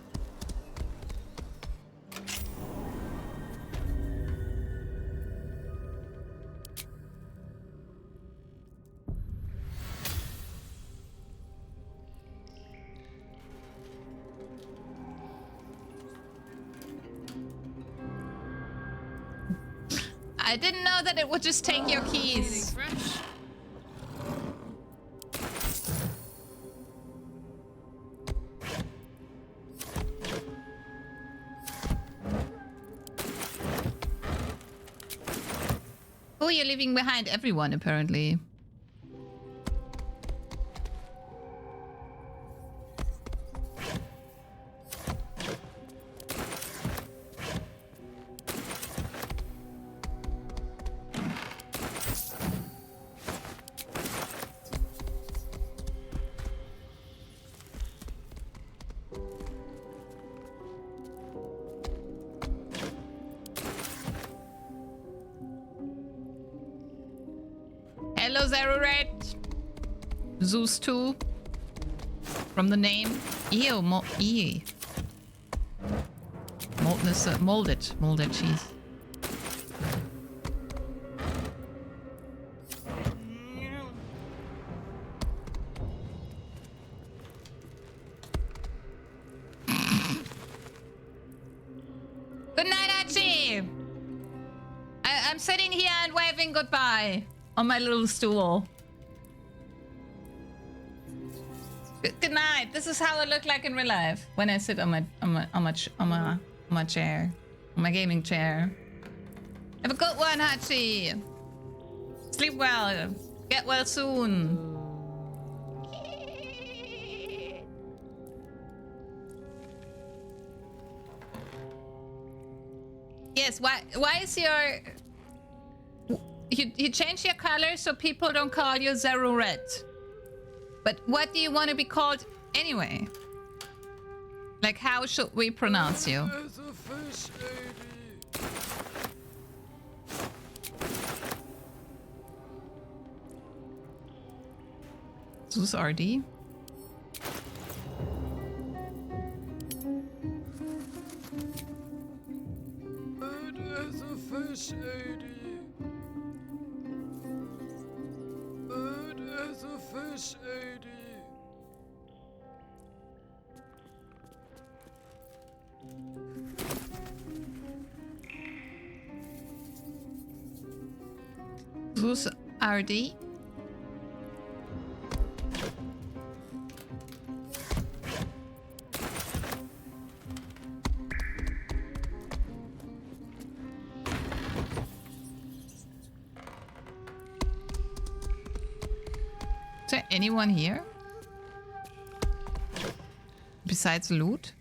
I didn't know that it would just take your keys. Oh, you're leaving behind everyone, apparently. Hello, Zeruret. Zeus 2. From the name. Ew, molded cheese. Good night, Hachi. I'm sitting here and waving goodbye on my little stool. Good night. This is how I look like in real life when I sit on my chair, on my gaming chair. Have a good one, Hachi. Sleep well. Get well soon. Yes. Why is your you change your color so people don't call you Zeruret? But what do you want to be called anyway? Like, how should we pronounce you? Zeus RD? Zeus RD? Is there anyone here? Besides loot?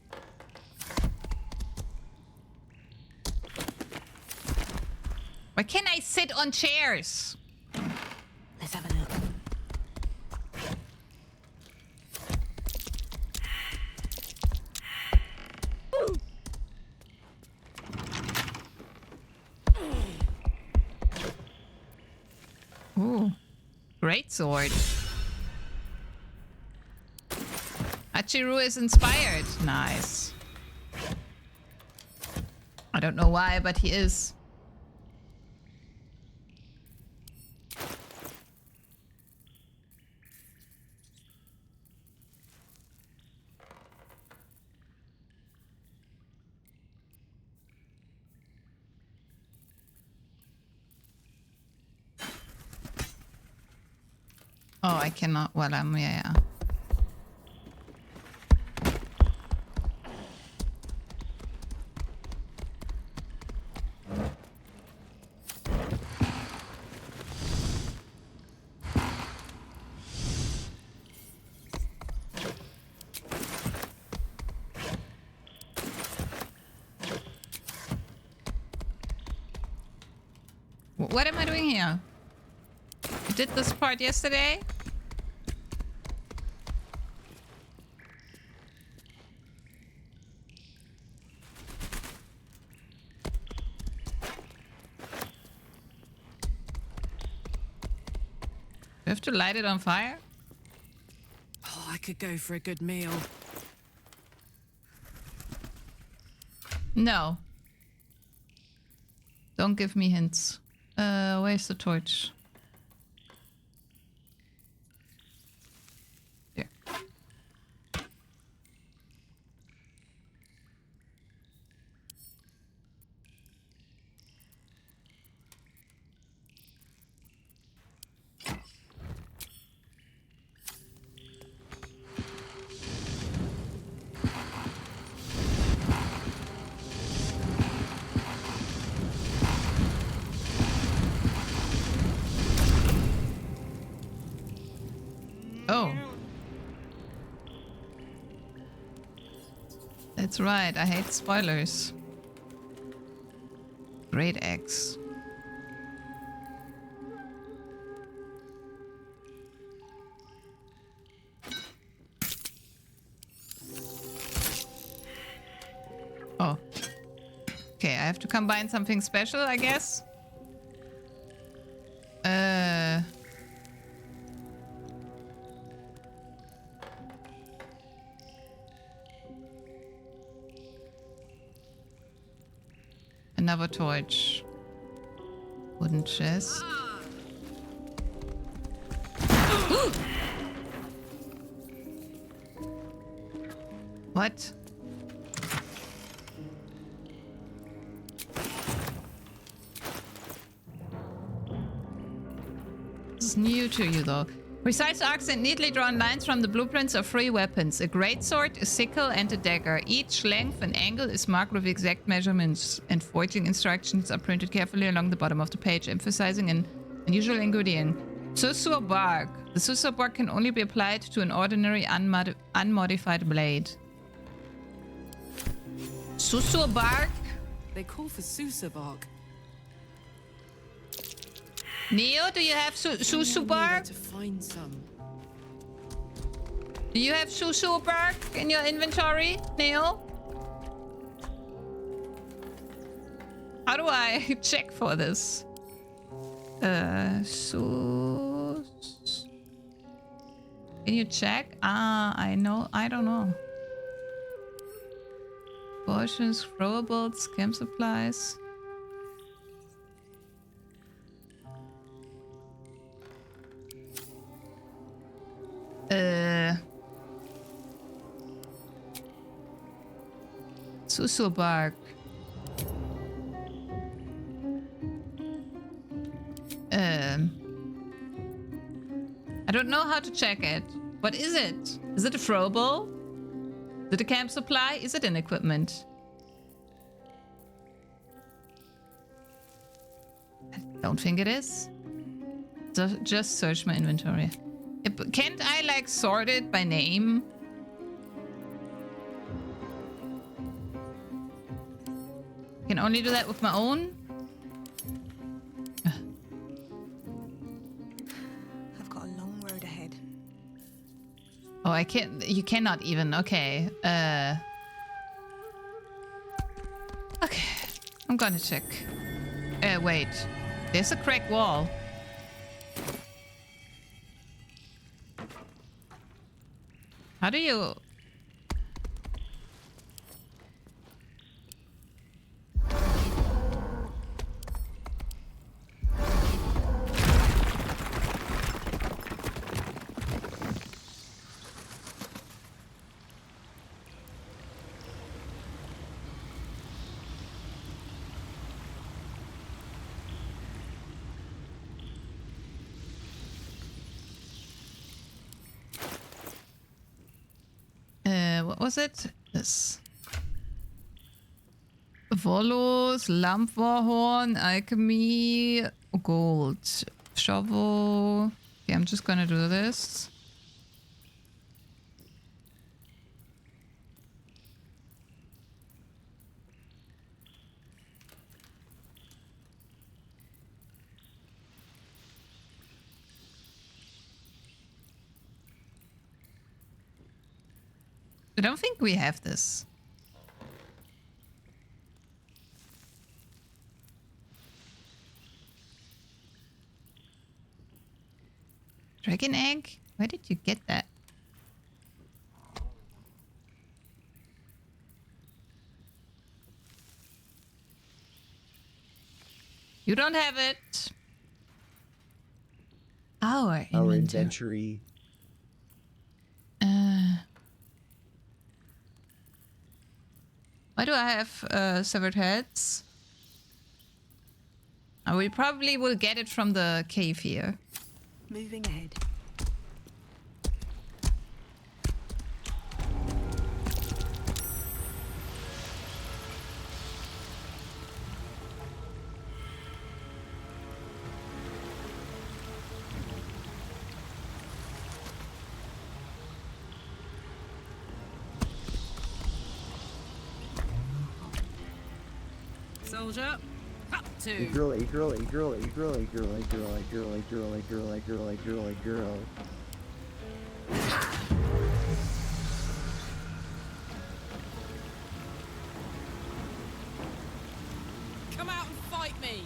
Why can't I sit on chairs? Let's have a look. greatsword. Hachiru is inspired. Nice. I don't know why, but he is. Oh, I cannot. Well, yeah. What am I doing here? You did this part yesterday? Do I have to light it on fire? Oh, I could go for a good meal. No. Don't give me hints. Where's the torch? Here. Oh. That's right, I hate spoilers. Great X. Oh. Okay, I have to combine something special, I guess. Another torch. Wooden chest. What? This is new to you, though. Precise arcs and neatly drawn lines from the blueprints of 3 weapons. A greatsword, a sickle, and a dagger. Each length and angle is marked with exact measurements, and forging instructions are printed carefully along the bottom of the page, emphasizing an unusual ingredient. Susur bark. The Susur bark can only be applied to an ordinary unmodified blade. Susur bark? They call for Susur bark. Neo, do you have Susur bark? To find some. Do you have Susur bark in your inventory, Neo? How do I check for this? Can you check? I know. I don't know. Potions, throwables, camp supplies. Susur bark. I don't know how to check it. What is it? Is it a throwable? Is it a camp supply? Is it an equipment? I don't think it is. Just search my inventory. Can't I like sort it by name? Can only do that with my own? I've got a long road ahead. Oh, I can't. You cannot even. Okay. Okay. I'm gonna check. Wait. There's a cracked wall. How do you... what was it? This. Volos, Lampwarhorn, Alchemy, Gold, Shovel. Okay, I'm just gonna do this. I don't think we have this. Dragon egg? Where did you get that? You don't have it. Our inventory. Why do I have severed heads? We probably will get it from the cave here. Moving ahead. Soldier, up to. A girl, a girl, a girl, a girl, a girl, a girl, a girl, a girl, a girl, a girl, a girl, a girl. Come out and fight me.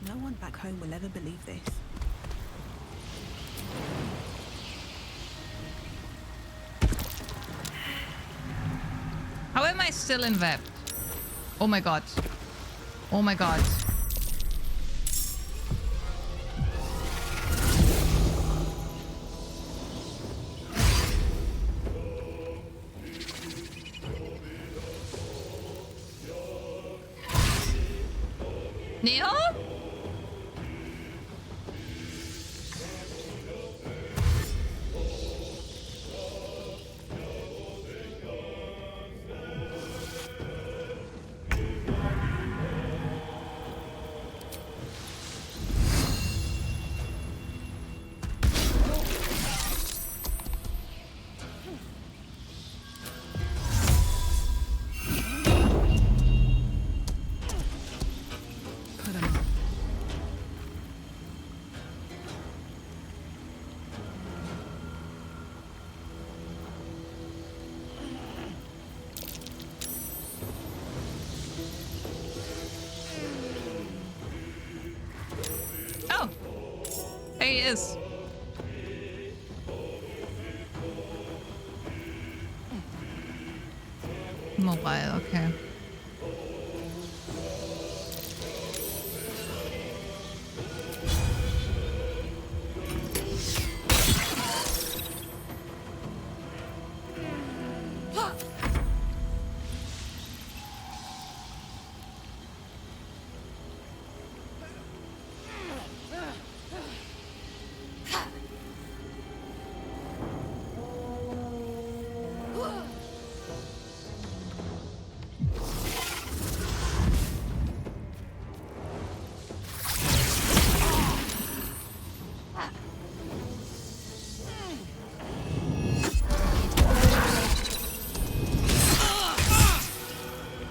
No one back home will ever believe this. How am I still in web? Oh my god. Oh my god. Neo? Oh, there he is. Mobile, okay.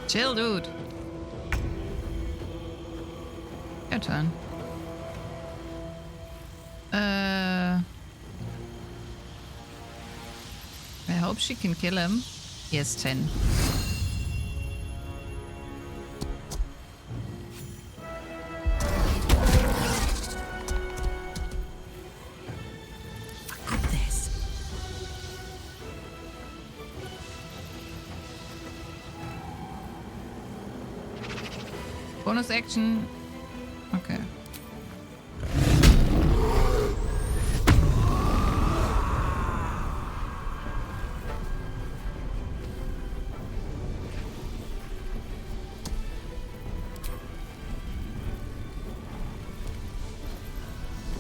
Chill, dude. Your turn. I hope she can kill him. Yes, 10. Bonus action. Okay.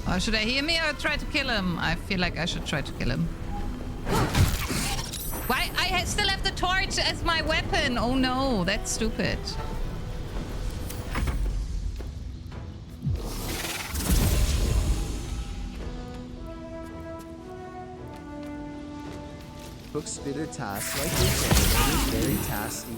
Oh, should I heal me or try to kill him? I feel like I should try to kill him. Why? I still have the torch as my weapon. Oh no, that's stupid. Hook spitter tasks like this animal is very tasty.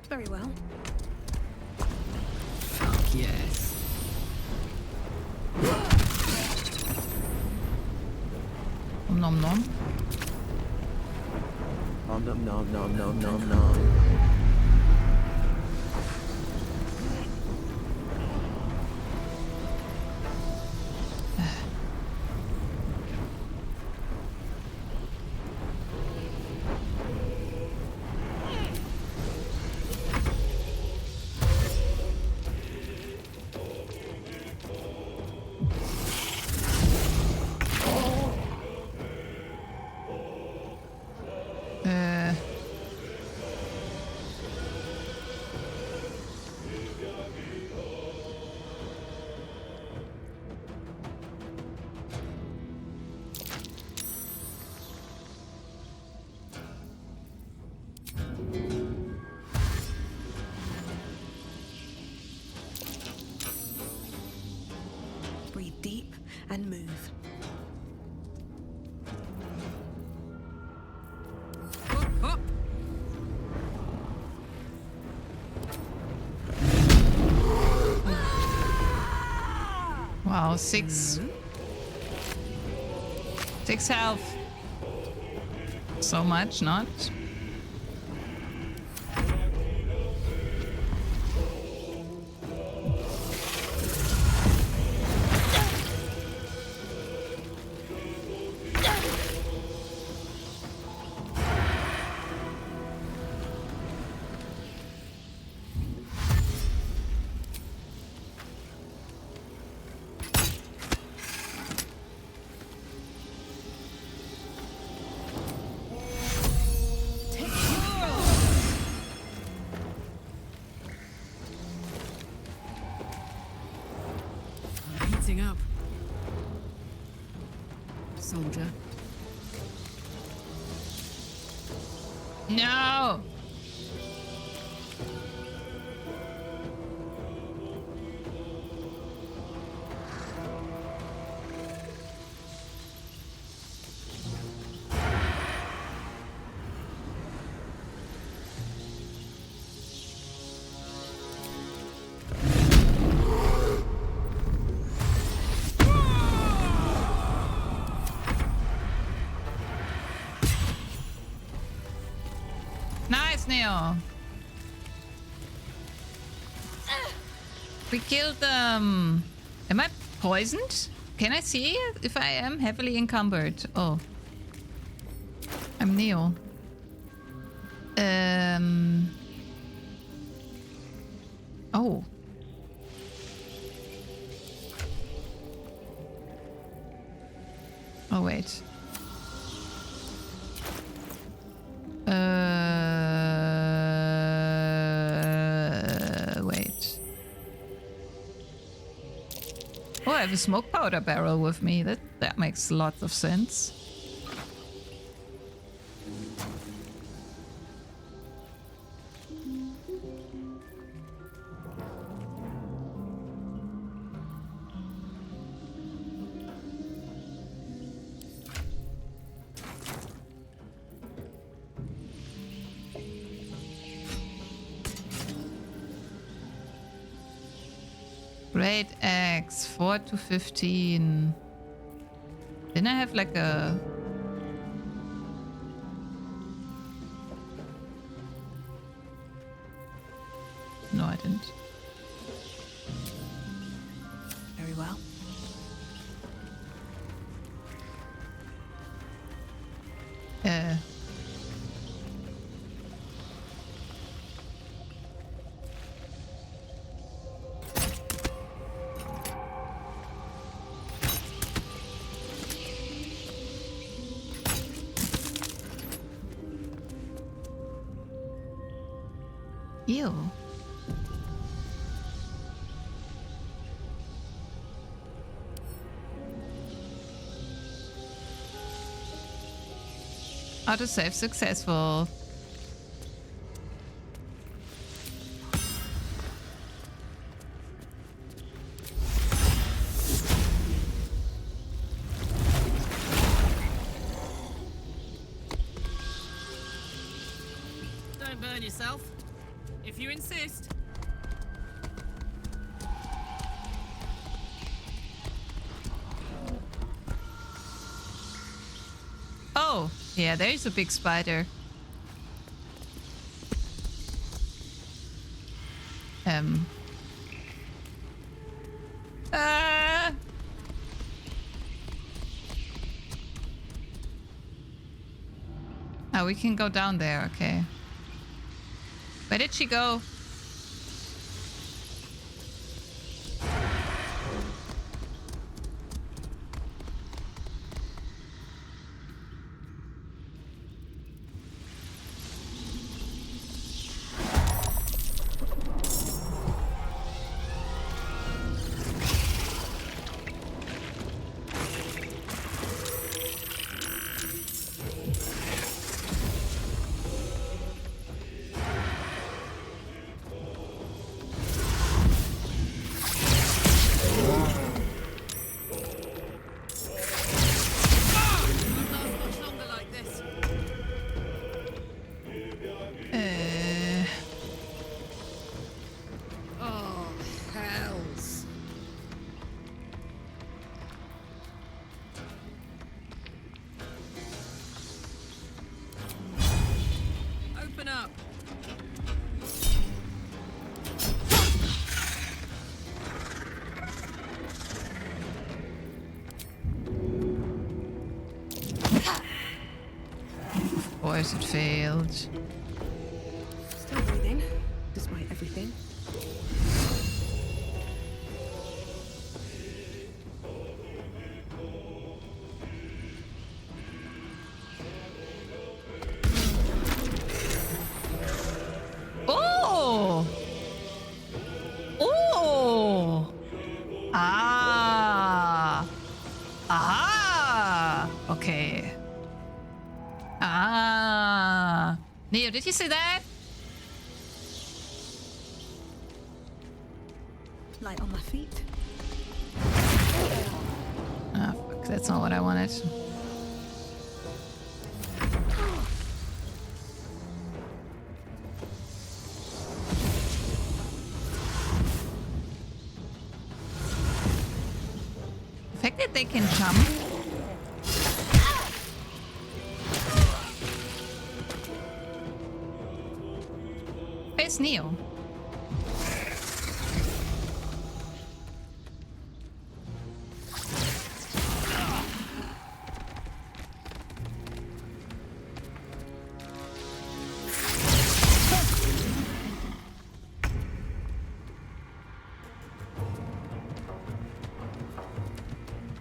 Very well. Yes. Nom nom. Nom nom nom nom nom nom nom. Breathe deep and move. Wow, 6. 6 health. So much, not? Heating up. Soldier. No! Nice, Neo. We killed them. Am I poisoned? Can I see if I am heavily encumbered? Oh. I'm Neo. Oh. Oh, wait. Wait. Oh, I have a smoke powder barrel with me. That makes lots of sense. Great axe, 4 to 15. Didn't I have like a... No, I didn't. Very well. Ew. Autosave successful. Don't burn yourself. If you insist. Oh, yeah, there's a big spider. Oh, we can go down there, okay. Where did she go? Of course it failed. Still breathing, despite everything. Oh! Oh! Ah! Aha! Okay. Ah! Neo, did you see that? Light on my feet. Ah, fuck, that's not what I wanted. The fact that they can jump. Where's Neo?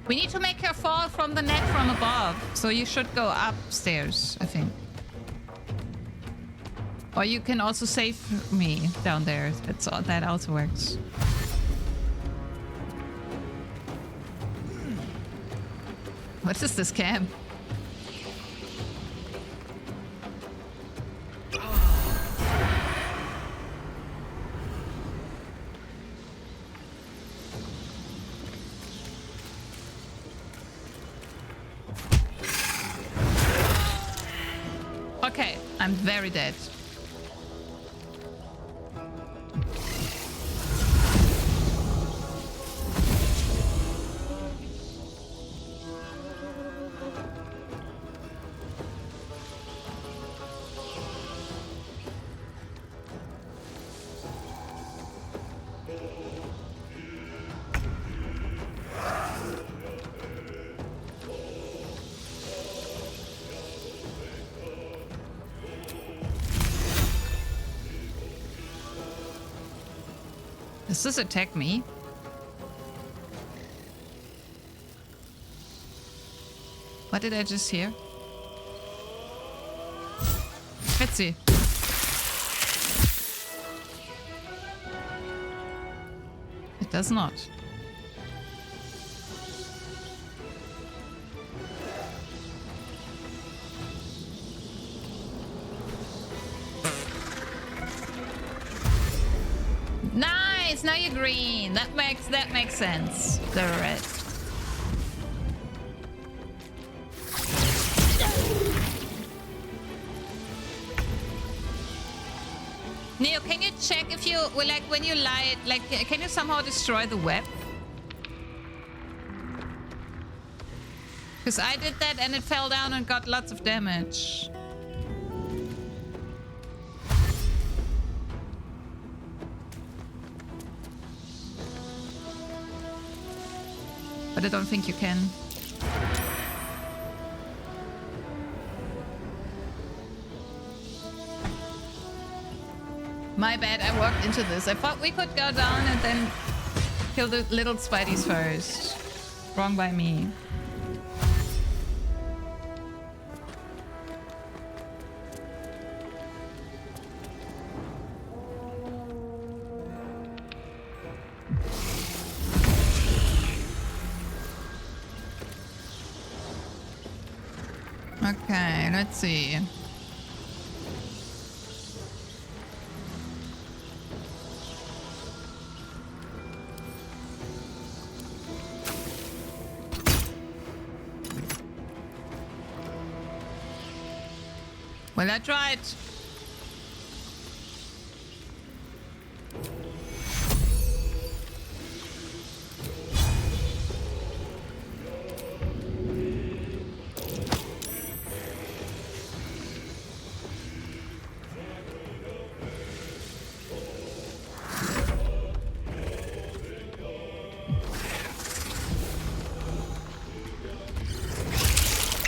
We need to make her fall from the net from above, so you should go upstairs, I think. Or you can also save me down there. That also works. What is this camp? Okay, I'm very dead. Does this attack me? What did I just hear? Let's see. It does not. Nice! Now you're green. That makes sense. They're red. Neo, can you check if you like when you light, like can you somehow destroy the web? Because I did that and it fell down and got lots of damage. But I don't think you can. My bad, I walked into this. I thought we could go down and then kill the little Spideys first. Wrong by me. Okay, let's see. Well, I tried.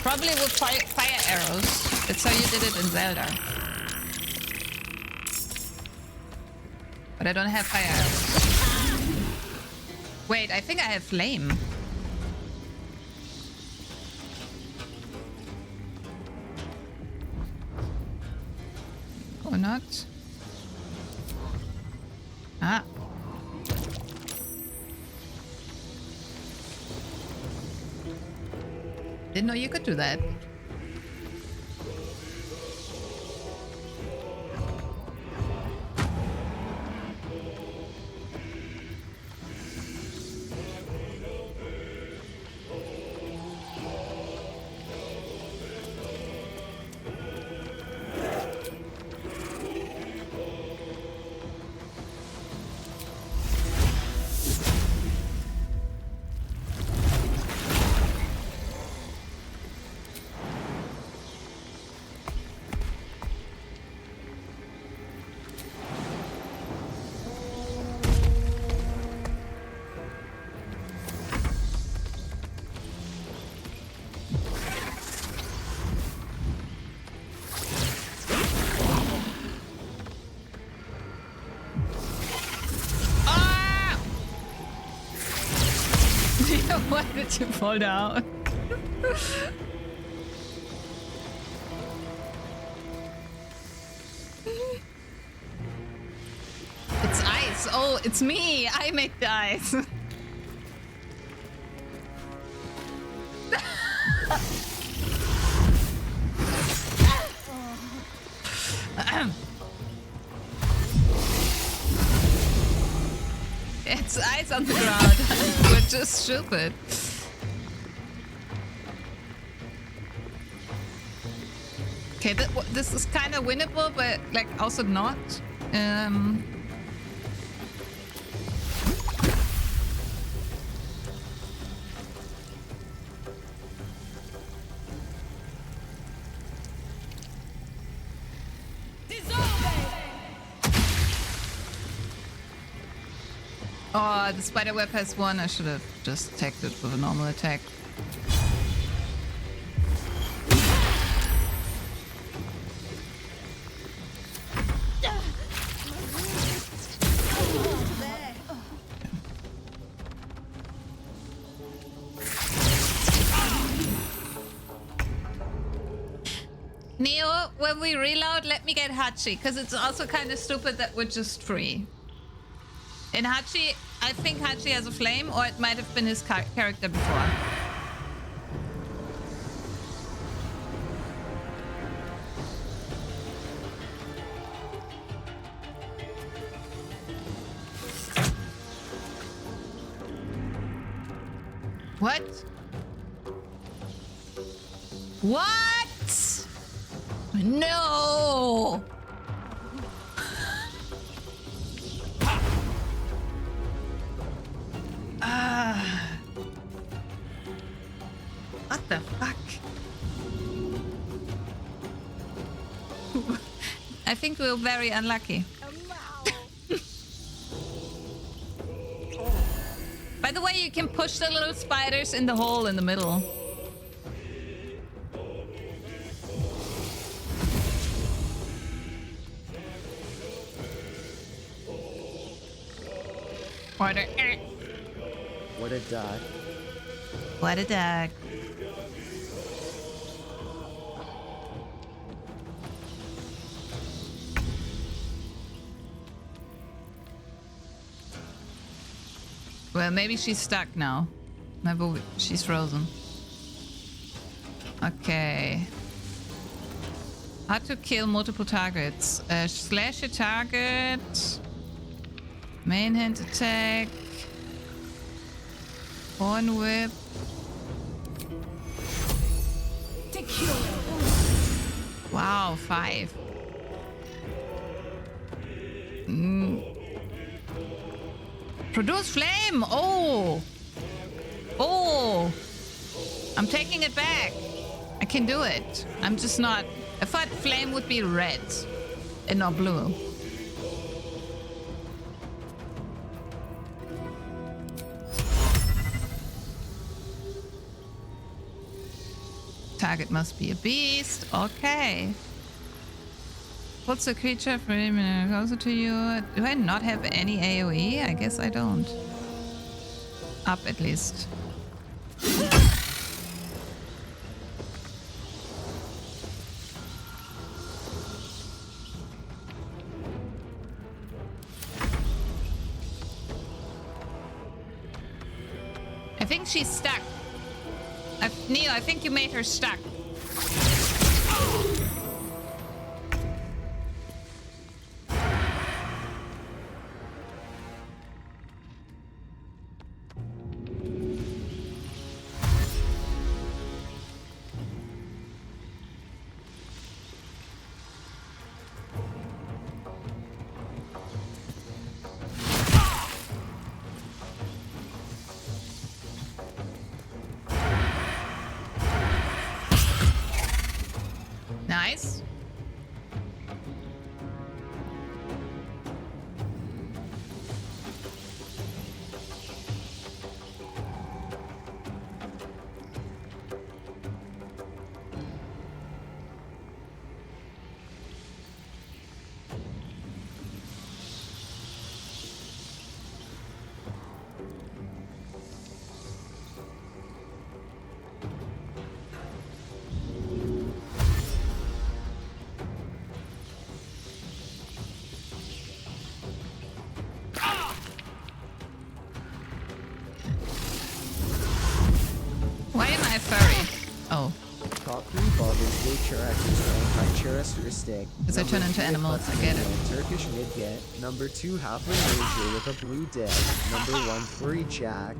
Probably with fire arrows. That's how you did it in Zelda. But I don't have fire arrows. Wait, I think I have flame. Or not? Ah. Didn't know you could do that. Why did you fall down? It's ice. Oh, it's me. I make the ice. It's ice on the ground. We're just stupid. Okay, this is kind of winnable, but like also not. Oh, the spider web has one. I should have just attacked it with a normal attack. Neo, when we reload, let me get Hachi, because it's also kind of stupid that we're just free. In Hachi, I think Hachi has a flame, or it might have been his character before. What? What? No! What the fuck? I think we were very unlucky. By the way, you can push the little spiders in the hole in the middle. What a duck. What a duck. Well, maybe she's stuck now. Maybe she's frozen. Okay. How to kill multiple targets. Slash a target. Main hand attack. Horn whip. Wow, 5. Produce flame! Oh! Oh! I'm taking it back. I can do it. I'm just not... I thought flame would be red and not blue. Target must be a beast. Okay. What's a creature closer to you? Do I not have any AoE? I guess I don't. Up at least. I think she's stuck. Neo, I think you made her stuck. Nice. Why am I furry? Oh. Top 3 baldur's gate characters ranked by characteristic. Because I turn into animals, I get it. Turkish Midget. Number 2 Halfling Ranger with a blue dick. Number 1 Furry Jack.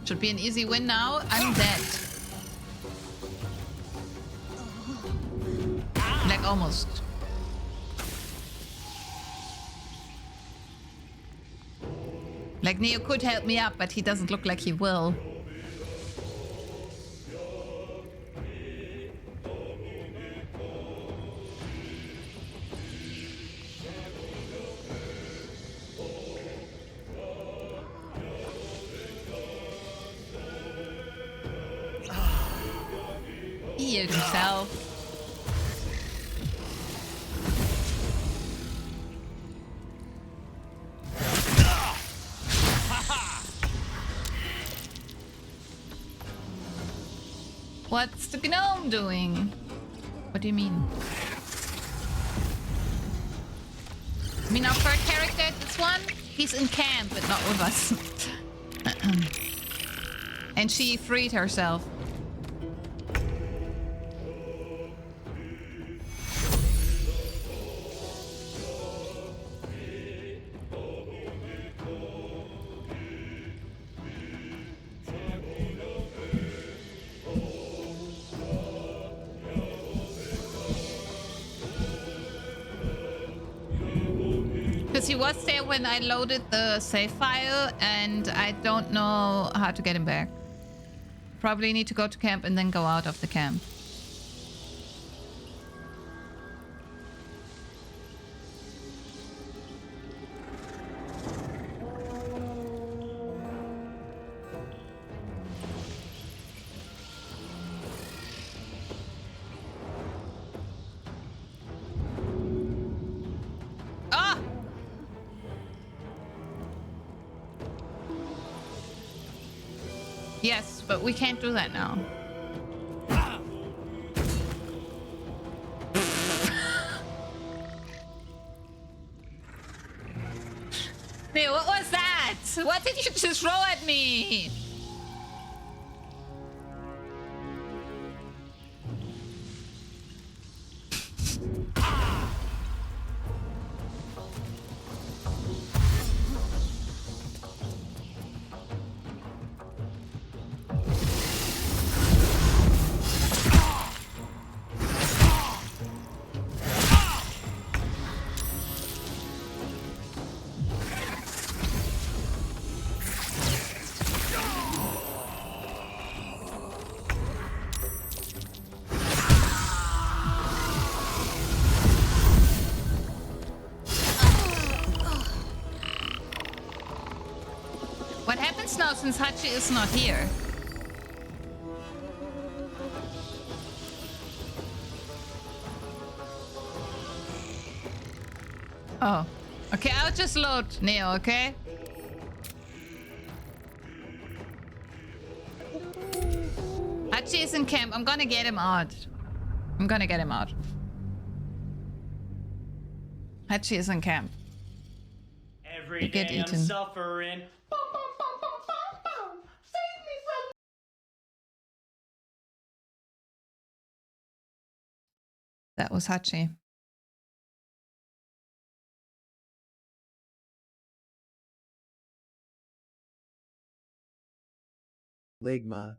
Should be an easy win now. I'm dead. Like almost. Like Neo could help me up, but he doesn't look like he will. healed himself. What's the gnome doing? What do you mean? I mean, our third character, this one, he's in camp, but not with us. And she freed herself. Because he was there when I loaded the save file, and I don't know how to get him back. Probably need to go to camp and then go out of the camp. Ah! Yes, but we can't do that now. Hey, what was that? What did you just throw at me? What happens now since Hachi is not here? Oh. Okay, I'll just load Neo, okay? Hachi is in camp. I'm gonna get him out. I'm gonna get him out. Hachi is in camp. Every Get day I'm eaten. suffering. That was Hachi. Ligma.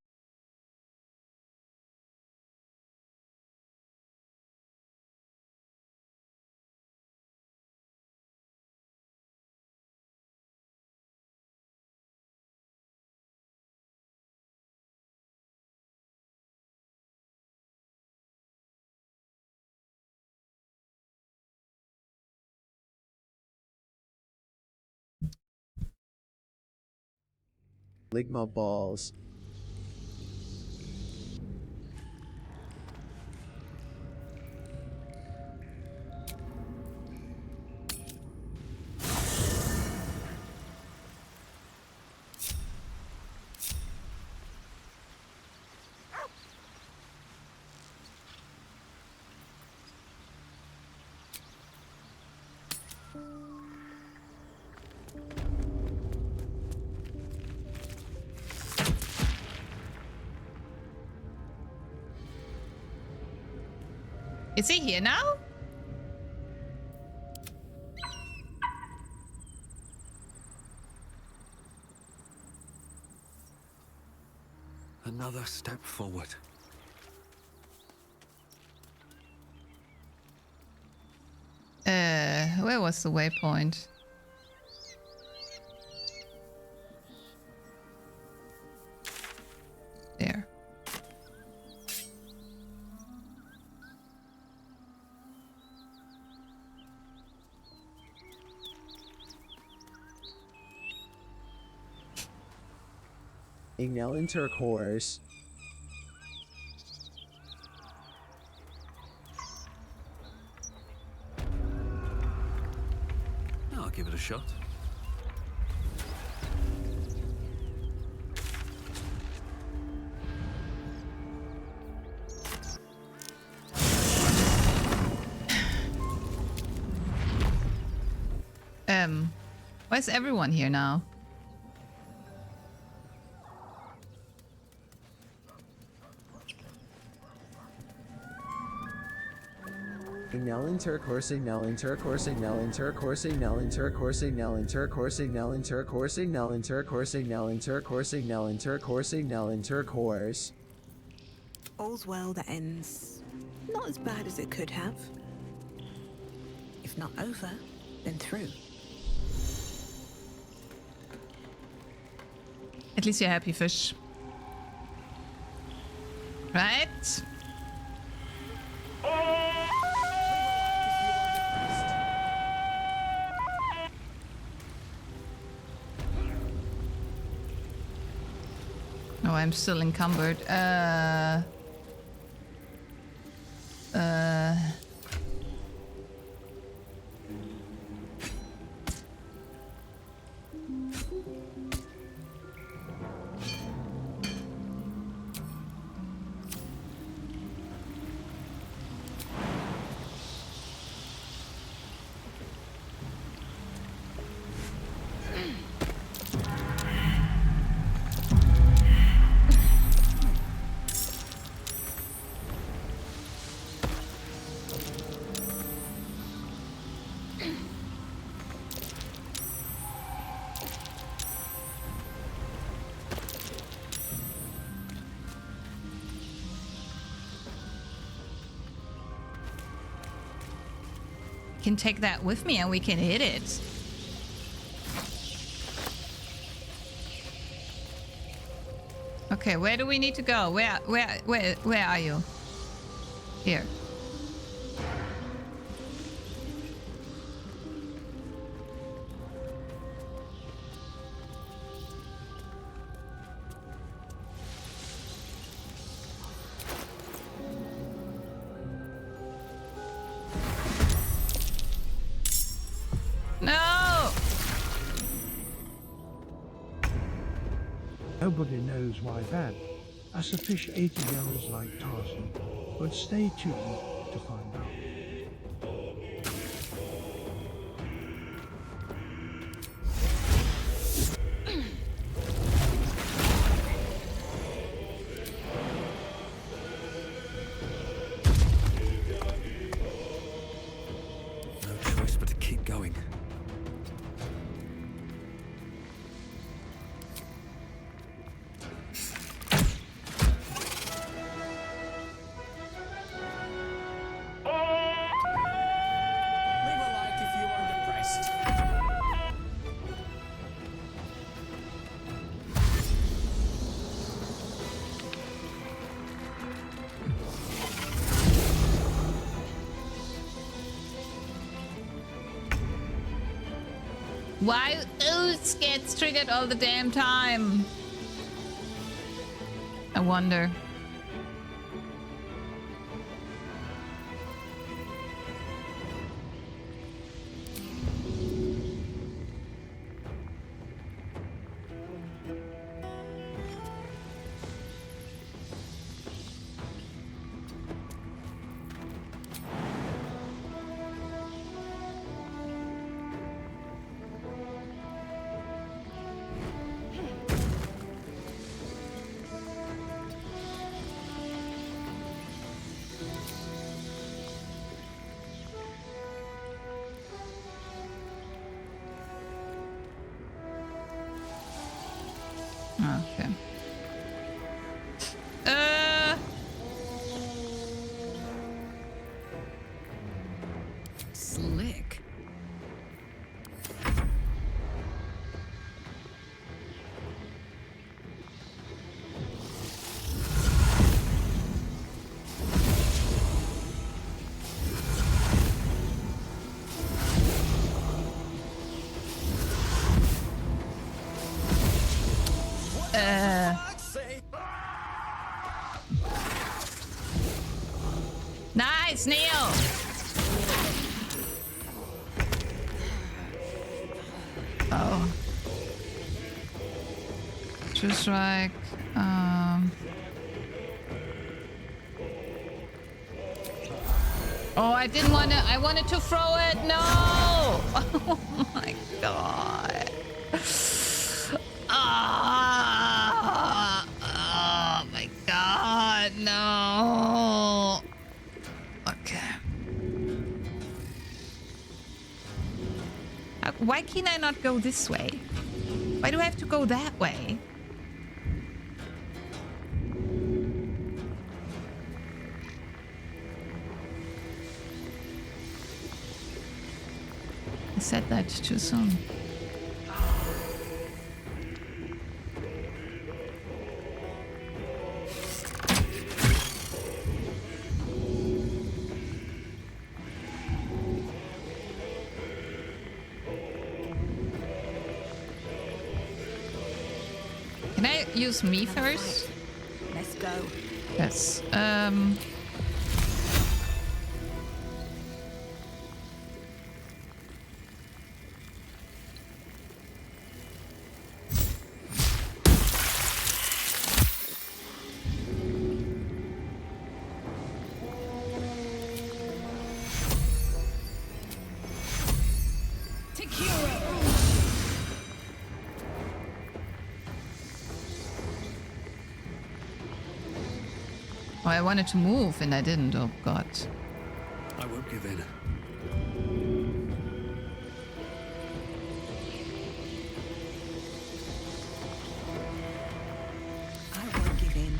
Ligma balls. Is he here now? Another step forward. Where was the waypoint? There. Ignell in turquoise. shot? Why is everyone here now? Nell intercourse, Nell intercourse, Nell intercourse, Nell intercourse, Nell intercourse, Nell intercourse, Nell intercourse, Nell intercourse, Nell intercourse, Nell intercourse. All's well that ends not as bad as it could have. If not over, then through. At least you're happy, fish. Right? Oh, I'm still encumbered. Can take that with me and we can hit it. Okay, where do we need to go? Where are you? Here. No! Nobody knows why that, as the fish ate the yellows like Tarzan, but stay tuned to find out. No choice but to keep going. Leave a like if you are depressed. Why Ooze gets triggered all the damn time? I wonder. Okay. Slick. Nice, Neil. True strike. Oh, I didn't want to. I wanted to throw it. No! Oh my god. Oh my god. No. Okay. Why can I not go this way? Why do I have to go that way? I said that too soon. Can I use me first? Let's go. Yes. Oh, I wanted to move and I didn't. Oh god. I won't give in. I won't give in.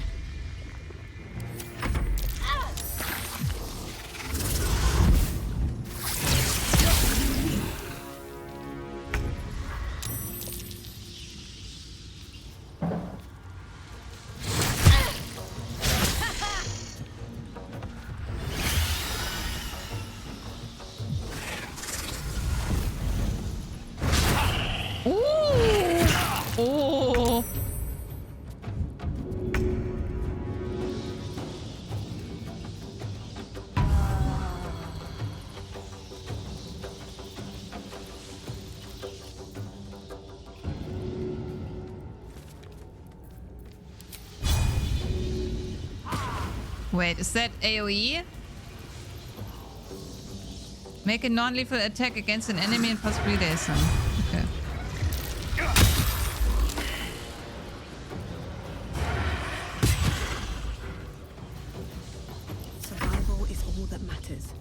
Wait, is that AoE? Make a non-lethal attack against an enemy and possibly daze them. Okay. Survival is all that matters.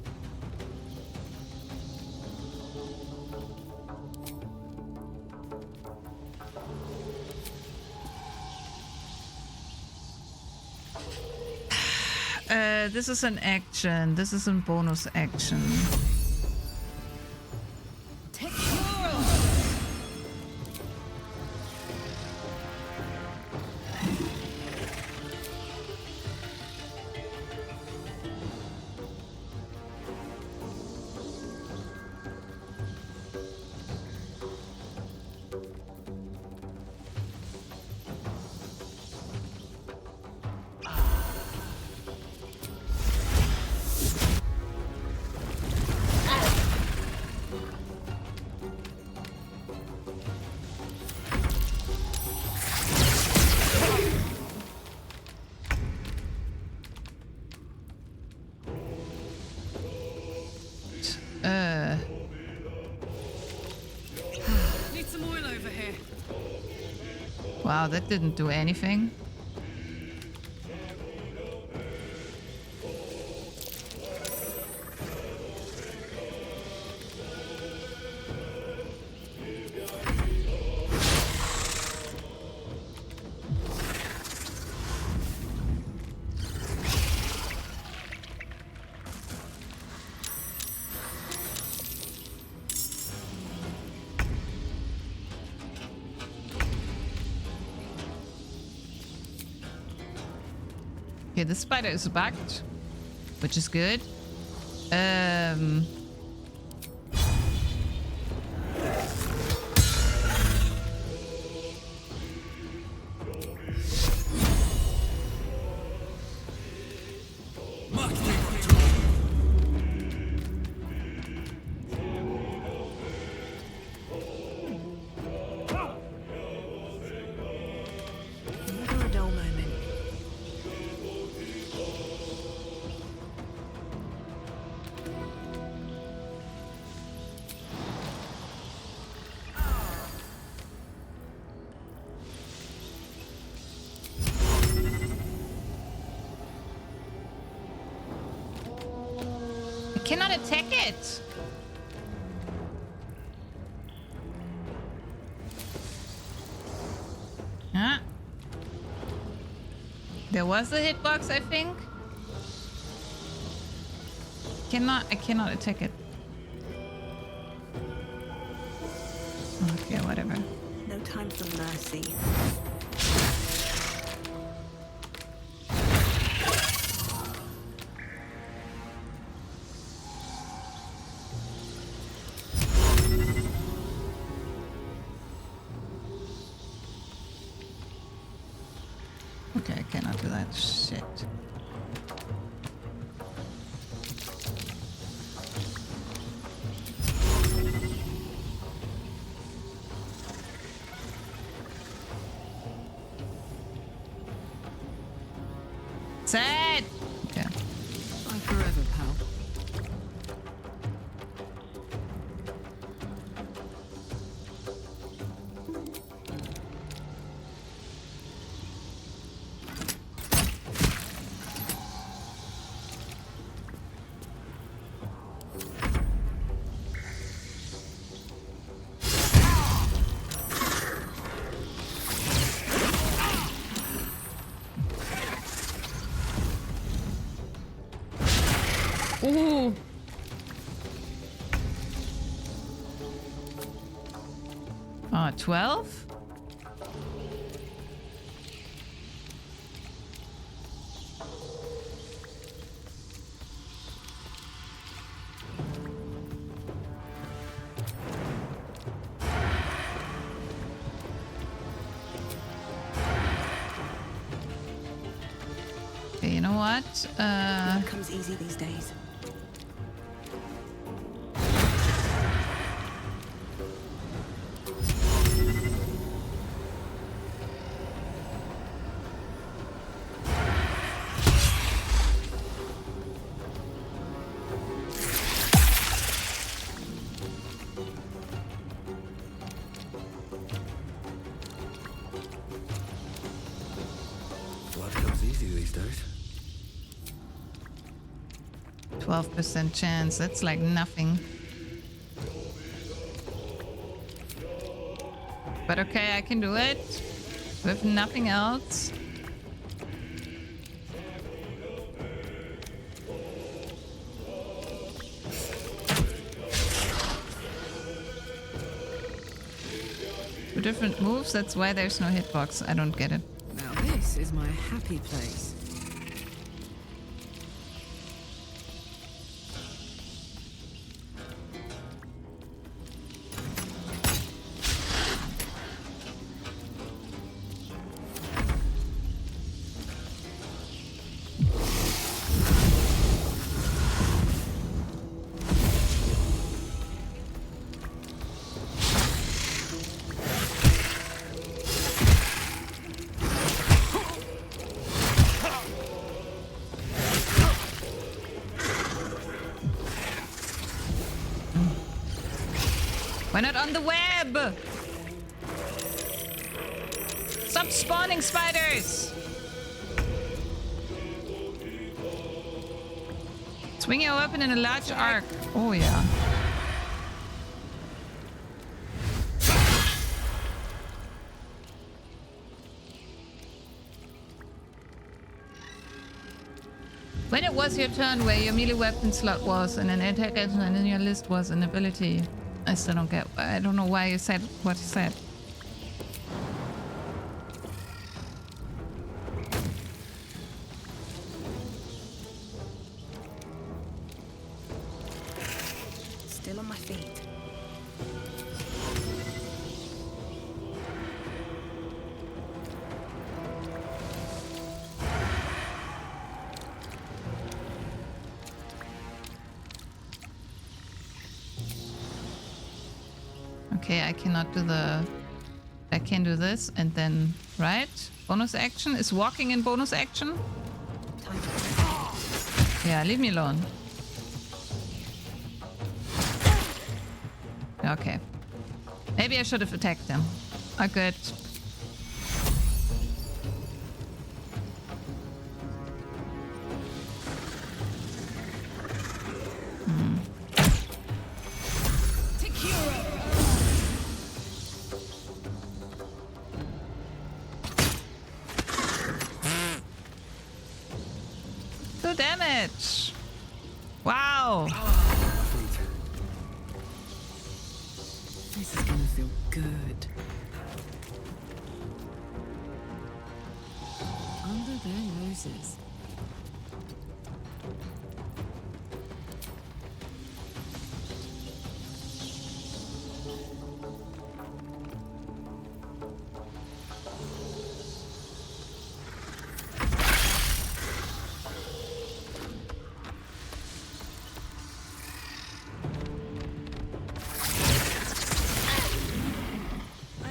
This is an action. This is a bonus action. Need some oil over here. Wow, that didn't do anything. Okay, the spider is bugged, which is good. cannot attack it. Huh? There was a hitbox, I think. I cannot attack it. Okay, whatever. No time for mercy. Okay, I cannot do that shit. Sad! Okay. Bye forever, pal. Ooh. Oh, 12? Okay, you know what? It comes easy these days. What comes easy these days? 12% chance. That's like nothing. But okay, I can do it with nothing else. Two different moves, that's why there's no hitbox. I don't get it. Now this is my happy place. Why not on the web? Stop spawning spiders! Swing your weapon in a large arc. Oh yeah. When it was your turn where your melee weapon slot was and an attack action and in your list was an ability. I still don't get. I don't know why you said what you said. Still on my feet. Okay, I cannot do the... I can do this and then... Right? Bonus action? Is walking in bonus action? Yeah, leave me alone. Okay. Maybe I should have attacked them. Oh, good. little damage. Wow. This is gonna feel good. Under their noses.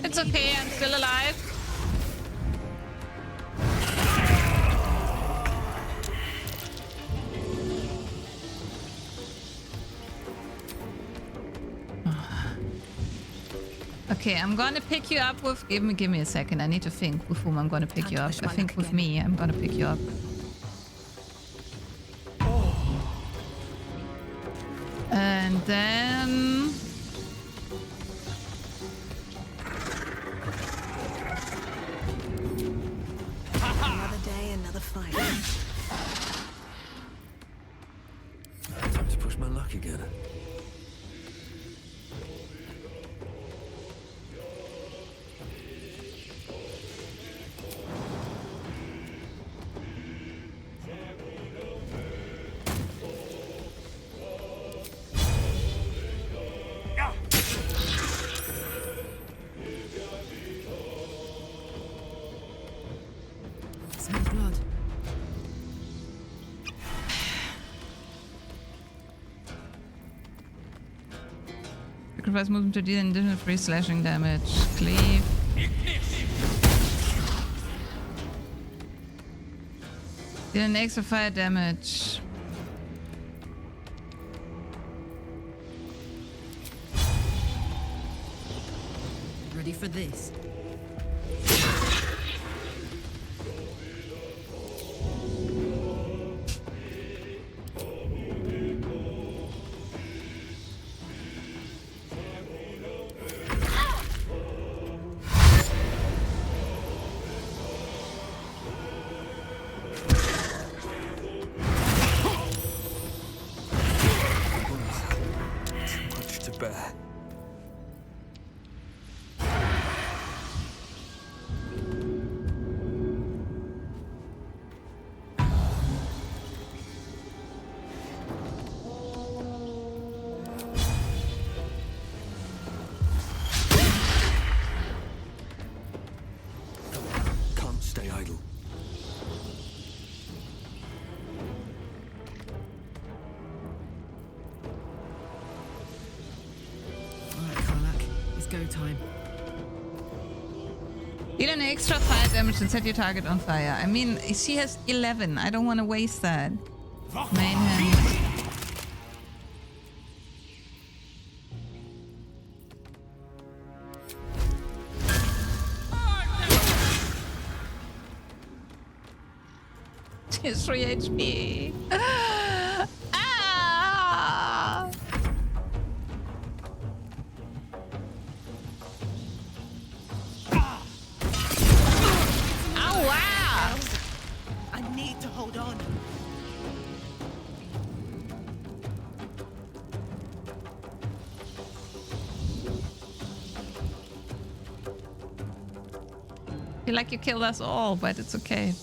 It's okay, I'm still alive. Okay, I'm gonna pick you up with... Give me a second. I need to think with whom I'm gonna pick you up. I think with me, I'm gonna pick you up. And then... Another day, another fight. Time to push my luck again. Smell blood. Sacrifice movement to deal an additional free slashing damage. Cleave. Deal an extra fire damage. Ready for this? Too much to bear. Can't stay idle. Alright, Karlak. It's go time. Deal an extra fire damage and set your target on fire. I mean, she has 11. I don't want to waste that. Main hand. She has 3 HP. Ah! Oh, wow! I need to hold on. I feel like you killed us all, but it's okay.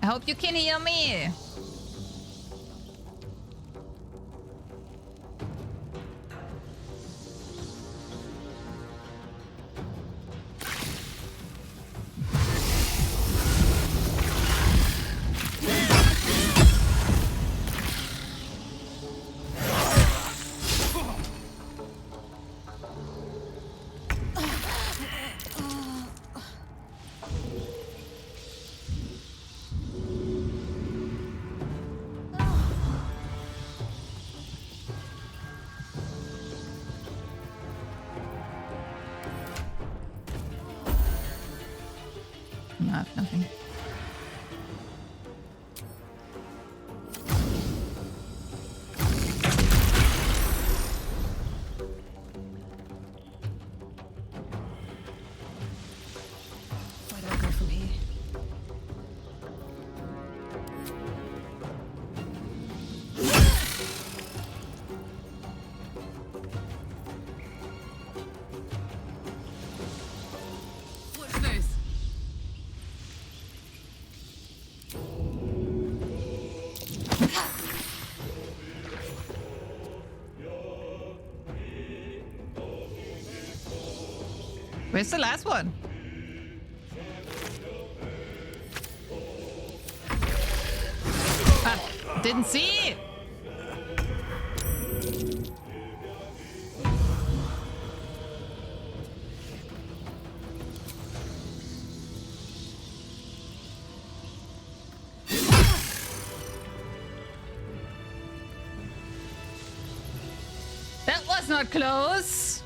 I hope you can hear me. Nothing. Why do I go for Where's the last one? Ah, didn't see it. That was not close.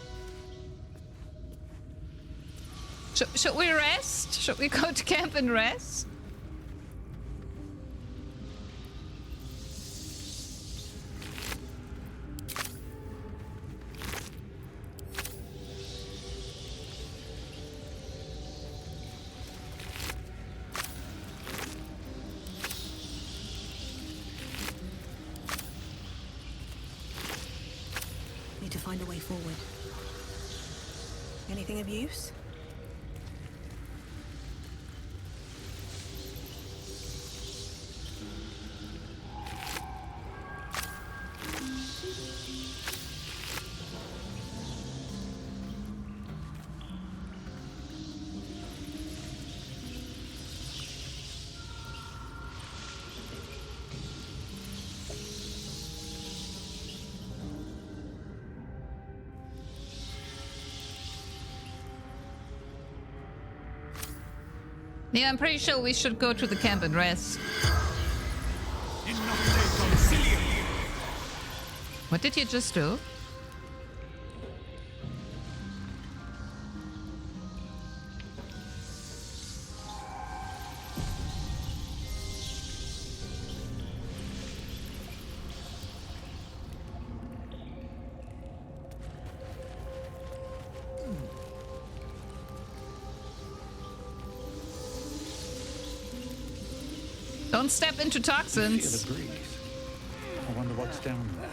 Should we rest? Should we go to camp and rest? Need to find a way forward. Anything of use? Yeah, I'm pretty sure we should go to the camp and rest. What did you just do? Don't step into toxins. Feel the breeze. I wonder what's down there.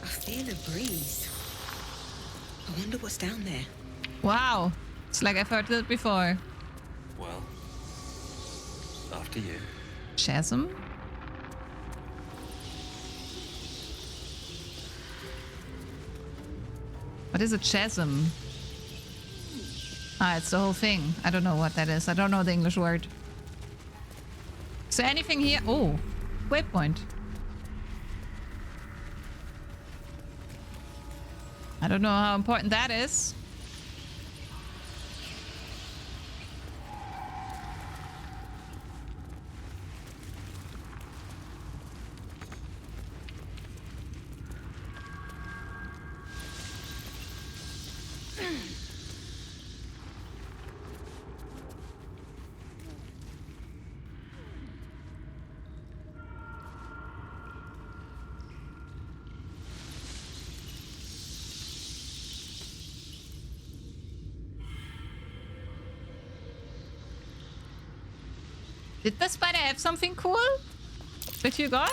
I feel a breeze. I wonder what's down there. Wow. It's like I've heard that before. Well, after you. Chasm? What is a chasm? Ah, it's the whole thing. I don't know what that is. I don't know the English word. Is there anything here? Oh, waypoint. I don't know how important that is. Did the spider have something cool that you got?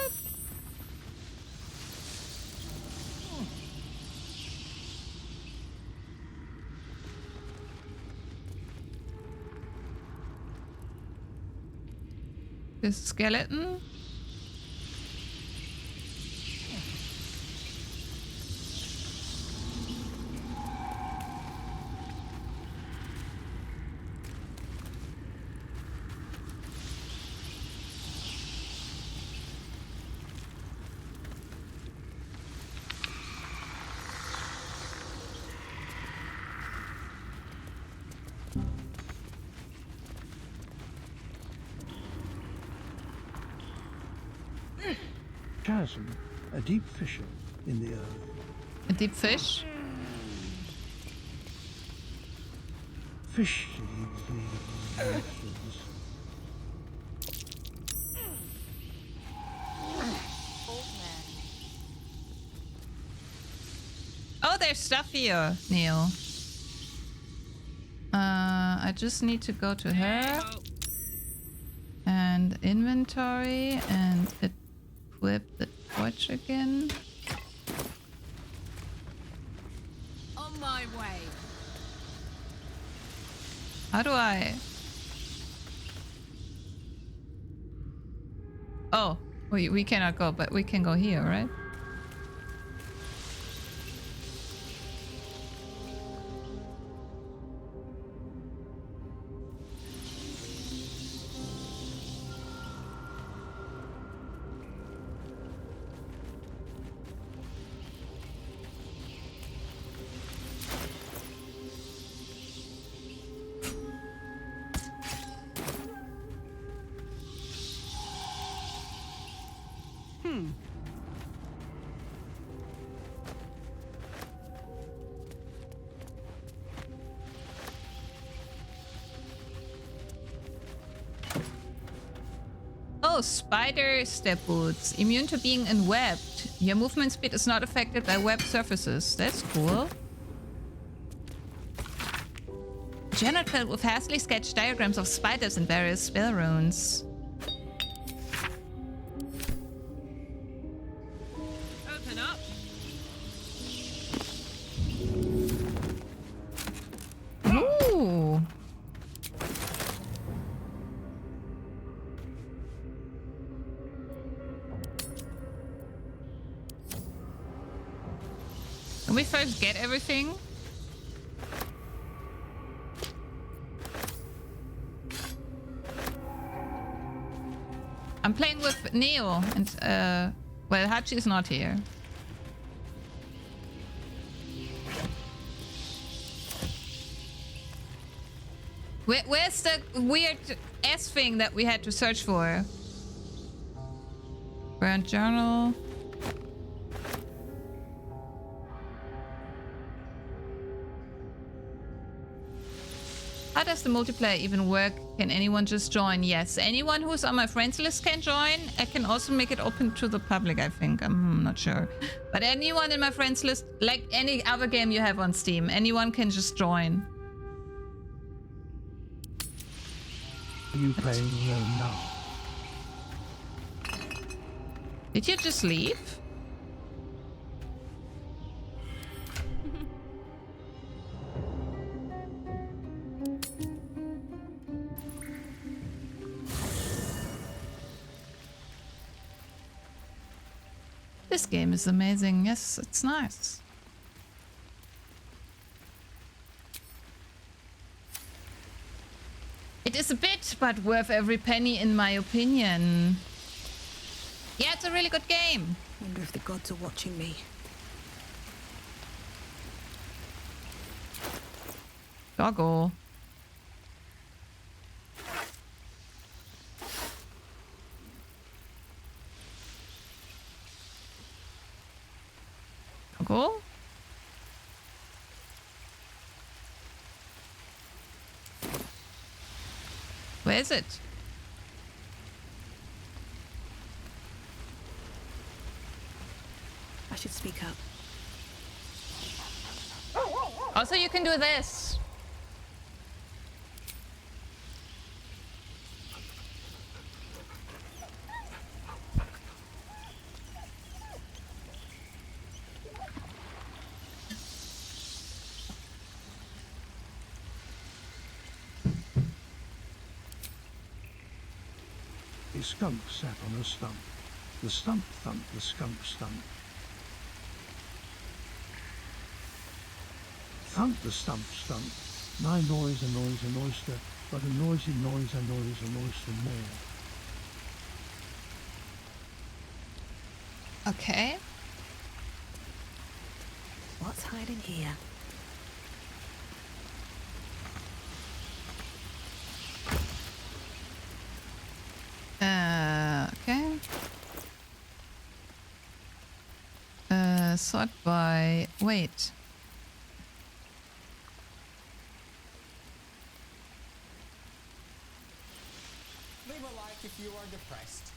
This skeleton? Chasm, a deep fissure in the earth. A deep fish? Fish leaves the oceans. Oh, there's stuff here, Neil. I just need to go to her. And inventory and equip the torch again. On my way. How do I? Oh, we cannot go, but we can go here, right? Oh, spider step boots. Immune to being enwebbed. Your movement speed is not affected by web surfaces. That's cool. Journal filled with hastily sketched diagrams of spiders and various spell runes. Open up. Ooh. Can we first get everything? I'm playing with Neo and well, Hachi is not here. Where's the weird S thing that we had to search for? Burnt journal. How does the multiplayer even work? Can anyone just join? Yes, anyone who's on my friends list can join. I can also make it open to the public, I think. I'm not sure. But anyone in my friends list, like any other game you have on Steam, anyone can just join. Are you playing alone now? Did you just leave? This game is amazing. Yes, it's nice. It is a bit, but worth every penny in my opinion. Yeah, it's a really good game. Wonder if the gods are watching me. Doggo. Doggo? Where is it? I should speak up. Also, you can do this. A skunk sat on a stump. The stump thumped, the skunk stumped. Thump the stump stumped. Nine noise, a noise, an oyster, but a noisy noise, a noise, an oyster more. Okay. What's hiding here? Okay. Sort by... Wait. Leave a like if you are depressed.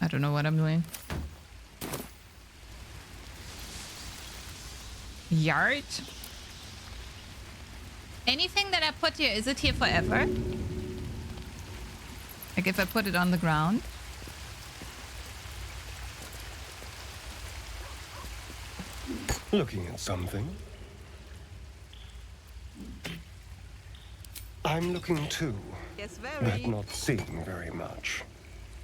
I don't know what I'm doing. Yard? Anything that I put here, is it here forever? Like if I put it on the ground? Looking at something? I'm looking too. Yes, But not seeing very much.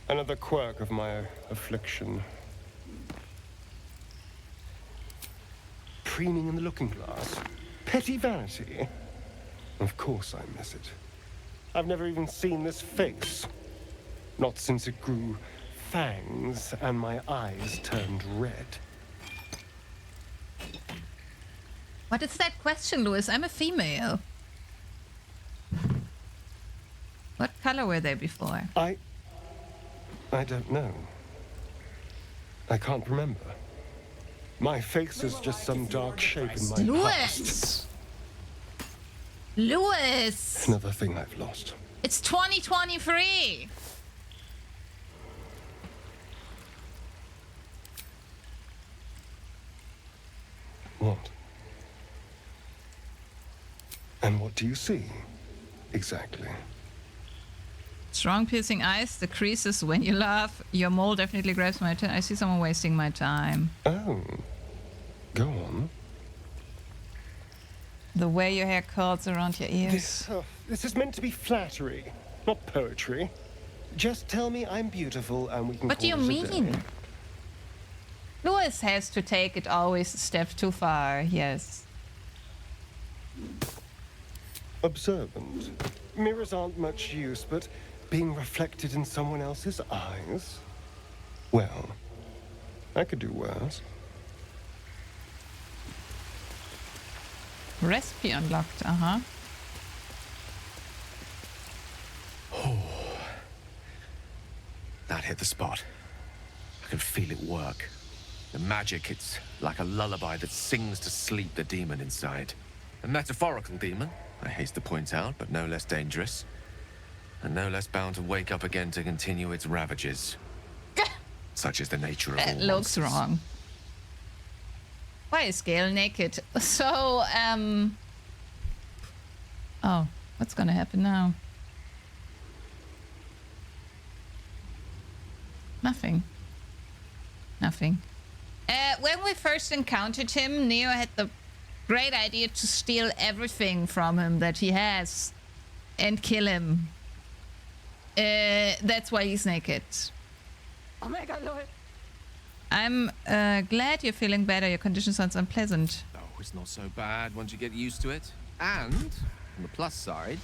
Another quirk of my affliction. Preening in the looking glass. Petty vanity. Of course I miss it. I've never even seen this face. Not since it grew fangs and my eyes turned red. What is that question, Louis? I'm a female. What color were they before? I don't know. I can't remember. My face is just some dark shape in my past. Louis! Another thing I've lost. It's 2023! What? And what do you see? Exactly. Strong piercing eyes, the creases when you laugh. Your mole definitely grabs my attention. I see someone wasting my time. Oh. Go on. The way your hair curls around your ears. This is meant to be flattery, not poetry. Just tell me I'm beautiful and we can What do you call it a day. mean? Louis has to take it always a step too far, yes. Observant. Mirrors aren't much use, but being reflected in someone else's eyes? Well, I could do worse. Recipe unlocked, uh-huh. That hit the spot. I can feel it work. The magic, it's like a lullaby that sings to sleep the demon inside. A metaphorical demon, I haste to point out, but no less dangerous. And no less bound to wake up again to continue its ravages. Such is the nature of all It looks monsters. wrong. Why is Gale naked? So, oh, what's gonna happen now? Nothing. Nothing. When we first encountered him, Neo had the great idea to steal everything from him that he has and kill him. That's why he's naked. Oh my god, Lord. I'm glad you're feeling better. Your condition sounds unpleasant. Oh, it's not so bad once you get used to it. And, on the plus side,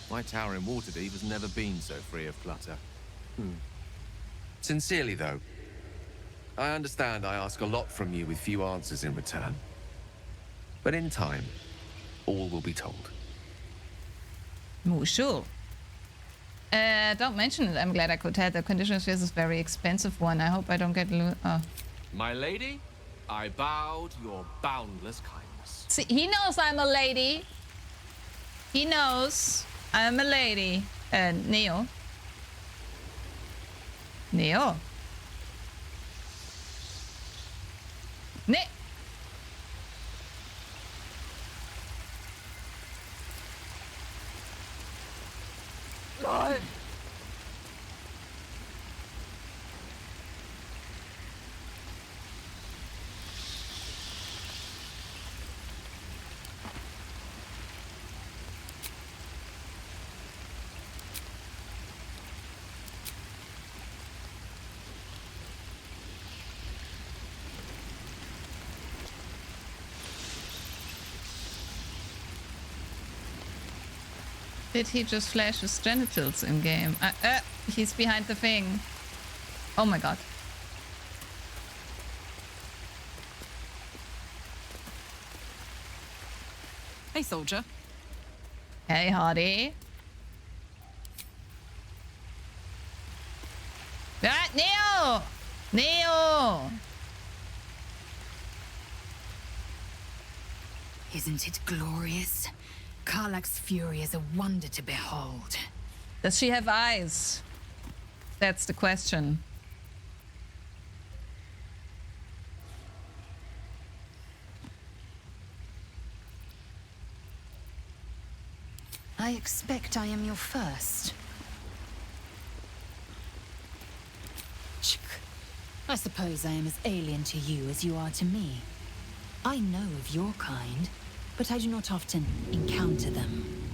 my tower in Waterdeep has never been so free of clutter. Sincerely, though, I understand I ask a lot from you with few answers in return. But in time, all will be told. Sure. Don't mention it. I'm glad I could have. The condition of this is a very expensive one. I hope I don't get... Oh. My lady, I bow to your boundless kindness. See, he knows I'm a lady. He knows I'm a lady. Neo. Neo. Lord. Did he just flash his genitals in game? He's behind the thing. Oh my god. Hey, soldier. Hey, Hardy. Ah, Neo! Neo! Isn't it glorious? Karlach's fury is a wonder to behold. Does she have eyes? That's the question. I expect I am your first. Chk. I suppose I am as alien to you as you are to me. I know of your kind, but I do not often encounter them.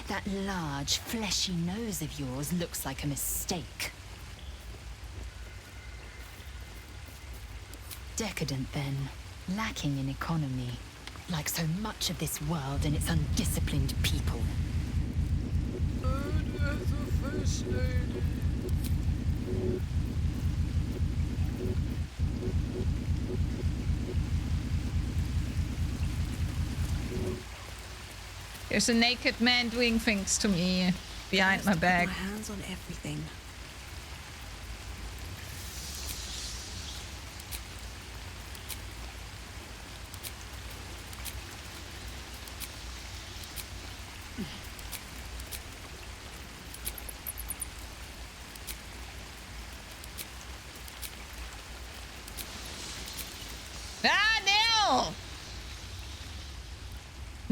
That large, fleshy nose of yours looks like a mistake. Decadent, then. Lacking in economy. Like so much of this world and its undisciplined people. There's a naked man doing things to me behind my back. My hands on everything.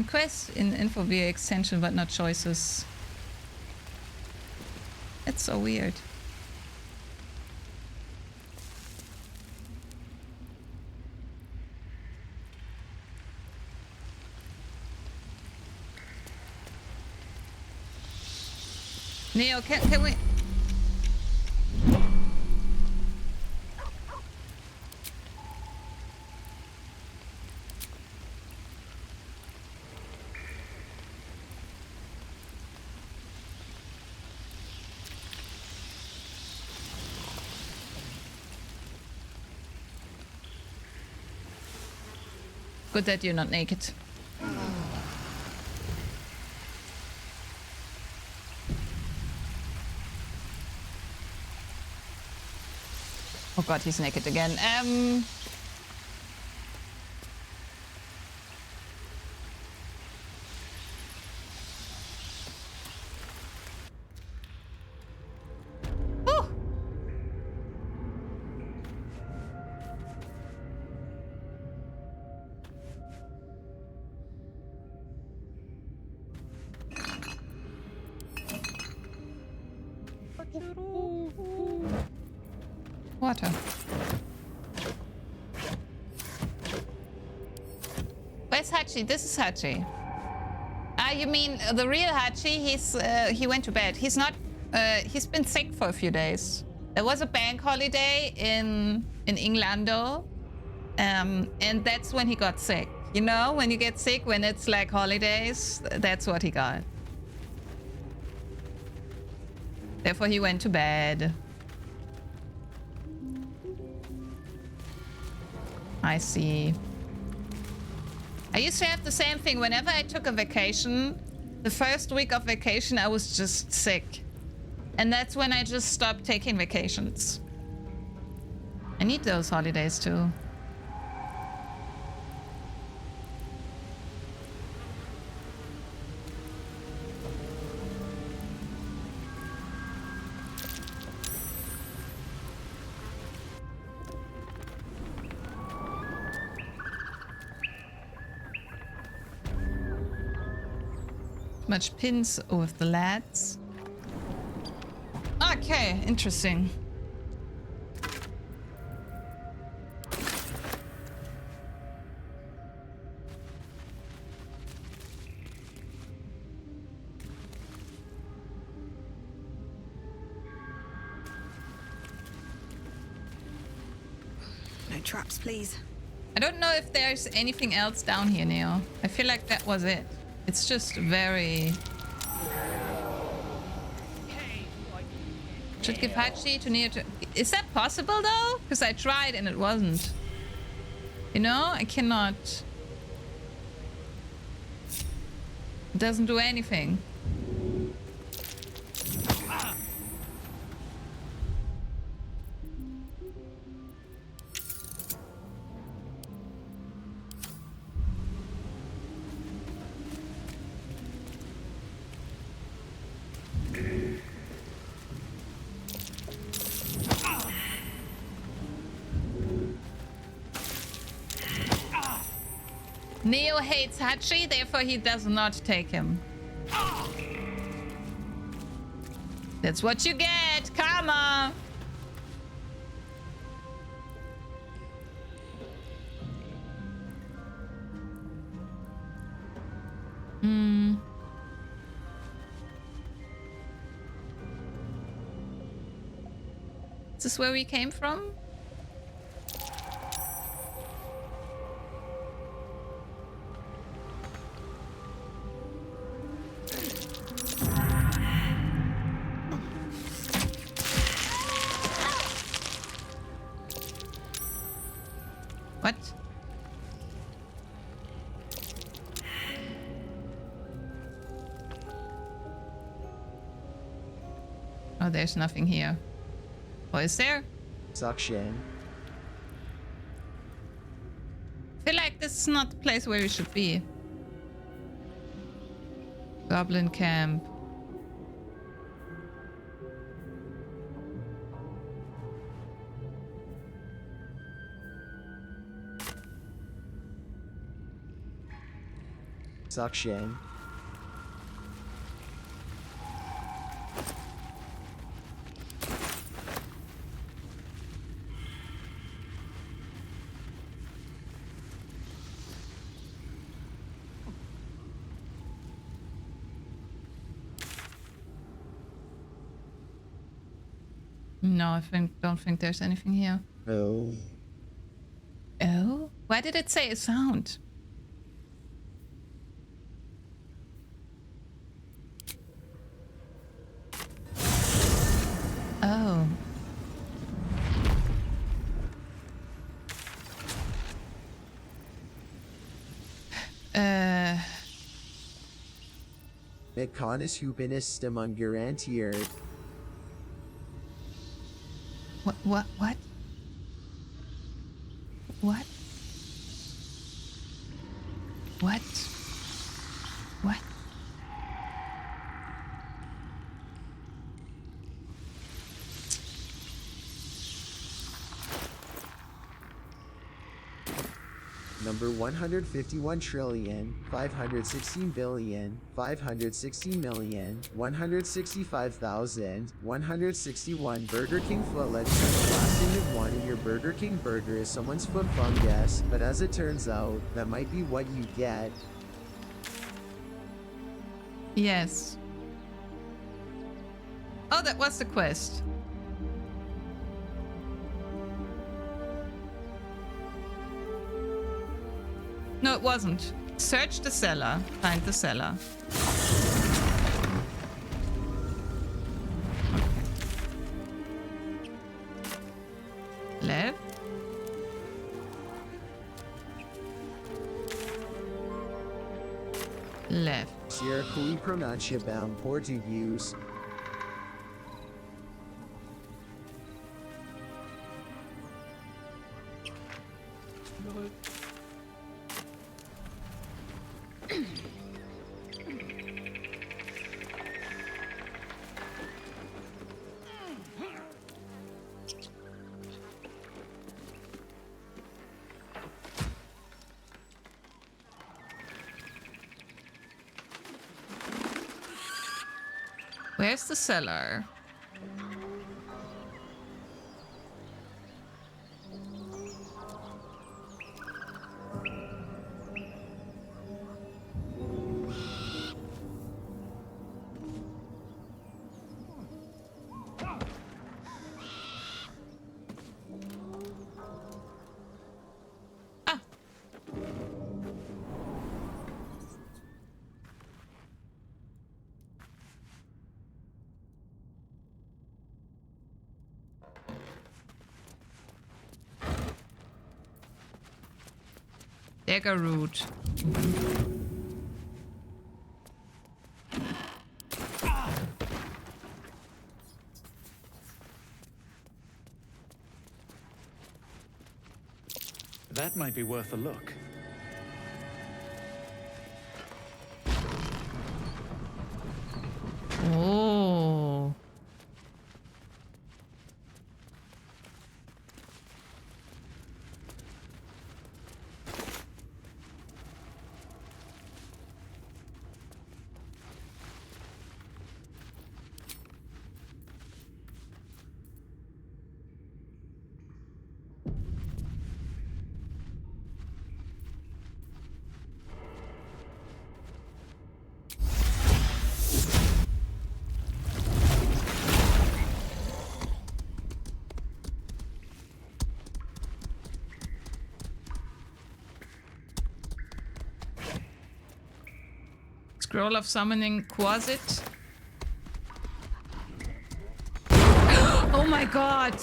Quest in Infovia extension, but not choices. It's so weird. Neo, can we... Good that you're not naked. Oh god, he's naked again. Water. Where's Hachi? This is Hachi. Ah, you mean the real Hachi? He went to bed. He's not. He's been sick for a few days. There was a bank holiday in Inglando, and that's when he got sick. You know, when you get sick when it's like holidays, that's what he got. Therefore, he went to bed. I see. I used to have the same thing. Whenever I took a vacation, the first week of vacation, I was just sick. And that's when I just stopped taking vacations. I need those holidays too. Much pins with the lads. Okay, interesting. No traps, please. I don't know if there's anything else down here, Neo. I feel like that was it. It's just very... Should give Hachi to Neo to... Is that possible though? Because I tried and it wasn't. You know, I cannot... It doesn't do anything. Neo hates Hachi, therefore he does not take him. That's what you get, karma! Hmm. Is this where we came from? What? Oh, there's nothing here. What is there? Suction. I feel like this is not the place where we should be. Goblin camp. Suction. No, don't think there's anything here. Oh. Oh? Why did it say a sound? Oh. Mecanis hupenus stemon garantier. What? What? What? What? What? What? Number 151 trillion, 516 billion, 560 million, 165,000, 161 Burger King footlets. The last thing you'd want in your Burger King burger is someone's foot fungus, but as it turns out, that might be what you get. Yes. Oh, that was the quest. No, it wasn't. Search the cellar. Find the cellar. Left. Left. Sierra Cui pronuncia bound Portuguese. Where's the cellar? Dagger root. That might be worth a look. Oh. Scroll of Summoning Quasit. Oh my god!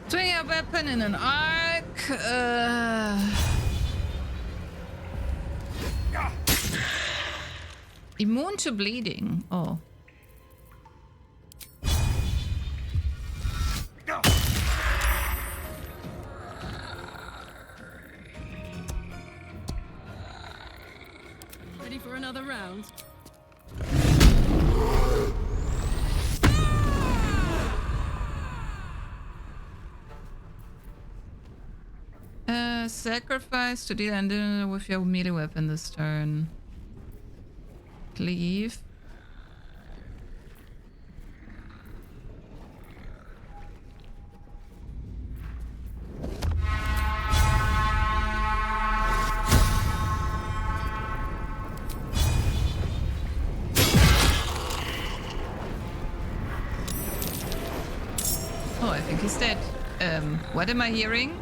Swing a weapon in an arc. Immune to bleeding. Oh. Ready for another round? Sacrifice to deal and with your melee weapon this turn. Cleave. Oh, I think he's dead. What am I hearing?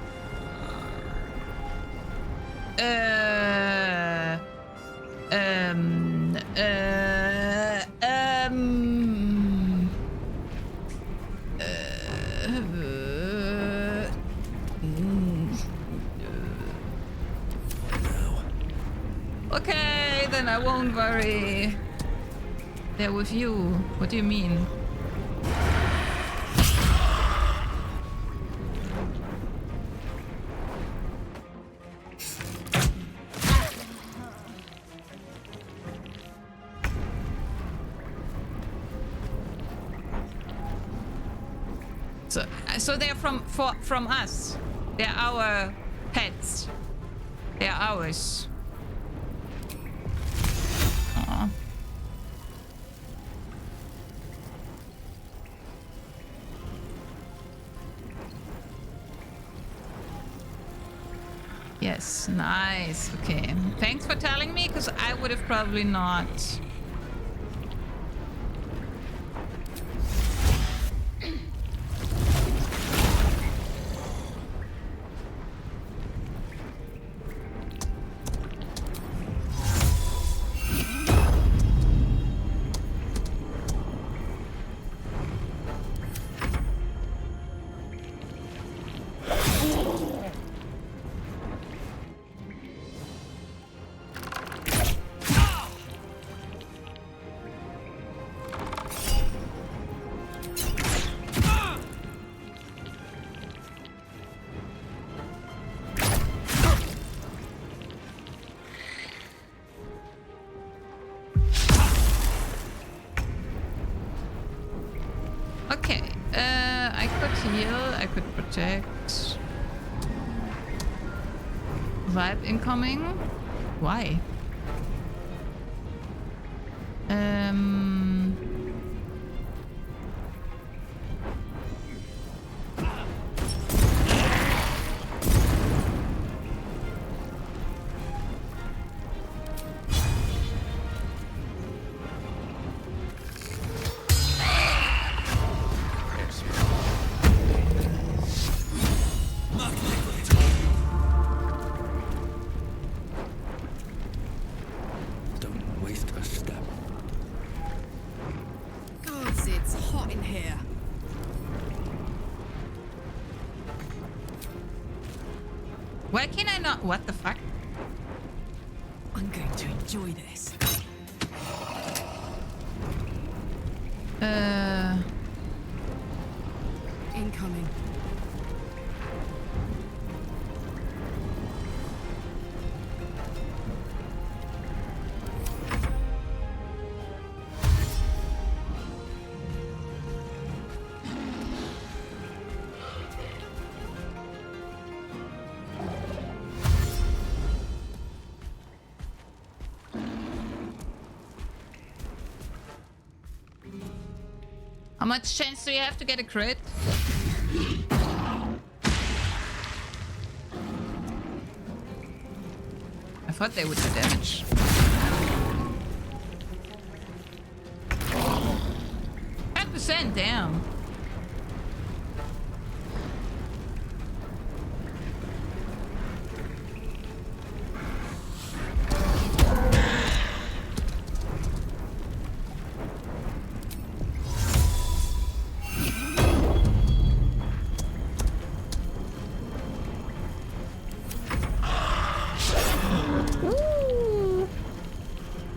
Okay, then I won't worry. They're with you. What do you mean? So they're from us. They're our pets. They're ours. Aww. Yes, nice. Okay. Thanks for telling me, because I would have probably not. Okay, I could heal, I could protect. Vibe incoming? Why? Why can I not? What the fuck? I'm going to enjoy this. Incoming. How much chance do you have to get a crit? I thought they would do damage. %, damn.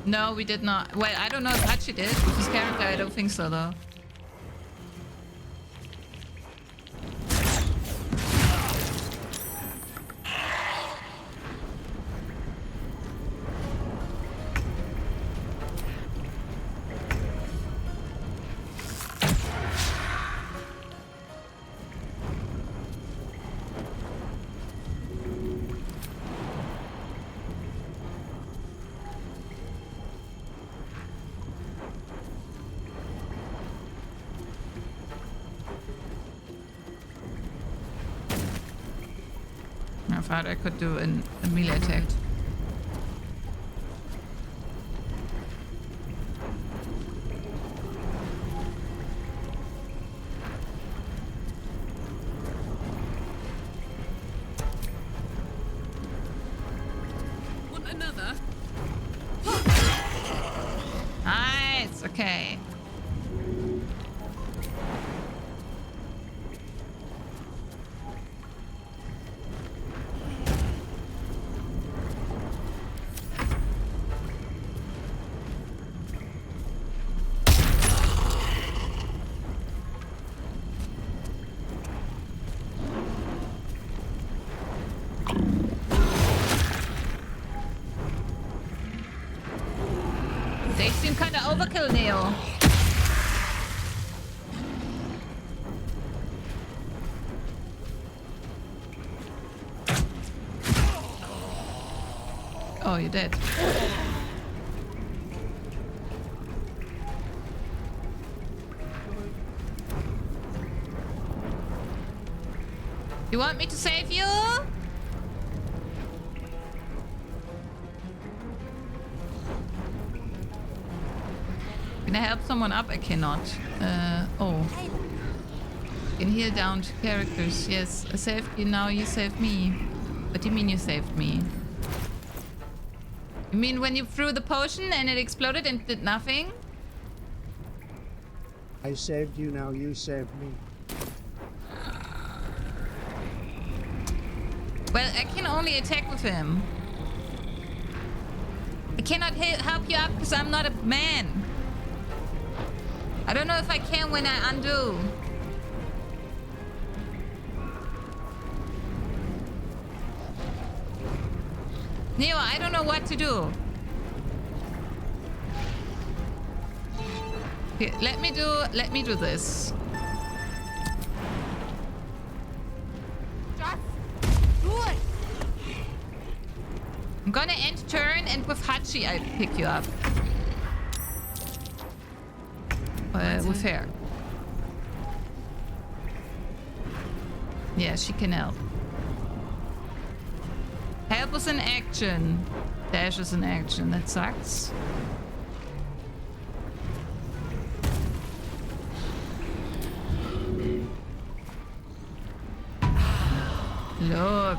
No, we did not. Well, I don't know if Hachi did. With his character, I don't think so, though. I thought I could do a melee attack. Want another? Nice, okay. They seem kind of overkill, Neo. Oh, you're dead. You want me to save you? Can I help someone up? I cannot. Oh. Can heal down to characters. Yes, I saved you, now you saved me. What do you mean you saved me? You mean when you threw the potion and it exploded and did nothing? I saved you, now you saved me. Well, I can only attack with him. I cannot help you up because I'm not a man. I don't know if I can when I undo. Neo, I don't know what to do. Here, let me do this. I'm gonna end turn and with Hachi I pick you up. With her. Yeah, she can help. Help is an action. Dash is an action. That sucks. Look.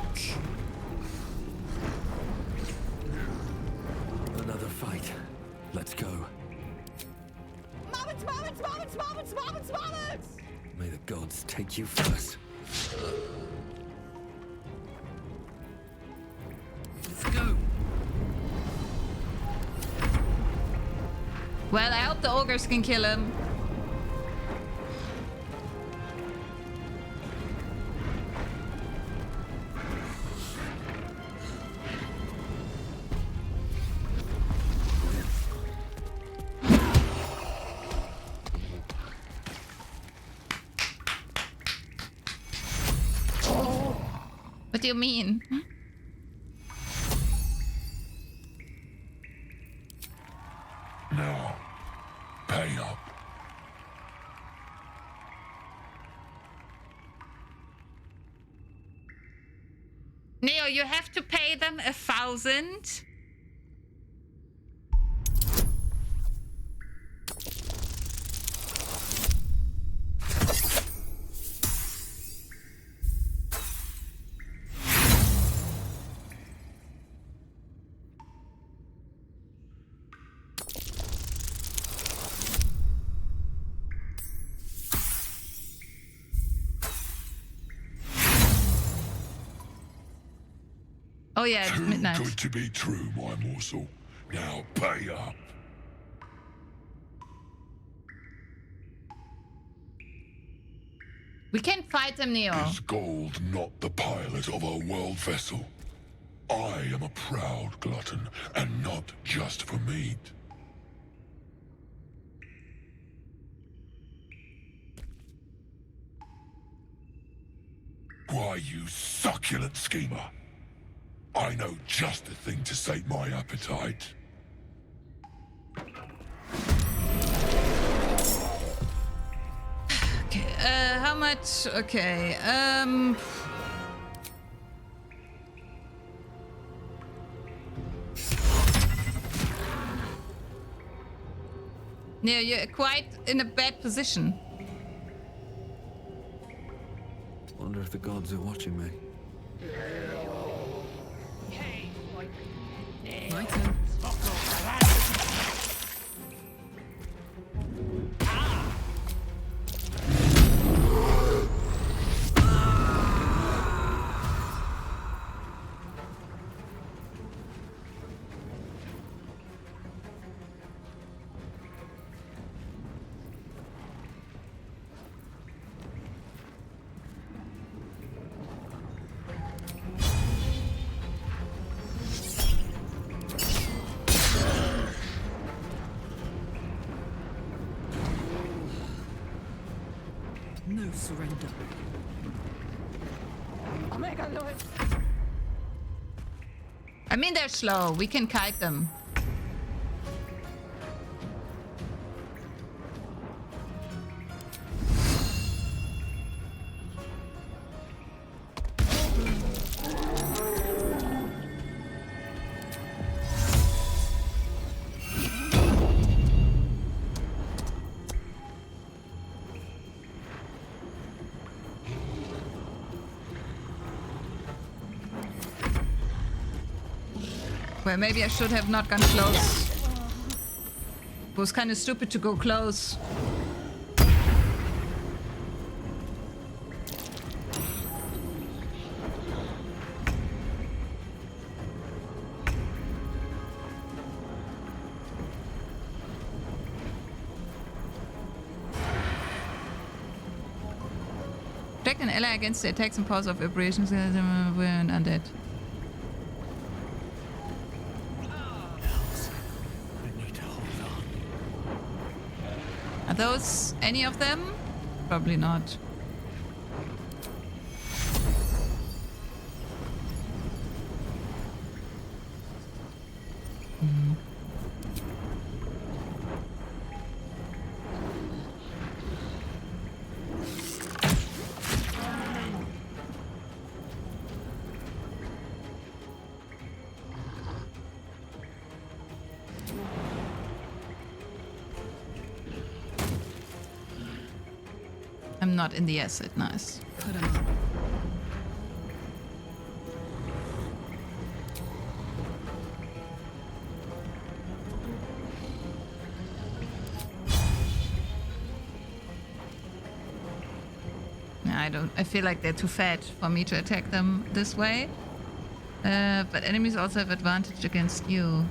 Another fight. Let's go. Moments! May the gods take you first. Let's go. Well, I hope the ogres can kill him. What do you mean? Now, pay up. Neo, you have to pay them 1,000. Oh yeah, it's midnight. Too good to be true, my morsel. Now pay up. We can't fight them, Neo. Is gold not the pilot of a world vessel? I am a proud glutton, and not just for meat. Why, you succulent schemer. I know just the thing to sate my appetite. Okay, how much? Okay, Neo, you're quite in a bad position. Wonder if the gods are watching me. My turn. No surrender. I mean, they're slow. We can kite them. Well, maybe I should have not gone close. It was kind of stupid to go close. Protect an ally against the attacks and powers of aberrations and undead. Are those any of them? Probably not. I'm not in the acid, nice. Put 'em up. I feel like they're too fat for me to attack them this way. But enemies also have advantage against you.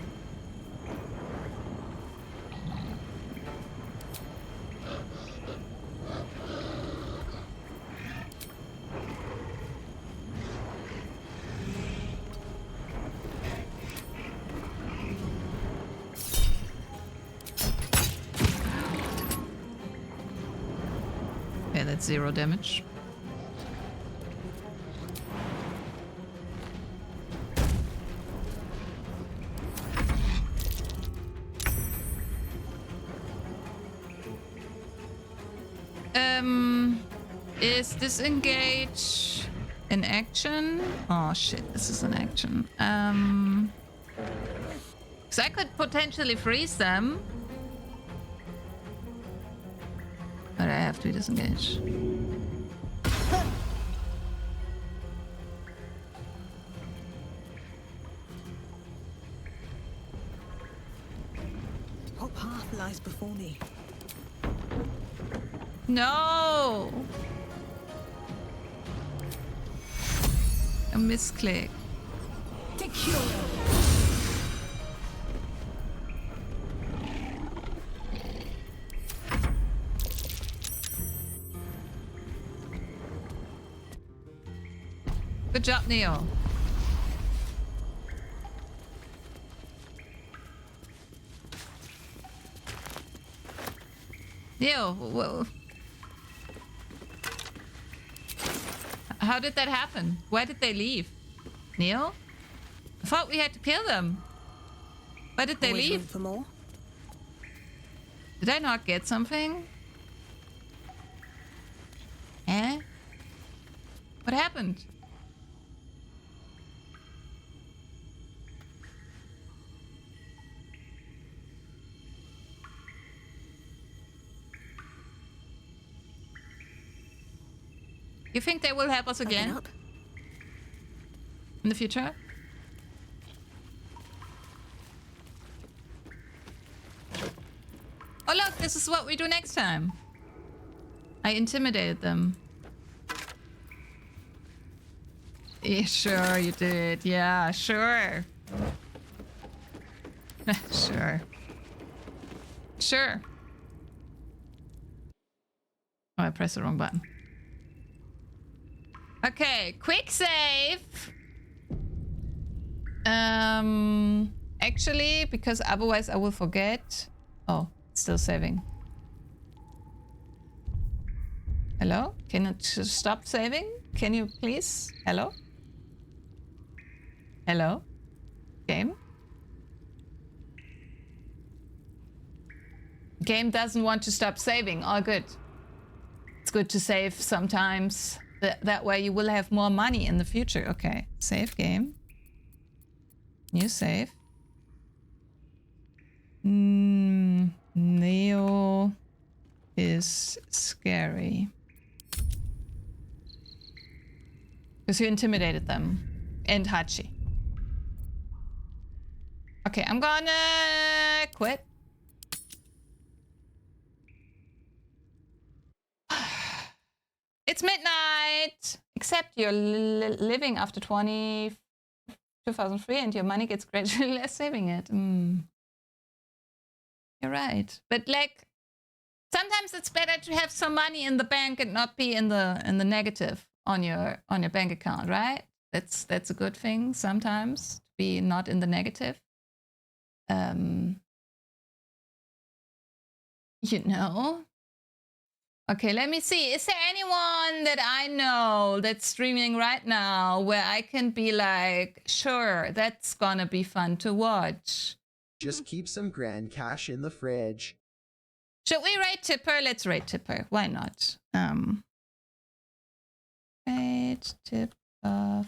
that's 0 damage. Is disengage in action? Oh shit, this is an action. Because I could potentially freeze them. But I have to disengage. What path lies before me? No! A misclick. Good job, Neo. Neo, whoa. How did that happen? Why did they leave? Neo? I thought we had to kill them. Why did they Always room leave? for more? Did I not get something? Eh? What happened? You think they will help us again? In the future? Oh look, this is what we do next time. I intimidated them. Yeah, sure you did. Yeah, sure. Sure. Sure. Oh, I pressed the wrong button. Okay, quick save. Actually, because otherwise I will forget. Oh, it's still saving. Hello? Can it stop saving? Can you please? Hello? Hello? Game? Game doesn't want to stop saving. All good. It's good to save sometimes. That way you will have more money in the future. Okay, save game. New save. Neo is scary. Because you intimidated them. And Hachi. Okay, I'm gonna quit. It's midnight! Except you're living after 2003 and your money gets gradually less saving it. You're right. But like, sometimes it's better to have some money in the bank and not be in the negative on your bank account, right? That's a good thing sometimes, to be not in the negative. You know. Okay, let me see. Is there anyone that I know that's streaming right now where I can be like, sure, that's gonna be fun to watch? Just keep some grand cash in the fridge. Should we rate Tipper? Let's rate Tipper. Why not? Rate Tipper.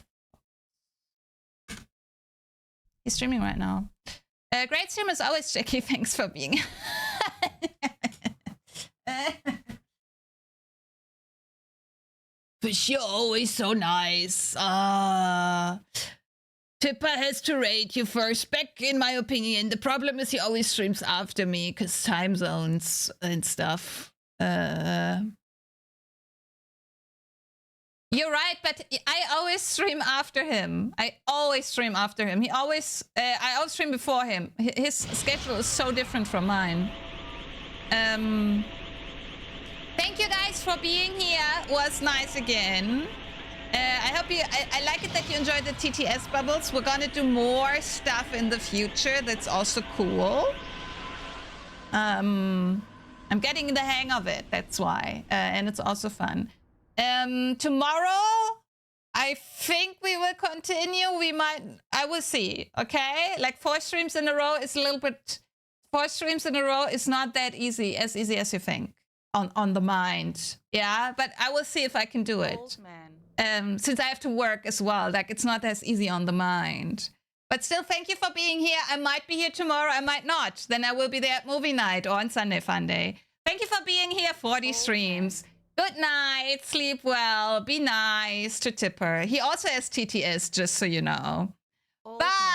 He's streaming right now. Great stream as always, Jackie. Thanks for being. But you're always so nice. Tipper has to rate you first. Back in my opinion, the problem is he always streams after me because time zones and stuff. You're right, but I always stream after him. I always stream after him. I always stream before him. His schedule is so different from mine. Thank you guys for being here. It was nice again. I hope you... I like it that you enjoyed the TTS bubbles. We're gonna do more stuff in the future that's also cool. I'm I'm getting the hang of it. That's why. And it's also fun. Tomorrow, I think we will continue. I will see. Okay? Like 4 streams in a row is a little bit... 4 streams in a row is not that easy as you think on the mind. Yeah? But I will see if I can do it. Since I have to work as well. Like, it's not as easy on the mind. But still, thank you for being here. I might be here tomorrow. I might not. Then I will be there at movie night or on Sunday Fun Day. Thank you for being here. 40 streams. Good night. Sleep well. Be nice to Tipper. He also has TTS, just so you know. Bye.